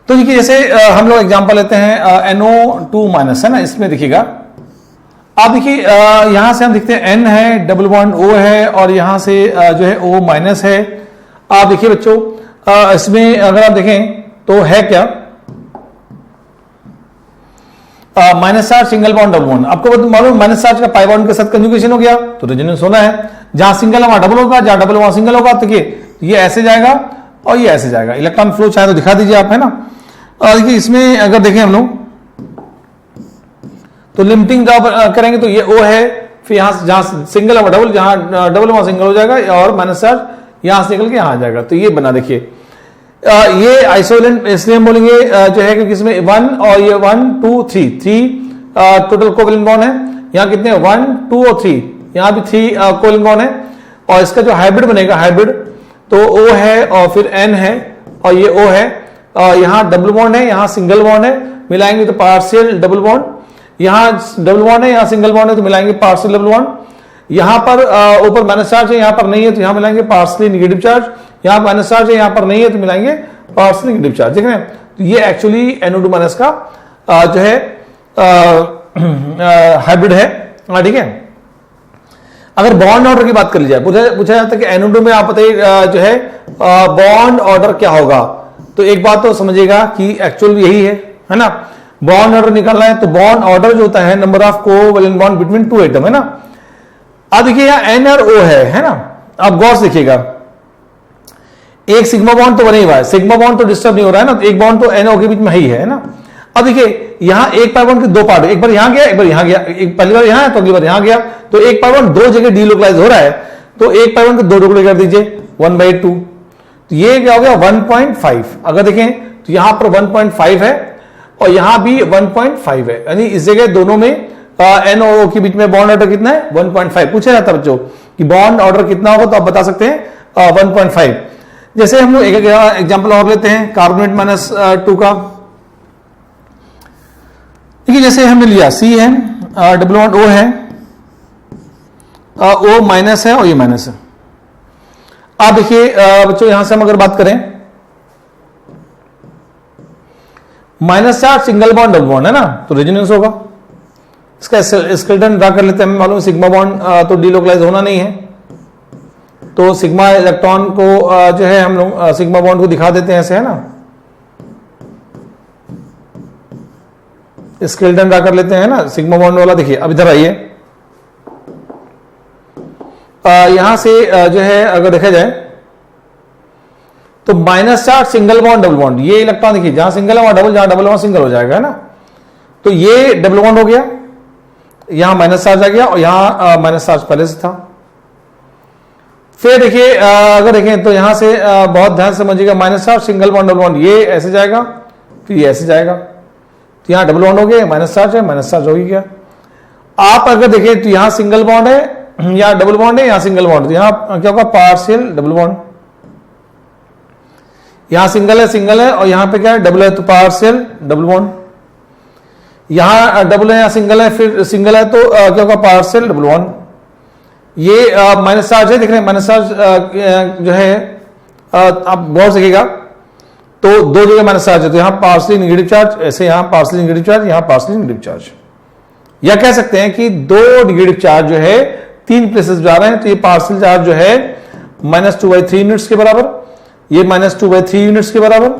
तो देखिए जैसे हम लोग एग्जांपल लेते हैं NO2 माइनस, है ना। इसमें देखिएगा आप देखिए यहां से हम देखते हैं N है, डबल बॉन्ड O है, और यहां से जो है O माइनस है। आप देखिए बच्चों इसमें अगर आप देखें तो है क्या, minus charge single bond double bond. आपको मालूम माइनस चार्ज का पाई बॉन्ड के साथ कंजुगेशन हो गया तो रेजोनेंस होना है। जहां सिंगल है वहां डबल होगा, जहां डबल वहां सिंगल होगा। तो ये ऐसे जाएगा और ये ऐसे जाएगा। इलेक्ट्रॉन फ्लो चाहे तो दिखा दीजिए आप, है ना। और देखिए इसमें अगर देखें हम लोग तो लिमिटिंग करेंगे तो ये O है, फिर यहां जहां सिंगल है वहां डबल, जहां डबल वहां सिंगल हो जाएगा, और माइनस चार्ज यहां से निकल के यहां आ जाएगा। तो ये बना देखिए ये आइसोलेंट इसलिए हम बोलेंगे जो है क्योंकि इसमें 1 और ये 1 2 3 टोटल कोवेलेंट बॉन्ड है। यहां कितने 1 2 और 3, यहां भी 3 कोवेलेंट बॉन्ड है। और इसका जो हाइब्रिड बनेगा, हाइब्रिड तो O है और फिर N है और ये O है, यहां डबल बॉन्ड है, यहां सिंगल बॉन्ड है, मिलाएंगे तो पार्शियल डबल बॉन्ड। यहां डबल बॉन्ड है, यहां सिंगल बॉन्ड है, तो मिलाएंगे पार्शियल डबल बॉन्ड। यहां पर ऊपर माइनस चार्ज है, यहां पर नहीं है, तो यहां मिलाएंगे पार्शियली नेगेटिव चार्ज। यहां माइनस चार्ज है, यहां पर नहीं है, तो मिलाएंगे पार्शियली नेगेटिव चार्ज। देख रहे हैं, तो ये एक्चुअली NO2 माइनस का जो है हाइब्रिड है, ठीक है। अगर बॉन्ड ऑर्डर की बात कर ली जाए, पूछा जाता है कि NO2 में आप बताइए जो है बॉन्ड ऑर्डर क्या होगा। तो एक बात तो समझिएगा कि एक्चुअल यही है ना। बॉन्ड ऑर्डर निकालना है तो बॉन्ड ऑर्डर जो होता है number of covalent bond between two atom, है ना। अब देखिए यहां N और O है ना। अब गौर से देखिएगा, एक सिग्मा बॉन्ड तो बने हुआ है, सिग्मा बॉन्ड तो डिस्टर्ब नहीं हो रहा है ना, तो एक बॉन्ड तो NO के बीच में ही है ना। अब देखिए यहां एक पाई बॉन्ड के दो पार्ट, एक बार यहां गया, एक बार यहां गया, एक पहली बार यहां है तो अगली बार यहां गया, तो एक पाई बॉन्ड दो जगह डीलोकलाइज हो रहा है। तो एक पाई बॉन्ड के दो टुकड़े कर दीजिए 1/2, तो ये क्या हो गया 1.5। अगर देखें तो यहां पर 1.5 है और यहां भी 1.5 है, यानी इस जगह दोनों में NO के बीच में बॉन्ड ऑर्डर कितना है 1.5। पूछा जाता है बच्चों कि बॉन्ड ऑर्डर कितना होगा, तो आप बता सकते हैं 1.5। जैसे हम लोग एक एग्जांपल और लेते हैं कार्बोनेट -2 का। देखिए जैसे हमने लिया C है, डबल बॉन्ड O है, O माइनस है और ये माइनस है। आप देखिए बच्चों यहां से हम अगर बात करें, minus charge single bond double bond है ना, तो रेजोनेंस होगा। इसका स्केलेटन ड्रा कर लेते हैं। हमें मालूम सिग्मा बॉन्ड तो डीलोकलाइज होना नहीं है, तो सिग्मा इलेक्ट्रॉन को जो है हम लोग सिग्मा बॉन्ड को दिखा देते हैं ऐसे, है ना। स्केलेटन ड्रा कर लेते हैं ना सिग्मा बॉन्ड वाला। देखिए अब इधर आइए, यहां से जो है अगर देखा जाए तो minus charge single bond double bond, ये इलेक्ट्रॉन देखिए जहां सिंगल है वहां डबल, जहां डबल वहां सिंगल हो जाएगा, है ना। तो ये डबल बॉन्ड हो गया, यहां माइनस चार्ज आ गया और यहां माइनस चार्ज पहले से था। फिर देखिए अगर देखें तो यहां से बहुत ध्यान से समझिएगा, minus charge single bond double bond, ये ऐसे जाएगा तो ये ऐसे जाएगा, तो यहां डबल बॉन्ड हो गया, माइनस चार्ज है, माइनस चार्ज हो गया। आप अगर देखें तो यहां सिंगल बॉन्ड है, यहां डबल बॉन्ड है, यहां सिंगल बॉन्ड, तो यहां क्या होगा पार्शियल डबल बॉन्ड। यहां सिंगल है और यहां पे क्या है डबल है, तो पार्शियल डबल बॉन्ड। यहां डबल है, यहां सिंगल है, फिर सिंगल है, तो क्या होगा पार्शियल डबल बॉन्ड। ये माइनस चार्ज है, देख रहे हैं माइनस चार्ज जो है आप गौर से देखिएगा तो दो जगह माइनस चार्ज है, तो यहां पार्शियली नेगेटिव चार्ज, ऐसे यहां पार्शियली नेगेटिव चार्ज, यहां पार्शियली नेगेटिव चार्ज। या कह सकते हैं कि दो नेगेटिव चार्ज जो है तीन प्लेसेस जा रहे हैं, तो ये पार्शियल चार्ज जो है -2/3 यूनिट्स के बराबर, ये -2/3 यूनिट्स के बराबर,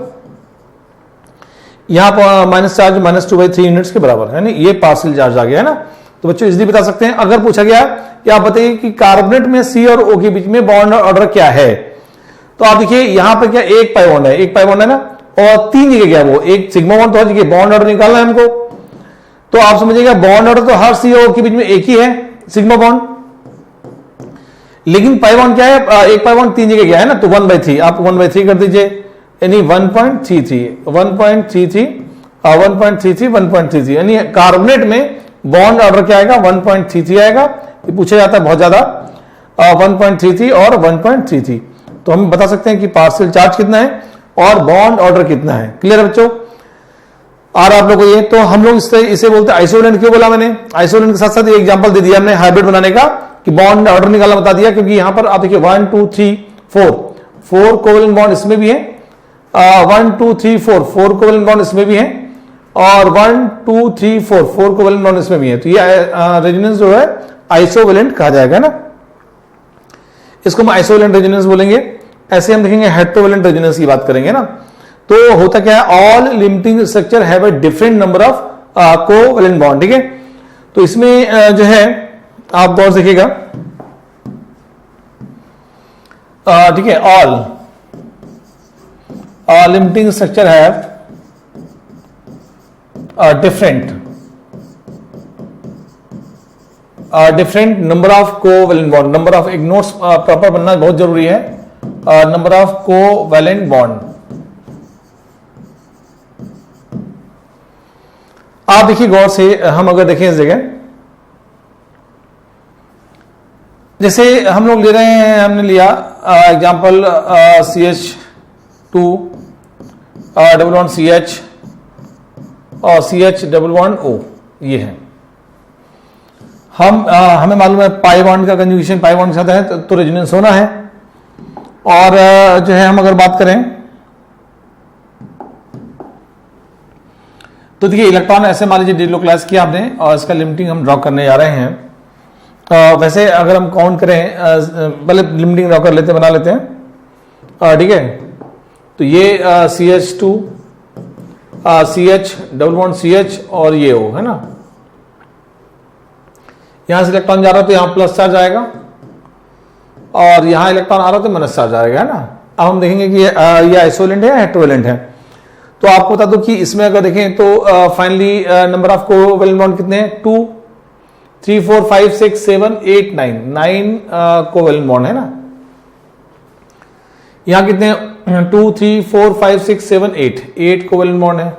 यहां पर माइनस चार्ज -2/3 यूनिट्स के बराबर है, ये पार्शियल चार्ज आ गया है ना। तो बच्चों इसलिए बता सकते हैं, अगर पूछा गया कि आप बताइए कि कार्बोनेट में C और O के बीच में बॉन्ड ऑर्डर क्या है, तो आप देखिए यहां पर क्या एक पाई बॉन्ड है, एक पाई बॉन्ड है ना, और 3 जगह क्या वो एक सिग्मा बॉन्ड, तो हर जगह बॉन्ड ऑर्डर निकालना है हमको। तो आप समझिएगा बॉन्ड ऑर्डर तो हर सी और के बीच में एक ही है, सिग्मा बॉन्ड, लेकिन पाई बॉन्ड क्या है, एक पाई बॉन्ड 3 जगह गया है ना, तो 1/3 आप 1/3 कर दीजिए, यानी 1.33 1.33 यानी कार्बोनेट में बॉन्ड ऑर्डर क्या आएगा, 1.33 आएगा। ये पूछा जाता है बहुत ज्यादा, 1.33 और 1.33, तो हम बता सकते हैं कि पार्शियल चार्ज कितना है और बॉन्ड ऑर्डर कितना है। क्लियर बच्चों? और आप लोगों को ये, तो हम लोग इसे बोलते हैं आइसोलेंट। क्यों बोला मैंने आइसोलेंट के साथ साथ एग्जांपल दे दिया हमने हाइब्रिड बनाने का, कि बॉन्ड ऑर्डर निकालना बता दिया, क्योंकि यहां पर आप देखिए 1 2 3 4 कोवेलेंट बॉन्ड इसमें भी है, 1 2 3 4 कोवेलेंट बॉन्ड इसमें भी है, और 1 2 3 4 कोवेलेंट बॉन्ड इसमें भी है। तो ये रेजोनेंस जो है आइसोवेलेंट कहा जाएगा ना, इसको हम आइसोवेलेंट रेजोनेंस बोलेंगे। ऐसे हम देखेंगे हेटेरोवेलेंट रेजोनेंस की बात करेंगे ना, तो होता क्या है, all limiting structure have a different number of covalent bond. ठीक है, तो इसमें जो है आप गौर से देखिएगा, ठीक है, all limiting structure have different number of covalent bond. Number of, एक नोट्स प्रॉपर बनना बहुत जरूरी है, नंबर ऑफ कोवेलेंट बॉन्ड। आप देखिए गौर से, हम अगर देखें इस जगह, जैसे हम लोग ले रहे हैं, हमने लिया example CH2 double bond CH और CH डबल बॉन्ड O, ये है। हमें मालूम है पाई बॉन्ड का कंजुगेशन पाई बॉन्ड के साथ है, तो रेजोनेंस होना है। और जो है हम अगर बात करें, तो देखिए इलेक्ट्रॉन ऐसे मान लीजिए डिलोकलाइज किया आपने, और इसका लिमिटिंग हम ड्रॉ करने जा रहे हैं। वैसे अगर हम काउंट करें, पहले लिमिटिंग ड्रॉ कर लेते हैं, बना लेते हैं, ठीक है। तो ये CH2 CH double bond CH और ये O है ना, यहां से इलेक्ट्रॉन जा रहा तो यहां प्लस चार्ज आएगा, और यहां इलेक्ट्रॉन आ रहा तो माइनस चार्ज आएगा, है ना। अब हम देखेंगे कि ये आइसोलेंट है या हेटेरोवेलेंट है। तो आपको बता दो कि इसमें अगर देखें तो finally number of covalent bond कितने हैं, 2 3 4 5 6 7 8 9 कोवेलेंट बॉन्ड है ना। यहां कितने 2 3 4 5 6 7 8 कोवेलेंट बॉन्ड है।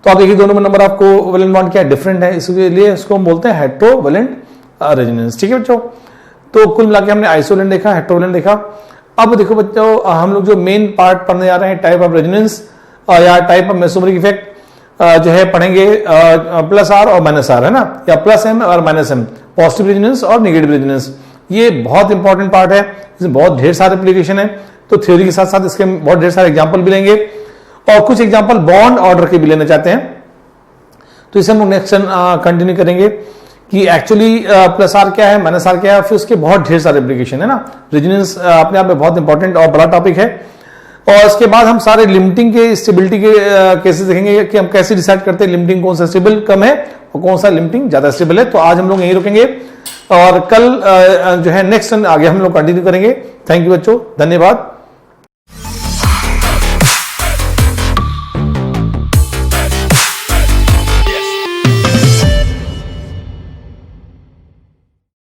तो आप देखिए दोनों में नंबर ऑफ कोवेलेंट बॉन्ड क्या डिफरेंट है, इसलिए इसको हम बोलते हैं हेटेरोवेलेंट रेजोनेंस। ठीक है बच्चों, तो कुल मिलाकर हमने आइसोलेंट देखा, हेटेरोवेलेंट देखा। अब देखो बच्चों, हम लोग जो मेन पार्ट पढ़ने जा रहे हैं, टाइप ऑफ रेजोनेंस या टाइप ऑफ मेसोमेरिक इफेक्ट जो है पढ़ेंगे, प्लस आर और माइनस आर है ना, या प्लस एम और माइनस एम, पॉजिटिव रेजोनेंस और नेगेटिव रेजोनेंस। ये बहुत इंपॉर्टेंट पार्ट है, इसमें बहुत ढेर सारे एप्लीकेशन है। तो थ्योरी के साथ साथ इसके बहुत ढेर सारे एग्जाम्पल भी लेंगे, और कुछ एग्जाम्पल बॉन्ड ऑर्डर के भी लेना चाहते हैं। तो इसे हम लोग नेक्स्ट कंटिन्यू करेंगे कि एक्चुअली प्लस आर क्या है, माइनस आर क्या है, फिर उसके बहुत ढेर सारे एप्लीकेशन है ना। रेजोनेंस अपने आप में बहुत इंपॉर्टेंट और बड़ा टॉपिक है। और इसके बाद हम सारे लिमिटिंग के स्टेबिलिटी के केसेस देखेंगे कि हम कैसे डिसाइड करते हैं लिमिटिंग कौन सा स्टेबल कम है और कौन सा लिमिटिंग ज्यादा स्टेबल है। तो आज हम लोग यहीं रुकेंगे, और कल जो है नेक्स्ट आगे हम लोग कंटिन्यू करेंगे। थैंक यू बच्चों, धन्यवाद।